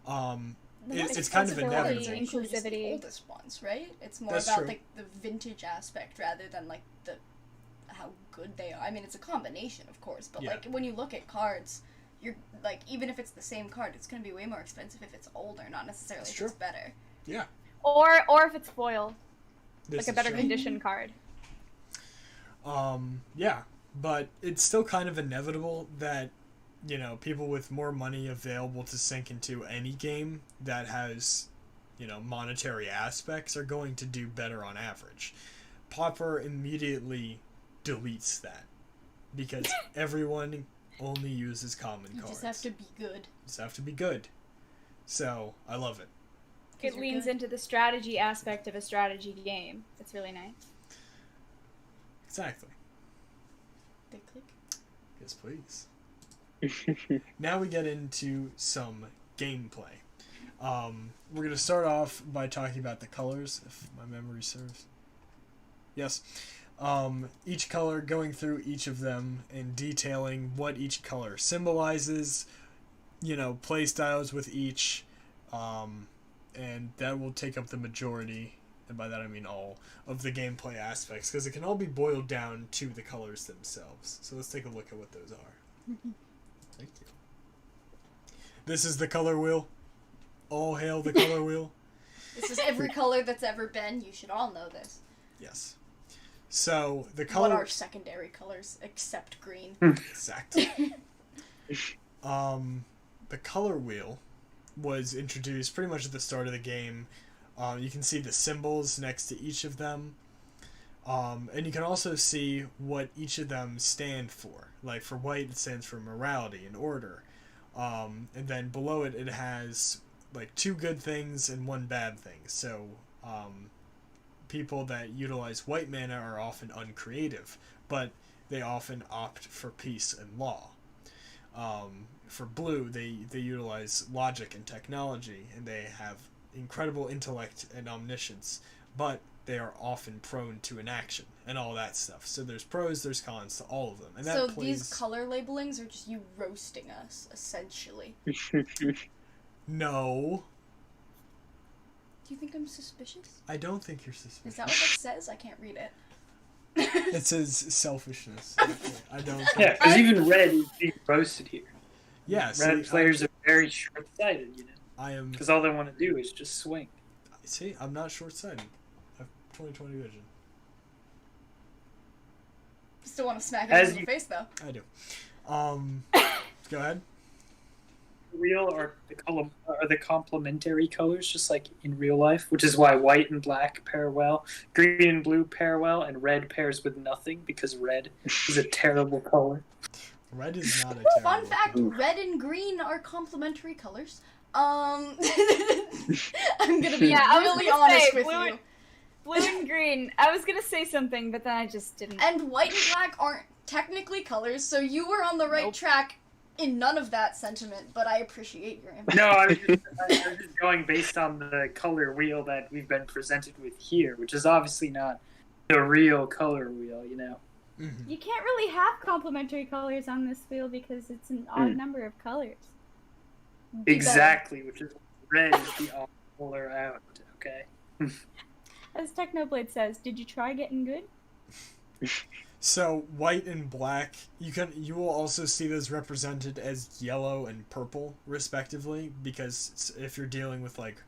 It's kind of inevitable. Inclusivity. The oldest ones, right? It's more That's about true. like the vintage aspect rather than like the how good they are. I mean, it's a combination, of course, but like when you look at cards, you're like, even if it's the same card, it's going to be way more expensive if it's older, not necessarily if it's better. Yeah. Or if it's foil, This like a is better true. condition card. Yeah, but it's still kind of inevitable that, people with more money available to sink into any game that has, monetary aspects are going to do better on average. Popper immediately deletes that because everyone only uses common cards. You just have to be good. You just have to be good. So, I love it. It leans into the strategy aspect of a strategy game. It's really nice. Exactly. Big click. Yes, please. Now we get into some gameplay. We're going to start off by talking about the colors, if my memory serves. Yes. Each color, going through each of them and detailing what each color symbolizes, play styles with each, and that will take up the majority, and by that I mean all, of the gameplay aspects, because it can all be boiled down to the colors themselves. So let's take a look at what those are. Thank you. This is the color wheel. All hail the color wheel. This is every color that's ever been. You should all know this. Yes. So the color. What are secondary colors except green? Exactly. The color wheel was introduced pretty much at the start of the game. You can see the symbols next to each of them. And you can also see what each of them stand for. Like for white, it stands for morality and order. And then below it, it has like 2 good things and 1 bad thing. So people that utilize white mana are often uncreative, but they often opt for peace and law. For blue, they utilize logic and technology, and they have incredible intellect and omniscience, but they are often prone to inaction and all that stuff. So there's pros, there's cons to all of them. And that so plays... these color labelings are just you roasting us, essentially. No. Do you think I'm suspicious? I don't think you're suspicious. Is that what that says? I can't read it. It says selfishness. I don't think... Yeah, because even red is being roasted here. Yeah, Red players are very short-sighted, I am... because all they want to do is just swing. See, I'm not short-sighted. I have 20/20 vision. Still want to smack it in the face, though. I do. Go ahead. Real are the complementary colors, just like in real life, which is why white and black pair well, green and blue pair well, and red pairs with nothing because red is a terrible color. Red is not a terrible Fun fact, color. red and green are complementary colors. I'm gonna be really honest with you. Blue and green. I was gonna say something, but then I just didn't. And white and black aren't technically colors, so you were on the right track in none of that sentiment, but I appreciate your input. No, I was just going based on the color wheel that we've been presented with here, which is obviously not the real color wheel, you know. Mm-hmm. You can't really have complementary colors on this wheel because it's an odd number of colors. Exactly, which is red is the odd color out, okay? As Technoblade says, did you try getting good? So white and black, you will also see those represented as yellow and purple, respectively, because if you're dealing with like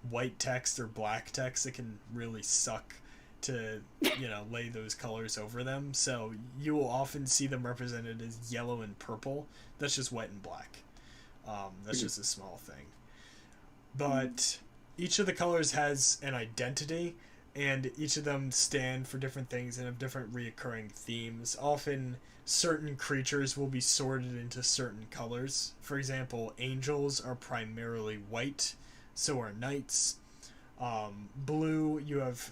white text or black text, it can really suck to lay those colors over them. So you will often see them represented as yellow and purple. That's just white and black. That's just a small thing. But each of the colors has an identity, and each of them stand for different things and have different reoccurring themes. Often, certain creatures will be sorted into certain colors. For example, angels are primarily white, so are knights. Blue, you have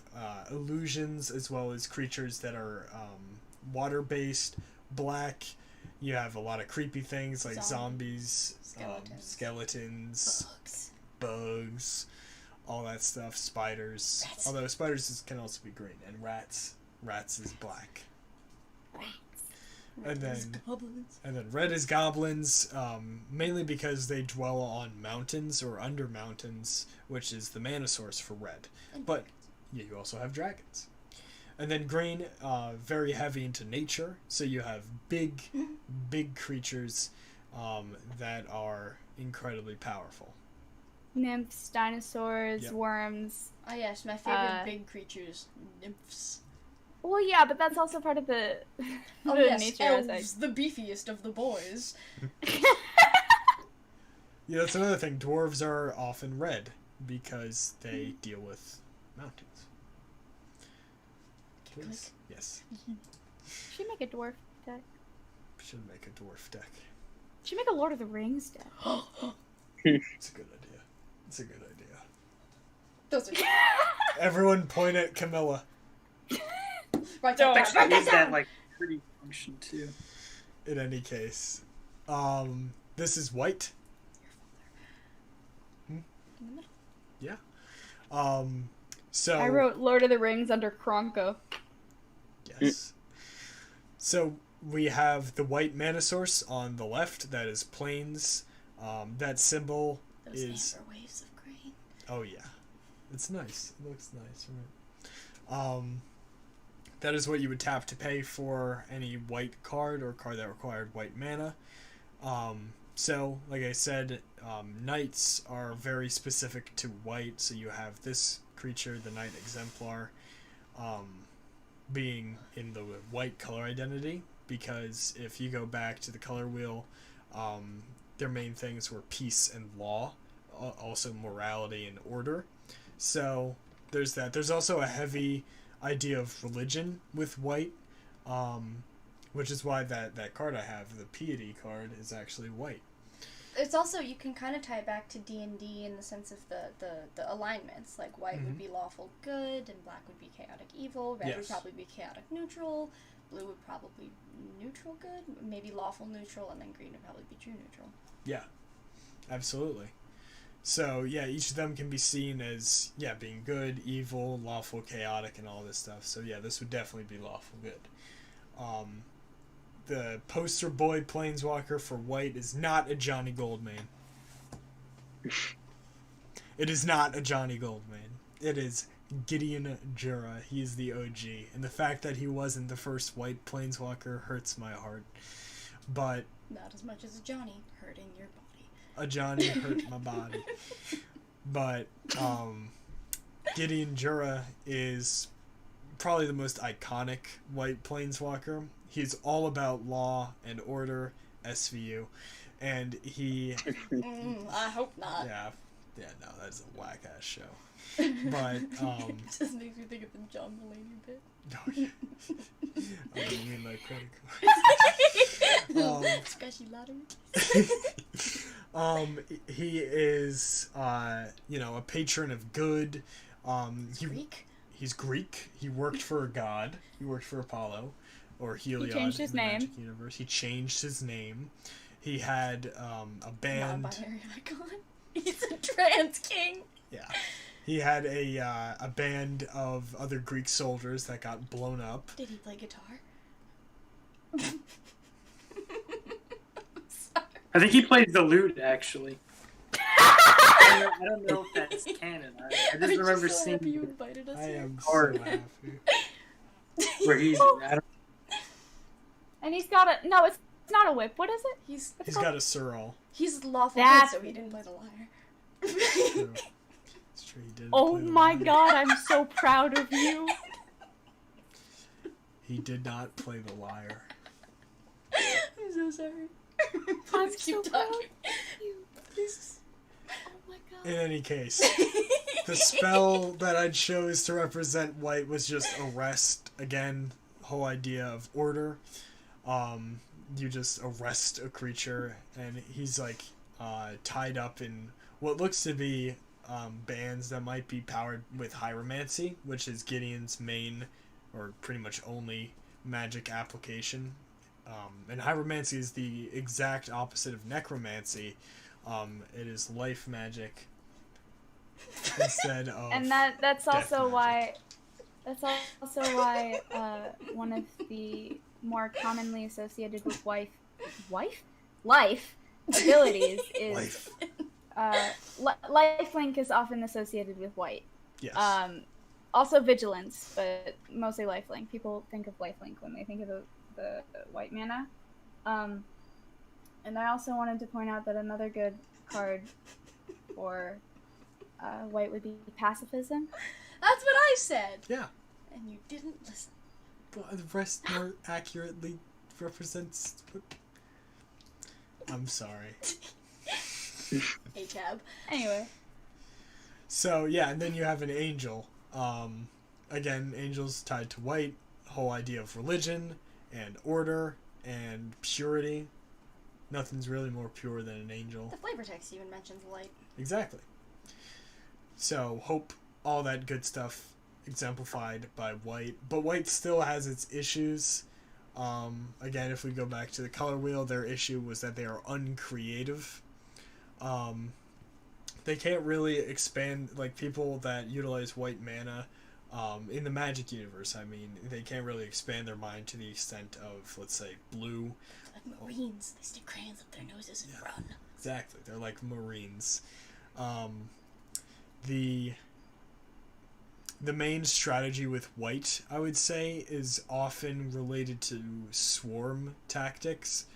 illusions, as well as creatures that are water-based. Black, you have a lot of creepy things like zombies, skeletons, bugs, all that stuff, spiders. Although spiders can also be green, and rats. Rats is black. And then red is goblins, mainly because they dwell on mountains or under mountains, which is the mana source for red. But yeah, you also have dragons. And then green, very heavy into nature, so you have big creatures that are incredibly powerful. Nymphs, dinosaurs, worms. Oh yes, my favorite big creatures, nymphs. Well, yeah, but that's also part of the nature elves, the beefiest of the boys. Yeah, that's another thing. Dwarves are often red because they deal with mountains. Please? Yes. Should make a dwarf deck. Should make a dwarf deck. Should make a Lord of the Rings deck. It's a good idea. It's a good idea. Those are Everyone point at Camilla. Right down. Actually, is that like pretty function too? In any case, this is white. Yeah. So I wrote Lord of the Rings under Kronko. Yes. So we have the white mana source on the left. That is plains. That symbol is amber waves of green. Oh yeah, it's nice. It looks nice, right? That is what you would tap to pay for any white card or card that required white mana. So, like I said, knights are very specific to white. So you have this creature, the Knight Exemplar, being in the white color identity, because if you go back to the color wheel, their main things were peace and law, also morality and order. So there's that. There's also a heavy idea of religion with white, which is why that card I have, the piety card, is actually white. It's also, you can kind of tie it back to D&D in the sense of the alignments. Like, white would be lawful good, and black would be chaotic evil, red would probably be chaotic neutral, blue would probably neutral good, maybe lawful neutral, and then green would probably be true neutral. Yeah, absolutely. So, yeah, each of them can be seen as, being good, evil, lawful, chaotic, and all this stuff. So, yeah, this would definitely be lawful good. The poster boy planeswalker for white is not a Johnny Goldman. It is not a Johnny Goldman. It is Gideon Jura. He is the OG. And the fact that he wasn't the first white planeswalker hurts my heart. But not as much as a Johnny hurting your body. A Johnny hurt my body. But Gideon Jura is probably the most iconic white planeswalker. He's all about law and order, SVU, and he... I hope not. Yeah, no, that's a whack-ass show. But, It just makes me think of the John Mulaney bit. Oh, you mean my credit card? Scratchy lottery. He is, a patron of good. Greek? He's Greek. He worked for a god. He worked for Apollo, or Heliod. He changed his in the name. Magic universe. He changed his name. He had a band. Non-binary icon. He's a trans king. Yeah. He had a band of other Greek soldiers that got blown up. Did he play guitar? I think he plays the lute, actually. I don't know if that's canon. I just remember so seeing happy you invited us I here. am so Hard. happy. where he's. I don't, And he's got a no. It's not a whip. What is it? He's Got a surall. lawful That's- good, so he didn't play the lyre. True. It's true. He did. Oh play the my lyre. god! I'm so proud of you. He did not play the lyre. I'm so sorry. I'm Please keep so proud talking. of you. Please. Oh my god. In any case, the spell that I chose to represent white was just arrest. Again, whole idea of order. You just arrest a creature, and he's like tied up in what looks to be bands that might be powered with hieromancy, which is Gideon's main or pretty much only magic application. And hieromancy is the exact opposite of necromancy. It is life magic instead of And that's death also magic. why one of the more commonly associated with life abilities is life. lifelink is often associated with white. Yes. Also vigilance, but mostly lifelink. People think of lifelink when they think of the white mana. And I also wanted to point out that another good card for white would be pacifism. That's what I said. Yeah. And you didn't listen. But the rest more accurately represents. I'm sorry. A-cab. Anyway, So yeah, and then you have an angel. Again, angels tied to white. Whole idea of religion and order and purity. Nothing's really more pure than an angel. The flavor text even mentions light. Exactly. So hope, all that good stuff exemplified by white, but white still has its issues. Again, if we go back to the color wheel, their issue was that they are uncreative. They can't really expand, like people that utilize white mana in the Magic universe. I mean, they can't really expand their mind to the extent of, let's say, blue. Like Marines, they stick crayons up their noses and run. Exactly, they're like Marines. The main strategy with white, I would say, is often related to swarm tactics,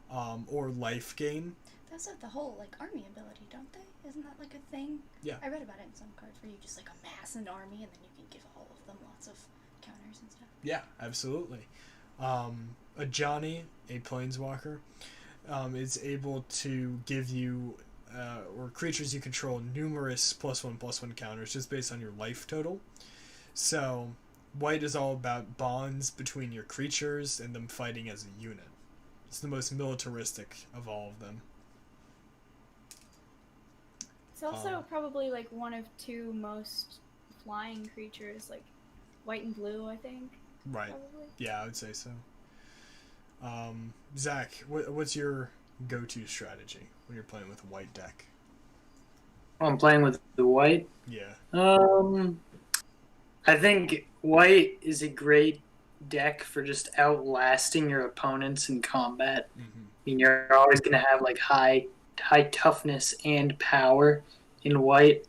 or life gain. That's like the whole like army ability, don't they? Isn't that like a thing? Yeah. I read about it in some cards where you just like amass an army and then you can give all of them lots of counters and stuff. Yeah, absolutely. A Johnny, a planeswalker, is able to give you, or creatures you control, numerous +1/+1 counters just based on your life total. So, white is all about bonds between your creatures and them fighting as a unit. It's the most militaristic of all of them. it's also probably like one of two most flying creatures, like white and blue, I think. Right. Probably. Yeah, I would say so. Zach, what's your go-to strategy when you're playing with a white deck? I'm playing with the white. Yeah. I think white is a great deck for just outlasting your opponents in combat. Mm-hmm. I mean, you're always going to have like high toughness and power in white.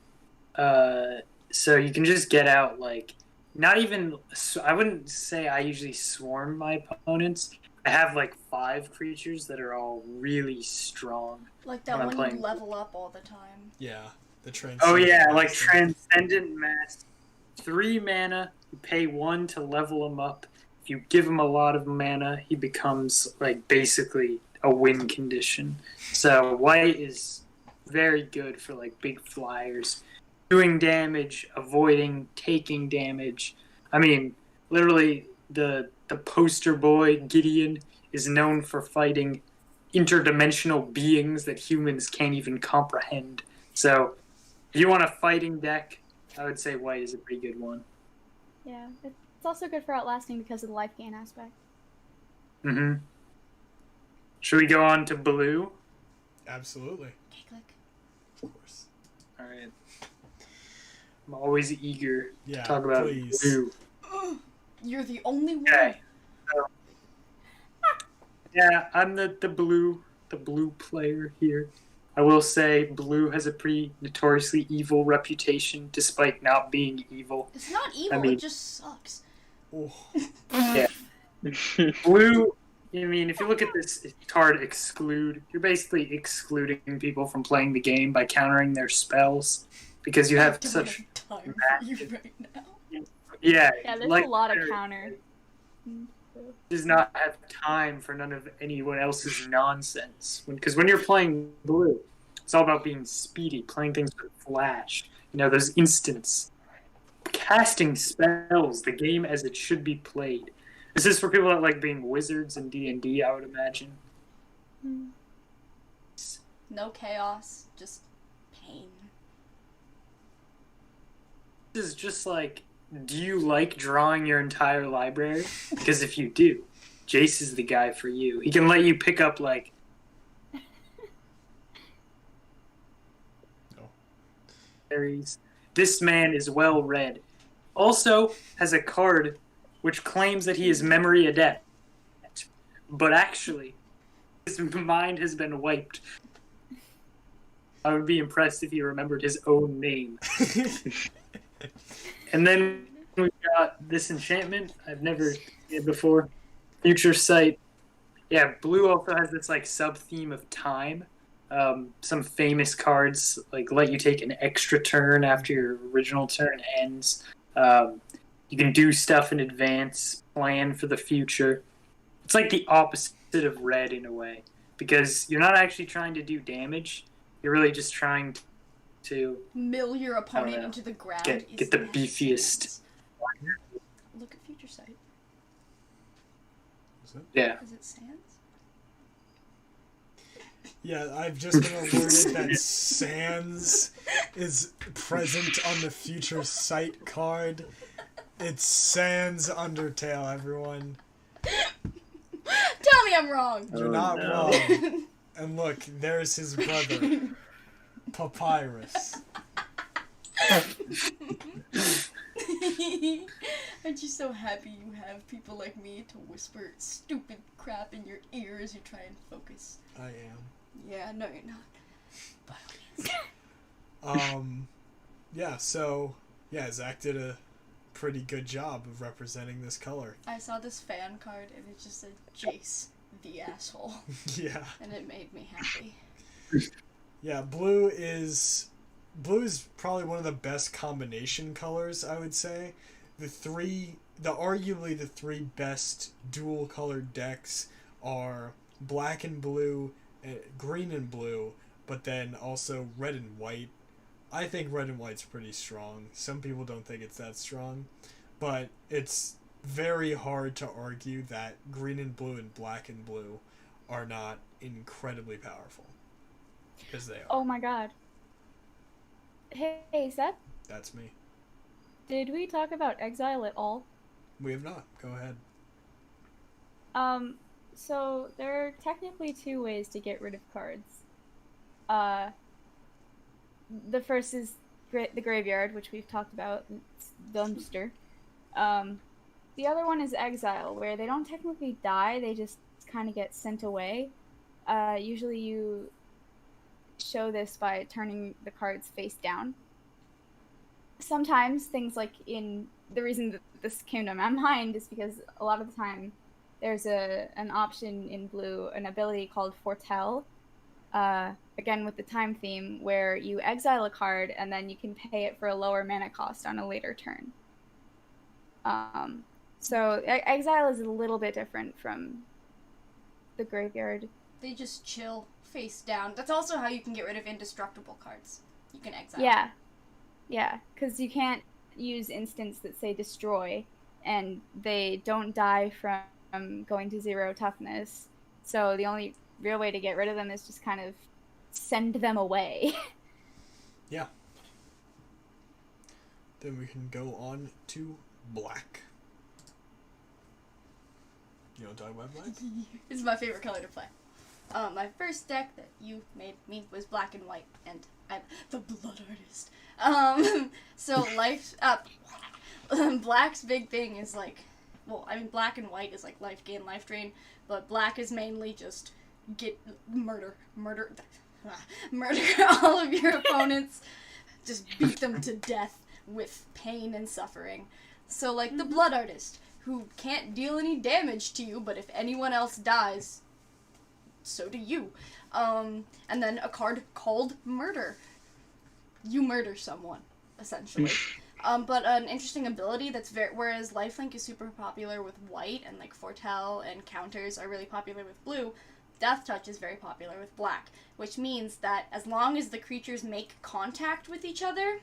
So you can just get out like not even. I wouldn't say I usually swarm my opponents. I have like 5 creatures that are all really strong. Like that When I'm one playing- you level up all the time. Yeah. The Oh yeah, Transcendent like Master. Transcendent Mass. 3 mana, you pay 1 to level him up. If you give him a lot of mana, he becomes like basically a win condition. So white is very good for like big flyers. Doing damage, avoiding taking damage. I mean, literally the poster boy Gideon is known for fighting interdimensional beings that humans can't even comprehend. So, if you want a fighting deck, I would say white is a pretty good one. Yeah, it's also good for outlasting because of the life gain aspect. Mm-hmm. Should we go on to blue? Absolutely. Okay, click. Of course. All right. I'm always eager Yeah, to talk about please. blue. You're the only one. Okay. So, yeah, I'm the blue player here. I will say blue has a pretty notoriously evil reputation, despite not being evil. It's not evil, mean- it just sucks. Oh. Yeah. Blue, I mean, if you look at this card exclude, you're basically excluding people from playing the game by countering their spells because you have I don't such have time for you right now. yeah. Yeah, there's like, a lot of counter. does not have time for none of anyone else's nonsense. Because when you're playing blue, it's all about being speedy, playing things with flash. You know, those instants, casting spells, the game as it should be played. This is for people that like being wizards in D&D, I would imagine. No chaos, just pain. This is just like, do you like drawing your entire library? Because if you do, Jace is the guy for you. He can let you pick up like berries. This man is well read. Also has a card which claims that he is memory adept, but actually his mind has been wiped. I would be impressed if he remembered his own name. And then we got this enchantment I've never seen it before. Future Sight. Yeah, blue also has this like sub theme of time. Some famous cards like let you take an extra turn after your original turn ends. You can do stuff in advance, plan for the future. It's like the opposite of red in a way, because you're not actually trying to do damage. You're really just trying to Mill your opponent know. into the ground. Get the beefiest. Look at Future Sight. Is it? Yeah. Is it Sans? Yeah, I've just been alerted that Sans is present on the Future Sight card. It's Sans Undertale, everyone. Tell me I'm wrong! You're Oh, not no. wrong. And look, there's his brother, Papyrus. Aren't you so happy you have people like me to whisper stupid crap in your ear as you try and focus? I am. Yeah, no you're not. By all means. Yeah, so, yeah, Zach did a pretty good job of representing this color. I saw this fan card and it just said Jace, the asshole. Yeah. And it made me happy. Yeah, blue is probably one of the best combination colors, I would say. Arguably the three best dual colored decks are black and blue, green and blue, but then also red and white. I think red and white's pretty strong. Some people don't think it's that strong, but it's very hard to argue that green and blue and black and blue are not incredibly powerful. Because they are. Oh my god. Hey, Seth, That's me. did we talk about exile at all? We have not. Go ahead. So there are technically two ways to get rid of cards. The first is the graveyard, which we've talked about. It's dumpster. The other one is exile, where they don't technically die, they just kind of get sent away. Usually you show this by turning the cards face down. Sometimes things like the reason that this came to my mind is because a lot of the time there's an option in blue, an ability called Foretell, again with the time theme, where you exile a card and then you can pay it for a lower mana cost on a later turn. So exile is a little bit different from the graveyard. They just chill face down. That's also how you can get rid of indestructible cards. You can exile. Yeah, because you can't use instants that say destroy, and they don't die from going to 0 toughness. So the only real way to get rid of them is just kind of send them away. Yeah. Then we can go on to black. You want to talk about black? This is my favorite color to play. My first deck that you made me was black and white, and I'm the blood artist. So black's big thing is like, well, I mean, black and white is like life gain, life drain, but black is mainly just murder all of your opponents, just beat them to death with pain and suffering. So like the blood artist, who can't deal any damage to you, but if anyone else dies, so do you. And then a card called Murder. You murder someone, essentially. But an interesting ability that's whereas Lifelink is super popular with white, and like Foretell and counters are really popular with blue, Death Touch is very popular with black, which means that as long as the creatures make contact with each other,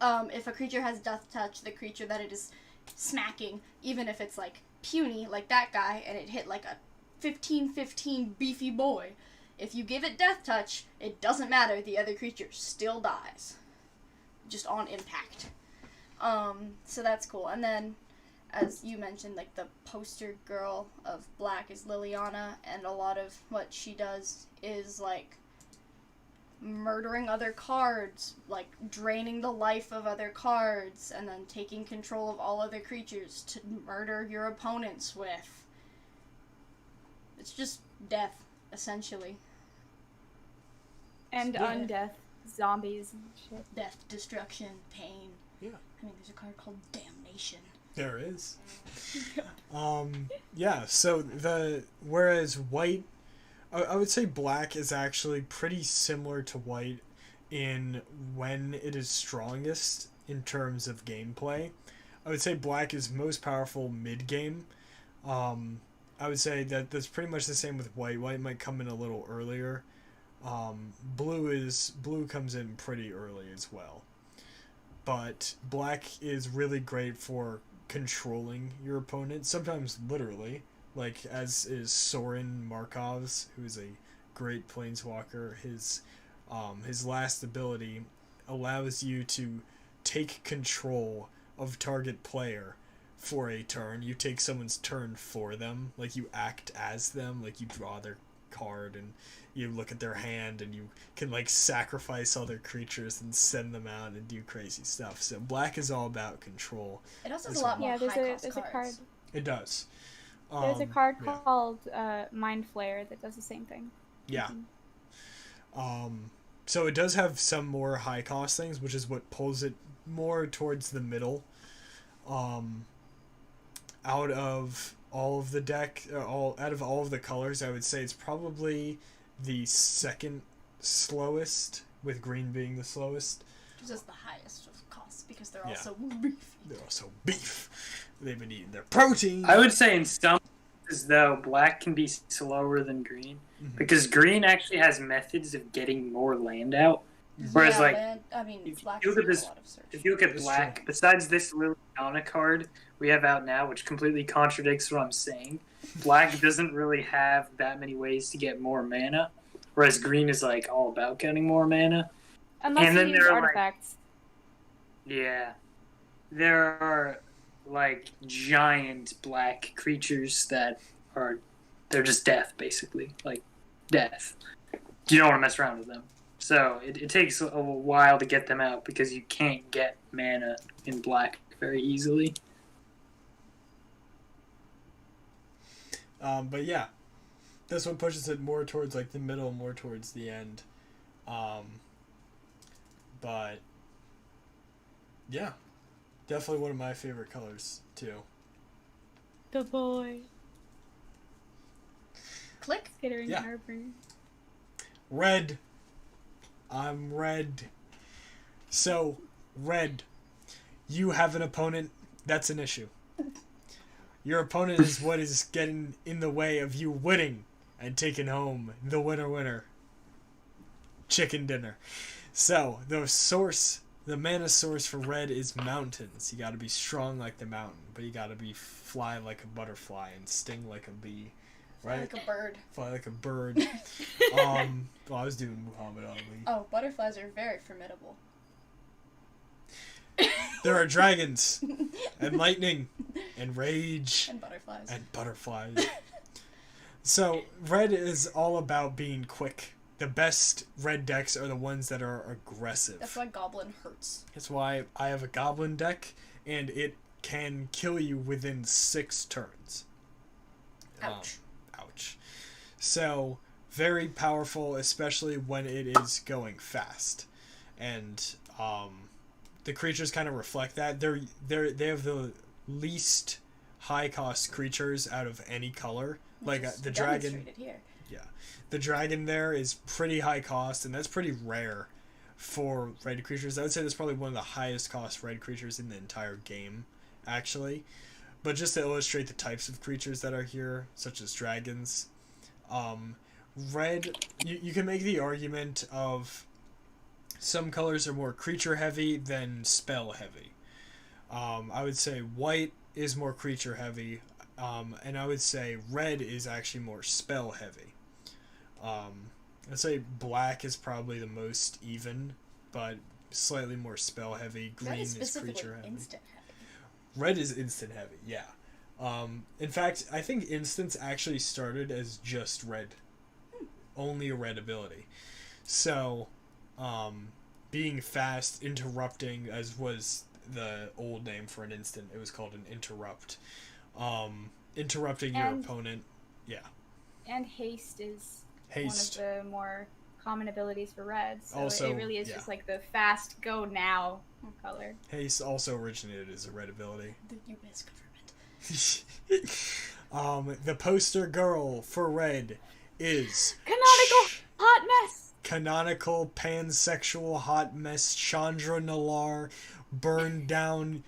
if a creature has Death Touch, the creature that it is smacking, even if it's like puny, like that guy, and it hit like a 15-15 beefy boy, if you give it Death Touch, it doesn't matter, the other creature still dies. Just on impact. So that's cool. And then, as you mentioned, like the poster girl of black is Liliana, and a lot of what she does is like murdering other cards, like draining the life of other cards, and then taking control of all other creatures to murder your opponents with. It's just death, essentially. And undeath, zombies and shit. Death, destruction, pain. Yeah. I mean, there's a card called Damnation. There is. Yeah, so whereas white, I would say black is actually pretty similar to white in when it is strongest in terms of gameplay. I would say black is most powerful mid-game. I would say that's pretty much the same with white. White might come in a little earlier. Blue comes in pretty early as well. But black is really great for controlling your opponent, sometimes literally, like as is Sorin Markov's, who is a great planeswalker. His last ability allows you to take control of target player for a turn. You take someone's turn for them, like you act as them, like you draw their card and you look at their hand and you can like sacrifice other creatures and send them out and do crazy stuff. So black is all about control. It also has a lot more high cost there's cards. a card. It does. There's a card called Mind Flare that does the same thing. Yeah. So it does have some more high cost things, which is what pulls it more towards the middle. Out of all of the deck, out of all of the colors, I would say it's probably the second slowest, with green being the slowest. Which is the highest of costs because they're Yeah. also beefy. They're also beef. They've been eating their protein. I would say in some cases, though, black can be slower than green. Mhm. Because green actually has methods of getting more land out. Whereas, Yeah, like, man, I mean, if black you look at has this- a lot of search. if you look at That's black, true. besides this Liliana card we have out now, which completely contradicts what I'm saying, black doesn't really have that many ways to get more mana, whereas green is, like, all about getting more mana. Unless And then you use there are, like- artifacts. Yeah. There are, like, giant black creatures that they're just death, basically. Like, death. You don't want to mess around with them. So it takes a while to get them out because you can't get mana in black very easily. But yeah, this one pushes it more towards like the middle, more towards the end. But yeah, definitely one of my favorite colors too. The boy. Click. Skittering Yeah. Harbor. Red. I'm red. So, red. You have an opponent. That's an issue. Your opponent is what is getting in the way of you winning and taking home the winner. Chicken dinner. So, the source The mana source for red is mountains. You gotta be strong like the mountain, but you gotta be fly like a butterfly and sting like a bee. Fly Right? like a bird. Fly like a bird. Well, I was doing Muhammad Ali. Oh, butterflies are very formidable. There are dragons, and lightning, and rage, And butterflies. and butterflies. So, red is all about being quick. The best red decks are the ones that are aggressive. That's why Goblin hurts. That's why I have a goblin deck, and it can kill you within 6 turns. Ouch. Ouch. So, very powerful, especially when it is going fast. And, the creatures kind of reflect that. They have the least high-cost creatures out of any color. Which Like, is the dragon... demonstrated here. Yeah. The dragon there is pretty high cost, and that's pretty rare for red creatures. I would say that's probably one of the highest cost red creatures in the entire game, actually. But just to illustrate the types of creatures that are here, such as dragons, red, you can make the argument of some colors are more creature heavy than spell heavy. I would say white is more creature heavy, and I would say red is actually more spell heavy. I'd say black is probably the most even, but slightly more spell heavy. Green Red is is specifically creature heavy. instant heavy. Red is instant heavy, yeah. In fact, I think instants actually started as just red. Only a red ability. So, being fast, interrupting, as was the old name for an instant, it was called an interrupt. Interrupting your opponent, yeah. And haste is Haste. one of the more common abilities for red. So Also, it really is yeah. just like the fast go now color. Haste also originated as a red ability. The U.S. government. The poster girl for red is Canonical hot mess. canonical pansexual hot mess Chandra Nalar burned down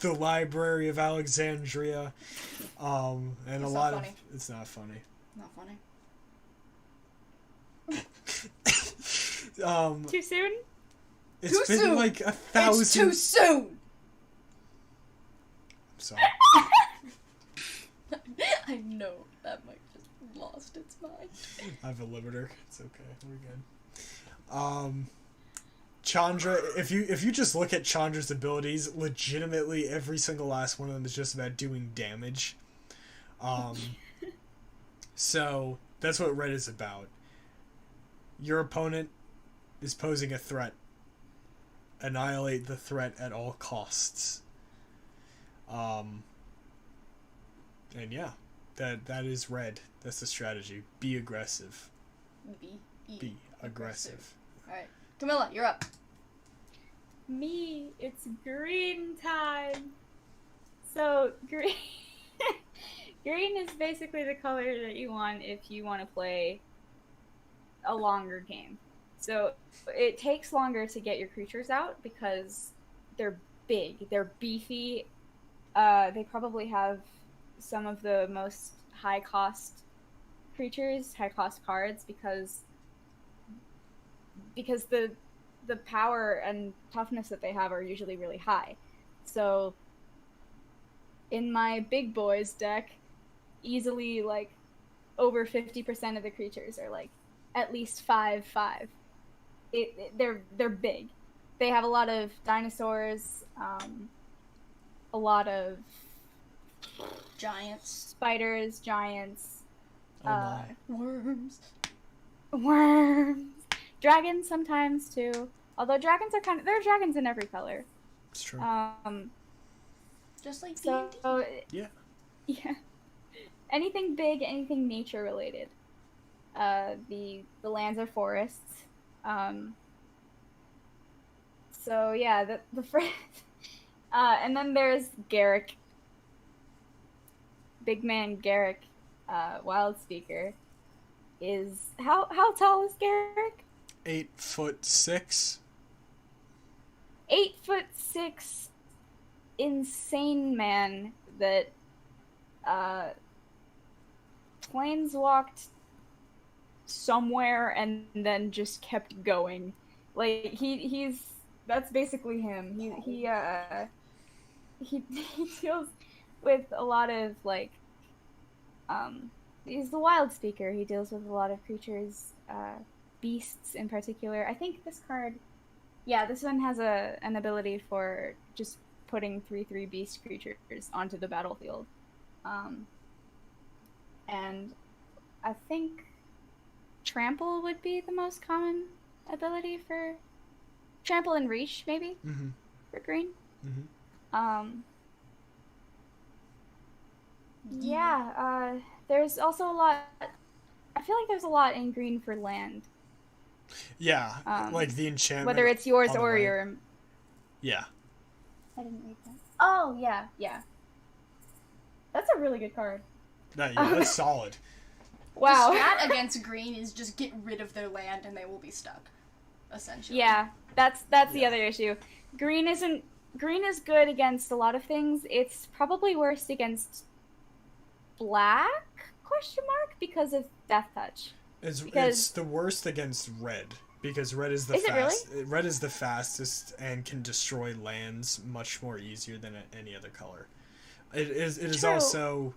the Library of Alexandria. And It's a not lot funny. of it's not funny. Not funny. Too soon? It's Too been soon. like 1,000. It's too soon! I'm sorry. I know that mic just lost its mind. I have a limiter. It's okay. We're good. Chandra, if you just look at Chandra's abilities, legitimately every single last one of them is just about doing damage. So that's what red is about. Your opponent is posing a threat. Annihilate the threat at all costs. And yeah, that is red. That's the strategy. Be aggressive. Be aggressive. Alright. Camilla, you're up. Me, it's green time. So green green is basically the color that you want if you want to play a longer game. So it takes longer to get your creatures out because they're big, they're beefy. They probably have some of the most high cost creatures, high cost cards because the power and toughness that they have are usually really high. So in my big boys deck, easily like over 50% of the creatures are like at least 5/5. They're big. They have a lot of dinosaurs, a lot of Giants. spiders, giants, Oh my. Worms. worms, dragons sometimes too. Although dragons are there are dragons in every color. It's true. Just like So Yeah. yeah, anything big, anything nature related. The lands are forests. So yeah, the first, and then there's Garrick, big man Garrick, Wild Speaker. Is how tall is Garrick? 8'6". 8'6", insane man that planeswalked somewhere and then just kept going. Like he's That's basically him. He deals with a lot of like he's the wild speaker. He deals with a lot of creatures, beasts in particular. I think this card, yeah, this one has an ability for just putting 3/3 beast creatures onto the battlefield. And I think Trample would be the most common ability for Trample and Reach, maybe, for green. Yeah, there's also a lot. I feel like there's a lot in green for land. Yeah, like the enchantment. Whether it's yours on the or right. your. Yeah. I didn't read that. Oh, yeah. That's a really good card. No, yeah, that's solid. Wow. The strat against green is just get rid of their land and they will be stuck, essentially. Yeah, that's the other issue. Green is good against a lot of things. It's probably worst against black ? Because of Death Touch. It's the worst against red because red is the red is the fastest and can destroy lands much more easier than any other color. It is also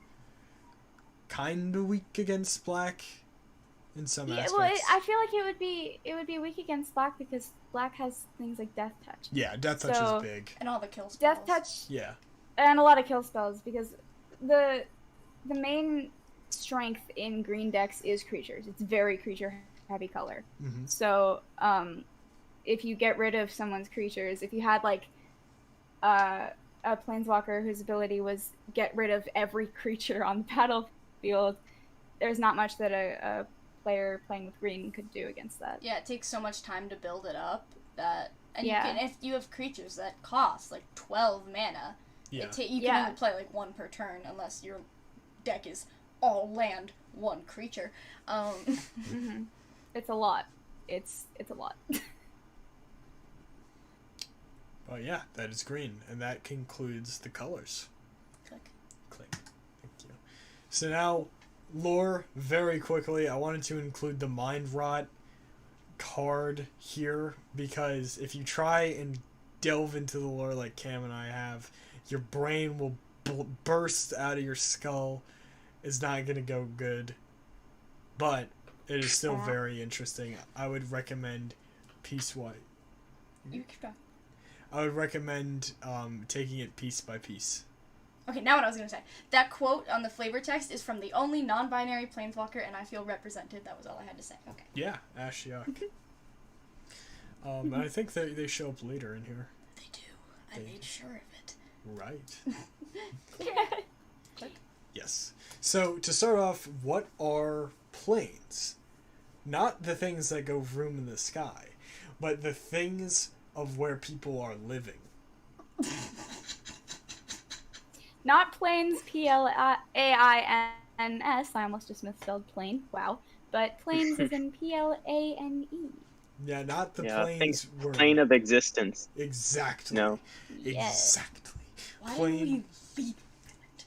kind of weak against black in some aspects. Well, I feel like it would be weak against black because black has things like Death Touch. Yeah, Death Touch is big. And all the kill spells. Death Touch. Yeah. And a lot of kill spells because the main strength in green decks is creatures. It's very creature heavy color. So if you get rid of someone's creatures, if you had like a planeswalker whose ability was get rid of every creature on the battlefield, there's not much that a player playing with green could do against that. Yeah, it takes so much time to build it up that, and you can, if you have creatures that cost like 12 mana, you can only play like one per turn unless your deck is all land, one creature. It's a lot. It's a lot. Oh yeah, that is green, and that concludes the colors. Click. Thank you. So now, lore, very quickly, I wanted to include the Mind Rot card here, because if you try and delve into the lore like Cam and I have, your brain will burst out of your skull. It's not going to go good, but it is still very interesting. I would recommend piece-wise. You keep going. I would recommend taking it piece by piece. Okay, now what I was going to say. That quote on the flavor text is from the only non-binary planeswalker, and I feel represented. That was all I had to say. Okay. Yeah, Ashiok. And I think they show up later in here. They do. I made sure of it. Right. Yes. So, to start off, what are planes? Not the things that go vroom in the sky, but the things of where people are living. Not planes, Plains. I almost just misspelled plane. Wow. But planes is in Plane. Yeah, not the planes. Plane of existence. Exactly. No. Exactly. Why do you lead it?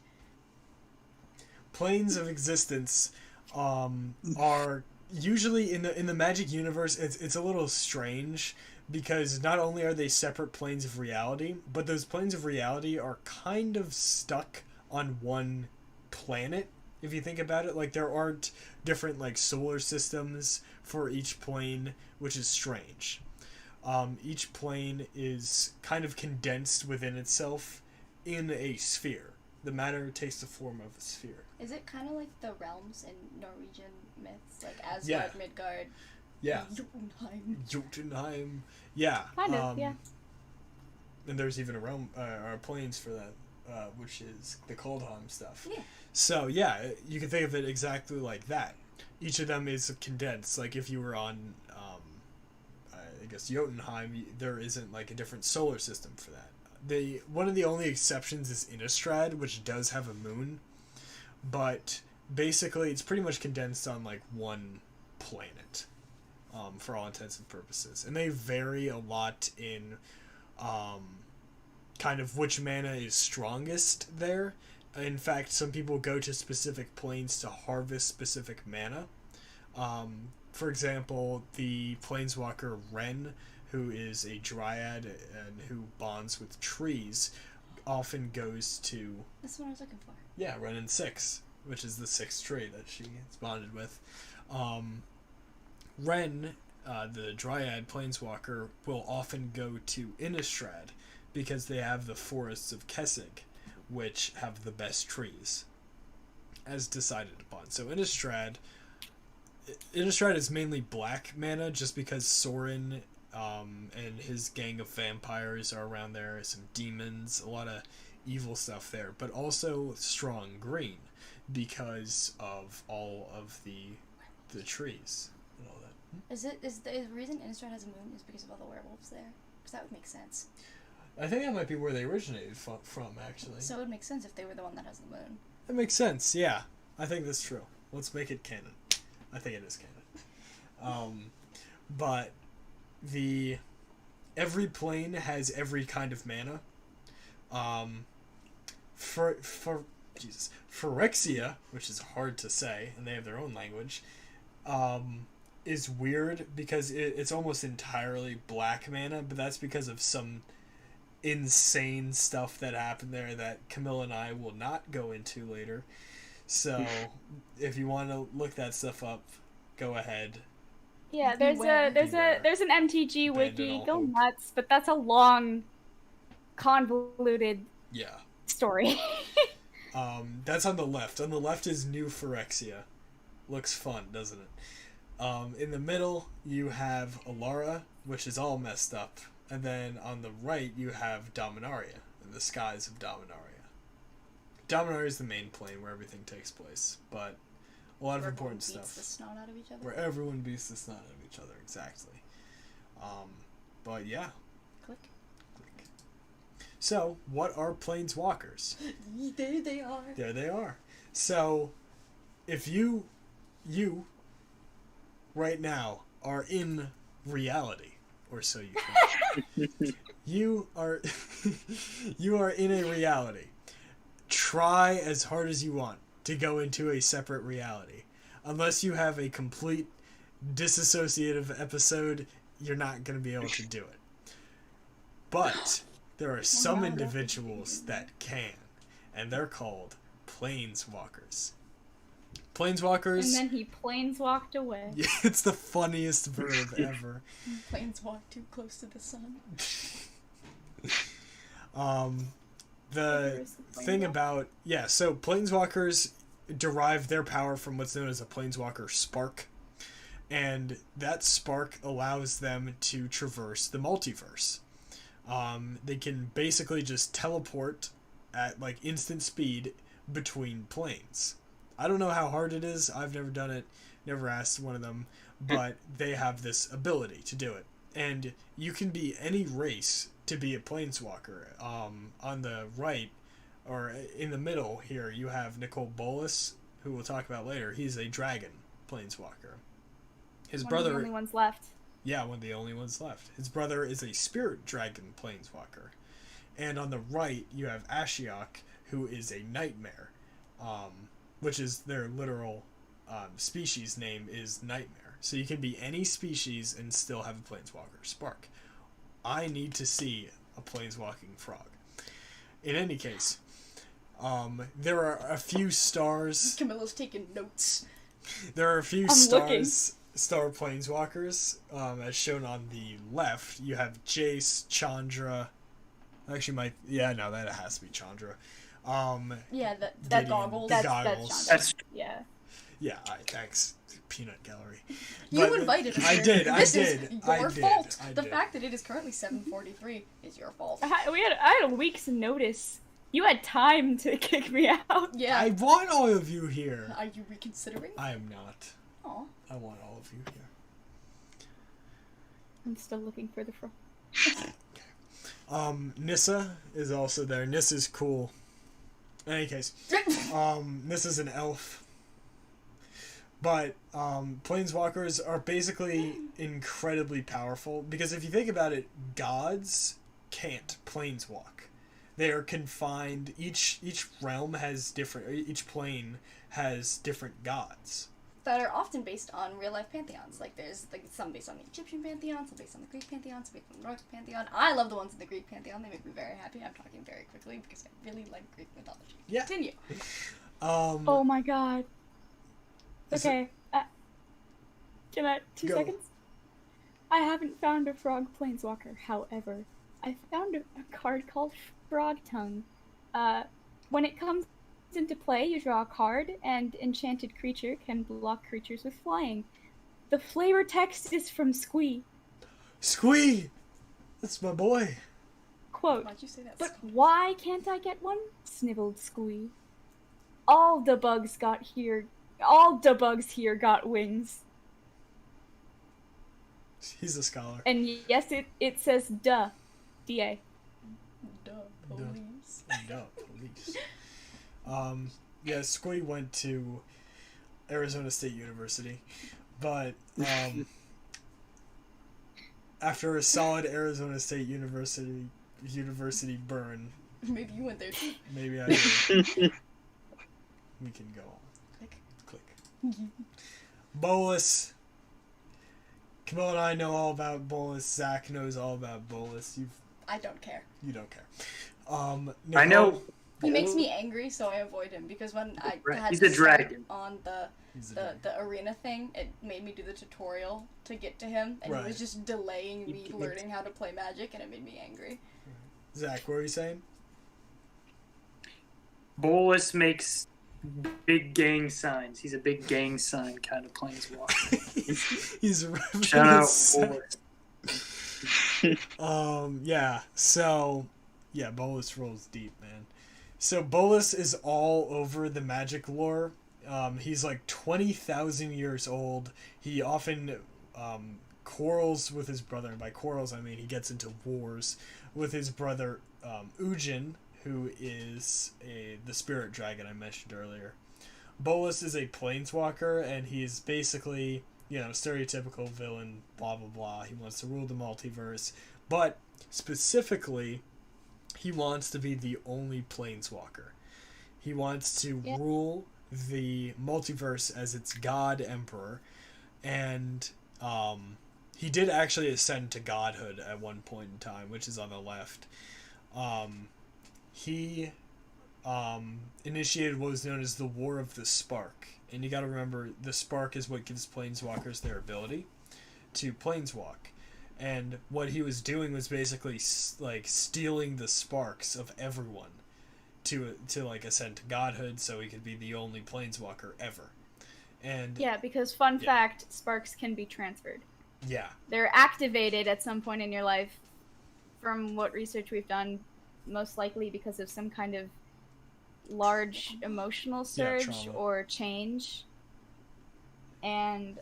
Planes of existence are usually in the Magic universe. It's a little strange because not only are they separate planes of reality, but those planes of reality are kind of stuck on one planet. If you think about it, like there aren't different like solar systems for each plane, which is strange. Each plane is kind of condensed within itself in a sphere. The matter takes the form of a sphere. Is it kind of like the realms in Norwegian myths, like Asgard, Midgard? Yeah. Jotunheim. Jotunheim. Yeah. Kind of, yeah. And there's even a realm, or planes for that, which is the Coldheim stuff. Yeah. So, yeah, you can think of it exactly like that. Each of them is condensed. Like, if you were on, I guess, Jotunheim, there isn't, like, a different solar system for that. One of the only exceptions is Innistrad, which does have a moon. But, basically, it's pretty much condensed on, like, one planet. For all intents and purposes. And they vary a lot in, kind of which mana is strongest there. In fact, some people go to specific planes to harvest specific mana. For example, the Planeswalker Ren who is a dryad and who bonds with trees, often goes to... That's what I was looking for. Yeah, Renin 6, which is the 6th tree that she is bonded with. Ren, the Dryad Planeswalker, will often go to Innistrad because they have the forests of Kessig, which have the best trees, as decided upon. So Innistrad is mainly black mana, just because Sorin and his gang of vampires are around there, some demons, a lot of evil stuff there, but also strong green because of all of the trees and all that. Is the reason Innistrad has a moon is because of all the werewolves there? Because that would make sense. I think that might be where they originated from, actually. So it would make sense if they were the one that has the moon. That makes sense, yeah. I think that's true. Let's make it canon. I think it is canon. But every plane has every kind of mana. Phyrexia, which is hard to say, and they have their own language, is weird because it's almost entirely black mana, but that's because of some insane stuff that happened there that Camilla and I will not go into later. So if you want to look that stuff up, go ahead. Yeah, there's an MTG wiki. Go nuts, but that's a long, convoluted story. That's on the left. On the left is New Phyrexia. Looks fun, doesn't it? In the middle, you have Alara, which is all messed up. And then on the right, you have Dominaria, and the skies of Dominaria. Dominaria is the main plane where everything takes place, but a lot of important stuff. Beats the snot out of each other. Where everyone beats the snot out of each other, exactly. But yeah. Click. So, what are planeswalkers? There they are. There they are. So, if you right now are in reality, or so you think, you are in a reality. Try as hard as you want to go into a separate reality. Unless you have a complete disassociative episode, you're not going to be able to do it. But there are some individuals that can, and they're called planeswalkers. Planeswalkers... And then he planeswalked away. Yeah, it's the funniest verb ever. Planeswalk too close to the sun. The thing about... Yeah, so planeswalkers derive their power from what's known as a planeswalker spark. And that spark allows them to traverse the multiverse. They can basically just teleport at like instant speed between planes. I don't know how hard it is. I've never done it. Never asked one of them. But they have this ability to do it. And you can be any race to be a planeswalker. On the right, or in the middle here, you have Nicole Bolas, who we'll talk about later. He's a dragon planeswalker. His brother... One of the only ones left. Yeah, one of the only ones left. His brother is a spirit dragon planeswalker. And on the right, you have Ashiok, who is a nightmare. Which is their literal species name is Nightmare. So you can be any species and still have a planeswalker spark. I need to see a planeswalking frog. In any case, there are a few stars. Camilla's taking notes. There are a few star planeswalkers, as shown on the left. You have Jace, Chandra. Actually, that has to be Chandra. Yeah, that goggles. Goggles. That's Yeah. Yeah, thanks, Peanut Gallery. You invited us. I did. This is your fault. The did. fact that it is currently 7:43 is your fault. I had a week's notice. You had time to kick me out. Yeah. I want all of you here. Are you reconsidering? I am not. Aw. I want all of you here. I'm still looking for the frog. Nissa is also there. Nissa's cool. In any case, Nissa's an elf. But planeswalkers are basically incredibly powerful because if you think about it, gods can't planeswalk. They are confined. Each realm has different. Each plane has different gods. that are often based on real life pantheons. Like there's like some based on the Egyptian pantheon, some based on the Greek pantheon, some based on the Norse pantheon. I love the ones in the Greek pantheon. They make me very happy. I'm talking very quickly because I really like Greek mythology. Yeah. Continue. Oh my god. Okay. Can I 2 Go. seconds? I haven't found a frog planeswalker. However, I found a card called Frog Tongue. When it comes into play, you draw a card, and enchanted creature can block creatures with flying. The flavor text is from Squee. Squee! That's my boy. Quote, Why'd you say that? "But why can't I get one?" snivelled Squee. All the bugs here got wings. He's a scholar. And yes, it says duh. D-A. Duh, police. Duh, police. Yeah, Squee went to Arizona State University, but after a solid Arizona State University burn, Maybe you went there too. maybe I did. We can go on. Click. Bolus. Camilla and I know all about Bolus. Zach knows all about Bolus. I don't care. You don't care. I know. He makes me angry, so I avoid him because when I had He's to a dragon. start on the He's a dragon. arena thing, it made me do the tutorial to get to him, and Right. he was just delaying me learning how to play Magic, and it made me angry. Zach, what were you saying? Bolus makes big gang signs. He's a big gang sign kind of planeswalker. He's Shout out Bolus. Yeah. So, yeah, Bolus rolls deep, man. So Bolus is all over the Magic lore. He's like 20,000 years old. He often quarrels with his brother, and by quarrels I mean he gets into wars with his brother Ujin, who is the spirit dragon I mentioned earlier. Bolus is a planeswalker, and he's basically, stereotypical villain, blah blah blah. He wants to rule the multiverse, but specifically, he wants to be the only planeswalker. He wants to rule the multiverse as its god emperor, and he did actually ascend to godhood at one point in time, which is on the left. He initiated what was known as the War of the Spark, and you got to remember the spark is what gives planeswalkers their ability to planeswalk. And what he was doing was basically like stealing the sparks of everyone to like ascend to godhood, so he could be the only planeswalker ever. And Yeah, because fun fact, sparks can be transferred. yeah, They're activated at some point in your life, from what research we've done, most likely because of some kind of large emotional surge trauma. or change. And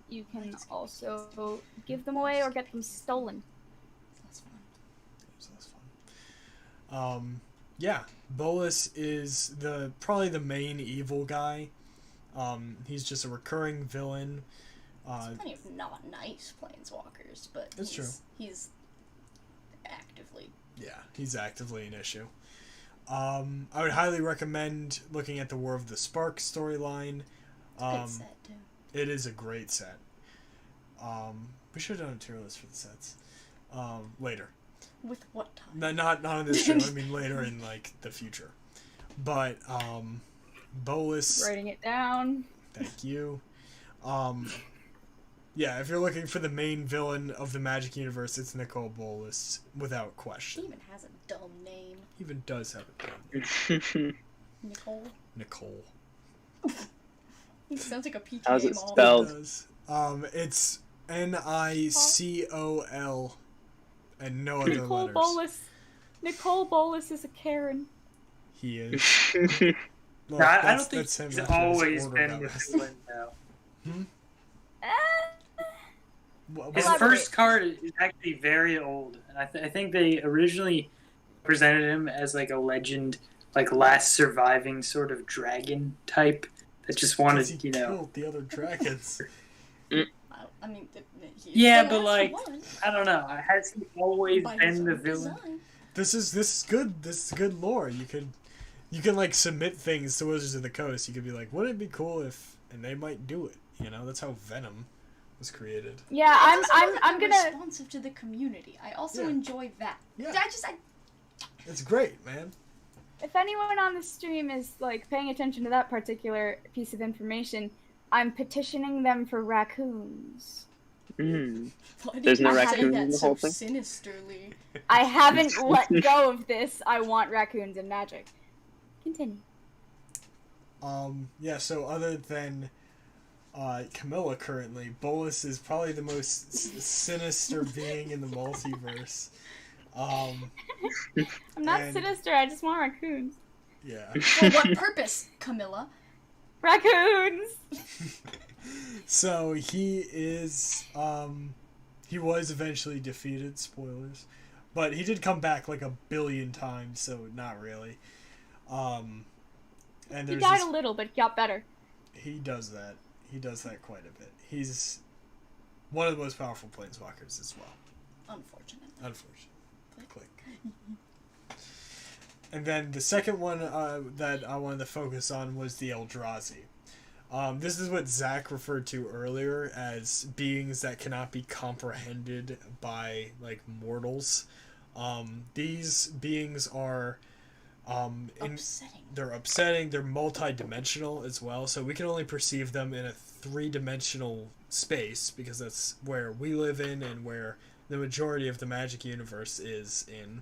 you can also give them away or get them stolen. That's fun. so that's fun. Yeah, Bolus is probably the main evil guy. He's just a recurring villain. There's plenty of not nice planeswalkers, but It's true. He's actively. Yeah, he's actively an issue. I would highly recommend looking at the War of the Spark storyline. It's a good set too. It is a great set. We should have done a tier list for the sets. Later. With what time? No, not on this show. I mean later in like the future. But Bolus. Writing it down. Thank you. Yeah, if you're looking for the main villain of the Magic universe, it's Nicole Bolas, without She question. even has a dumb name. Even does have a name. Nicole. Nicole. It sounds like a PTA How's it mom. spelled? It does. It's Nicol and no other Nicole letters. Bolas. Nicole Bolas is a Karen. He is. Well, No, I don't that's think him he's after his always order been that the was- villain, though. Well, His well, Elaborate. first card is actually very old, and I think they originally presented him as like a legend, like last surviving sort of dragon type that just 'cause wanted, he you know. killed the other dragons. I mean, he's Yeah, the but last like, one I don't know. Has he always by his been the own villain? design. This is good. This is good lore. You can like submit things to Wizards of the Coast. You could be like, wouldn't it be cool if, and they might do it. You know, that's how Venom was created. Yeah, I'm gonna. responsive to the community. I also Yeah. enjoy that. Yeah. I It's great, man. If anyone on the stream is like paying attention to that particular piece of information, I'm petitioning them for raccoons. Mm. Why There's do no you say raccoons that in the so whole thing? sinisterly? I haven't let go of this. I want raccoons and magic. Continue. Yeah, so other than Camilla currently, Bolus is probably the most sinister being in the multiverse. I'm not and- sinister, I just want raccoons. Yeah. For what purpose, Camilla? Raccoons! So he is, he was eventually defeated, spoilers, but he did come back like 1 billion times, so not really. And He there's died this, a little, but he got better. he does that quite a bit. He's one of the most powerful planeswalkers as well. Unfortunately. Click. And then the second one that I wanted to focus on was the Eldrazi. This is what Zach referred to earlier as beings that cannot be comprehended by like mortals. These beings are Upsetting. they're upsetting, they're multi-dimensional as well, so we can only perceive them in a 3-dimensional space because that's where we live in and where the majority of the Magic universe is in.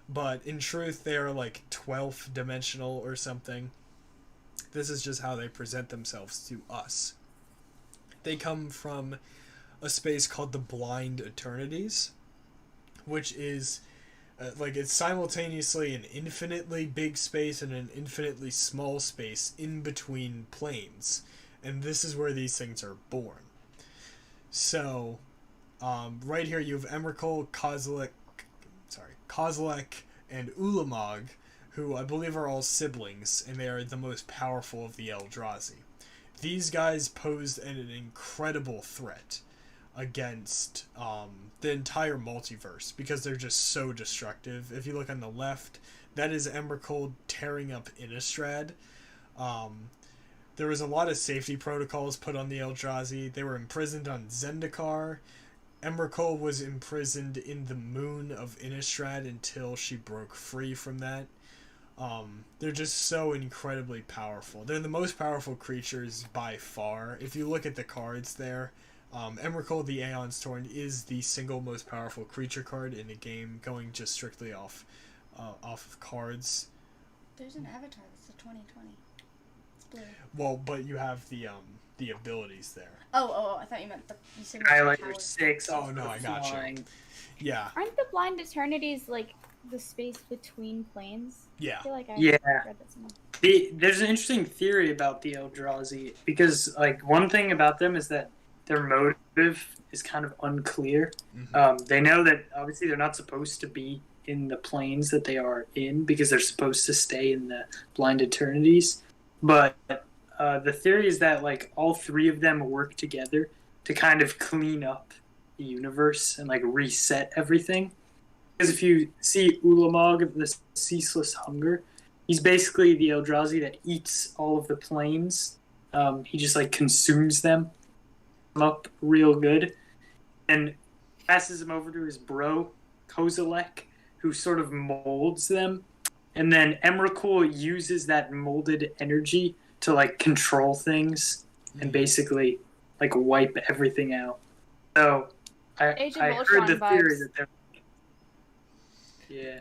But in truth, they are like 12th dimensional or something. This is just how they present themselves to us. They come from a space called the Blind Eternities, which is like it's simultaneously an infinitely big space and an infinitely small space in between planes. And this is where these things are born. So, right here you have Emrakul, Kozilek, and Ulamog, who I believe are all siblings, and they are the most powerful of the Eldrazi. These guys posed an incredible threat against the entire multiverse because they're just so destructive. If you look on the left, that is Emrakul tearing up Innistrad. There was a lot of safety protocols put on the Eldrazi. They were imprisoned on Zendikar. Emrakul was imprisoned in the moon of Innistrad until she broke free from that. They're just so incredibly powerful. They're the most powerful creatures by far. If you look at the cards there, Emrakul the Aeon's Torn is the single most powerful creature card in the game, going just strictly off of cards. There's an avatar that's a 2020. It's blue. Well, but you have the abilities there. Oh, I thought you meant you said Highlighter 6. Oh, no, I got you. Yeah. Aren't the Blind Eternities like the space between planes? Yeah. I feel like I Yeah. read that somewhere. There's an interesting theory about the Eldrazi because, like, one thing about them is that their motive is kind of unclear. Mm-hmm. They know that obviously they're not supposed to be in the planes that they are in because they're supposed to stay in the Blind Eternities. But the theory is that like all 3 of them work together to kind of clean up the universe and like reset everything. Because if you see Ulamog, the Ceaseless Hunger, he's basically the Eldrazi that eats all of the planes. He just like consumes them up real good and passes them over to his bro, Kozilek, who sort of molds them. And then Emrakul uses that molded energy to like control things and basically like wipe everything out. So Age of I heard the Ultron theory vibes. that they're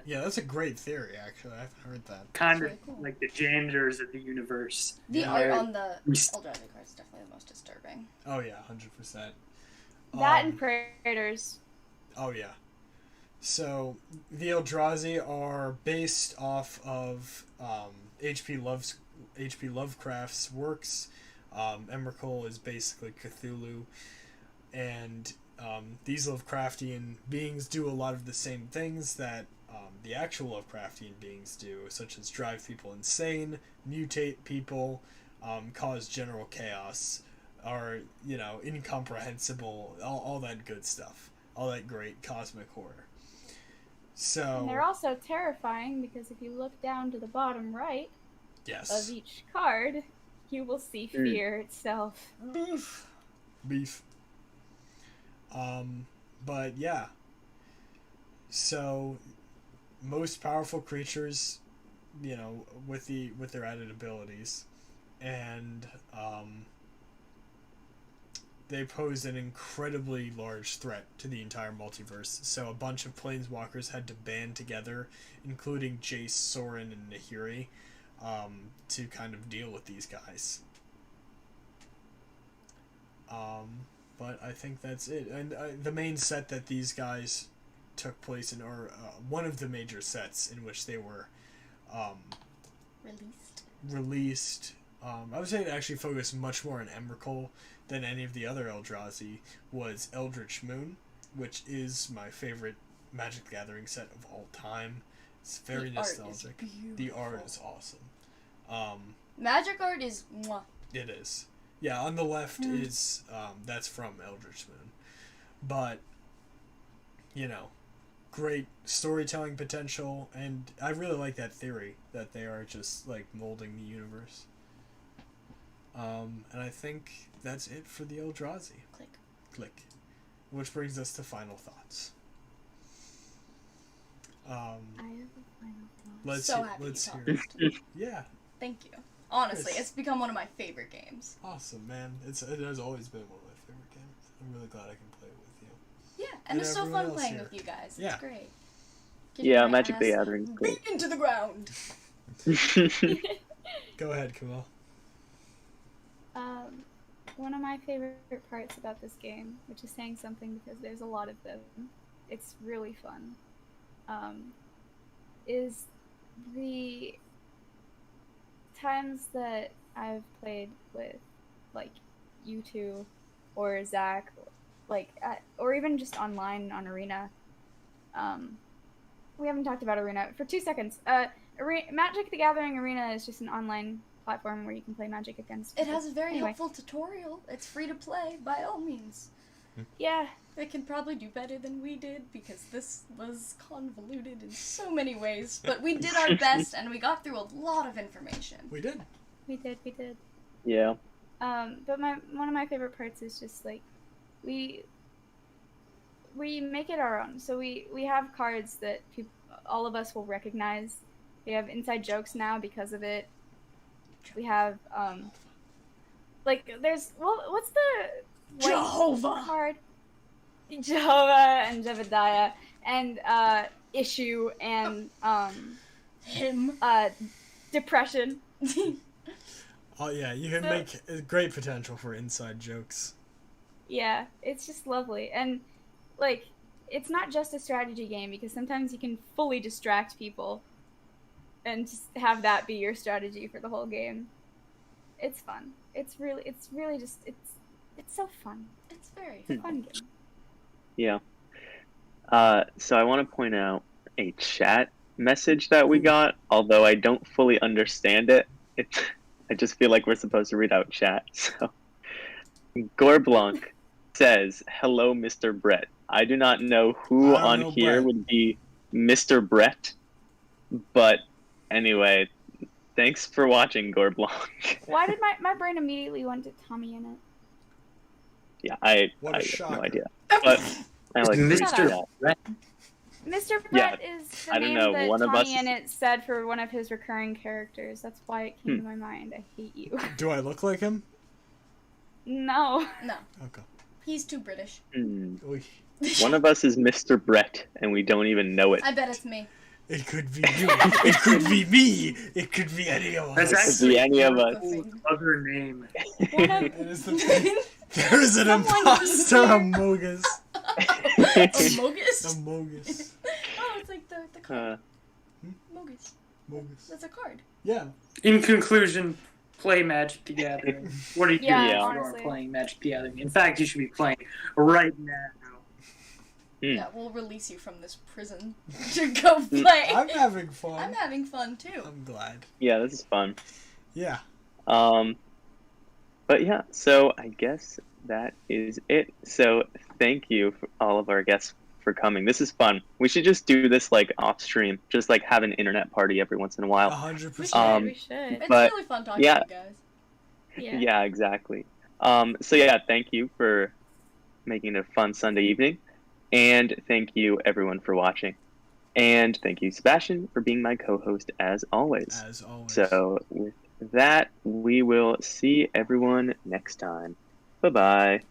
Yeah, that's a great theory, actually. I haven't heard that. kind That's of really cool. like the janitors of the universe. The Yeah. art on the We- Eldrazi card is definitely the most disturbing. Oh, yeah, 100%. That and Predators. Oh, yeah. So, the Eldrazi are based off of H.P. Lovecraft's works. Emrakul is basically Cthulhu. And these Lovecraftian beings do a lot of the same things that the actual Lovecraftian beings do, such as drive people insane, mutate people, cause general chaos, are, incomprehensible, all that good stuff. All that great cosmic horror. So... And they're also terrifying because if you look down to the bottom right yes. of each card, You will see fear itself. Beef. But yeah. So, most powerful creatures, you know, with their added abilities, and they pose an incredibly large threat to the entire multiverse. So a bunch of planeswalkers had to band together, including Jace, Sorin, and Nahiri, to kind of deal with these guys. But I think that's it. And the main set that these guys took place in, or one of the major sets in which they were released. I would say it actually focused much more on Emrakul than any of the other Eldrazi, was Eldritch Moon, which is my favorite Magic the Gathering set of all time. It's very nostalgic. The art is awesome. Magic art is mwah. It is. Yeah, on the left is, that's from Eldritch Moon. But, you know, great storytelling potential, and I really like that theory that they are just, like, molding the universe. And I think that's it for the Eldrazi. Click. Which brings us to final thoughts. I have a final thought. Let's hear it. Yeah. Thank you. Honestly, it's become one of my favorite games. Awesome, man. It has always been one of my favorite games. I'm really glad I can play it with you. Yeah, and it's so fun playing with you guys. Yeah. It's great. Yeah, Magic the Gathering is great. Beat into the ground. Go ahead, Camilla. One of my favorite parts about this game, which is saying something because there's a lot of them, it's really fun, is the times that I've played with, like, you two or Zach, like, or even just online on Arena. We haven't talked about Arena for 2 seconds. Magic the Gathering Arena is just an online platform where you can play Magic against people. It has a very helpful tutorial. It's free to play, by all means. Yeah. They can probably do better than we did, because this was convoluted in so many ways. But we did our best, and we got through a lot of information. We did. We did. Yeah. But one of my favorite parts is just, like, we make it our own. So we have cards that all of us will recognize. We have inside jokes now because of it. We have, like, there's, well, what's the Jehovah card? Jehovah and Jebediah and Issue and him Depression. Oh yeah, you can make great potential for inside jokes. Yeah, it's just lovely. And, like, it's not just a strategy game, because sometimes you can fully distract people and just have that be your strategy for the whole game. It's fun. It's really just, it's so fun. It's very It's a fun game. Yeah. So I want to point out a chat message that we got, although I don't fully understand it. I just feel like we're supposed to read out chat. So, Gorblanc says, "Hello, Mr. Brett. I do not know who on here Brett would be Mr. Brett, but anyway, thanks for watching, Gorblanc." Why did my brain immediately went to Tommy in it? Yeah, I have no idea. But I like Mr. Brett. Mr. Brett is the I don't name know, that one of Tommy us- in it said for one of his recurring characters. That's why it came to my mind. I hate you. Do I look like him? No. No, Okay. he's too British. Oy. One of us is Mr. Brett, and we don't even know it. I bet it's me. It could be you. It could be me. It could be any of us. That's Could be any of us. Other name. One of, It is the there is an Someone imposter here. among us. Mogus? Amogus. Oh, it's like the card. Mogus. Mogus. That's a card. Yeah. In conclusion, play Magic the Gathering. What are you Yeah, doing if you honestly. are playing Magic the Gathering? In fact, you should be playing right now. Yeah, we'll release you from this prison to go play. I'm having fun. I'm having fun too. I'm glad. Yeah, this is fun. Yeah. But yeah, so I guess that is it. So thank you for all of our guests for coming. This is fun. We should just do this like off stream, just like have an internet party every once in a while. 100%. we should. Um, We should. It's But, really fun talking yeah. to you guys. Yeah. Yeah, exactly. So yeah, thank you for making it a fun Sunday evening, and thank you everyone for watching, and thank you Sebastian for being my co-host as always. As always. So with that, we will see everyone next time. Bye bye.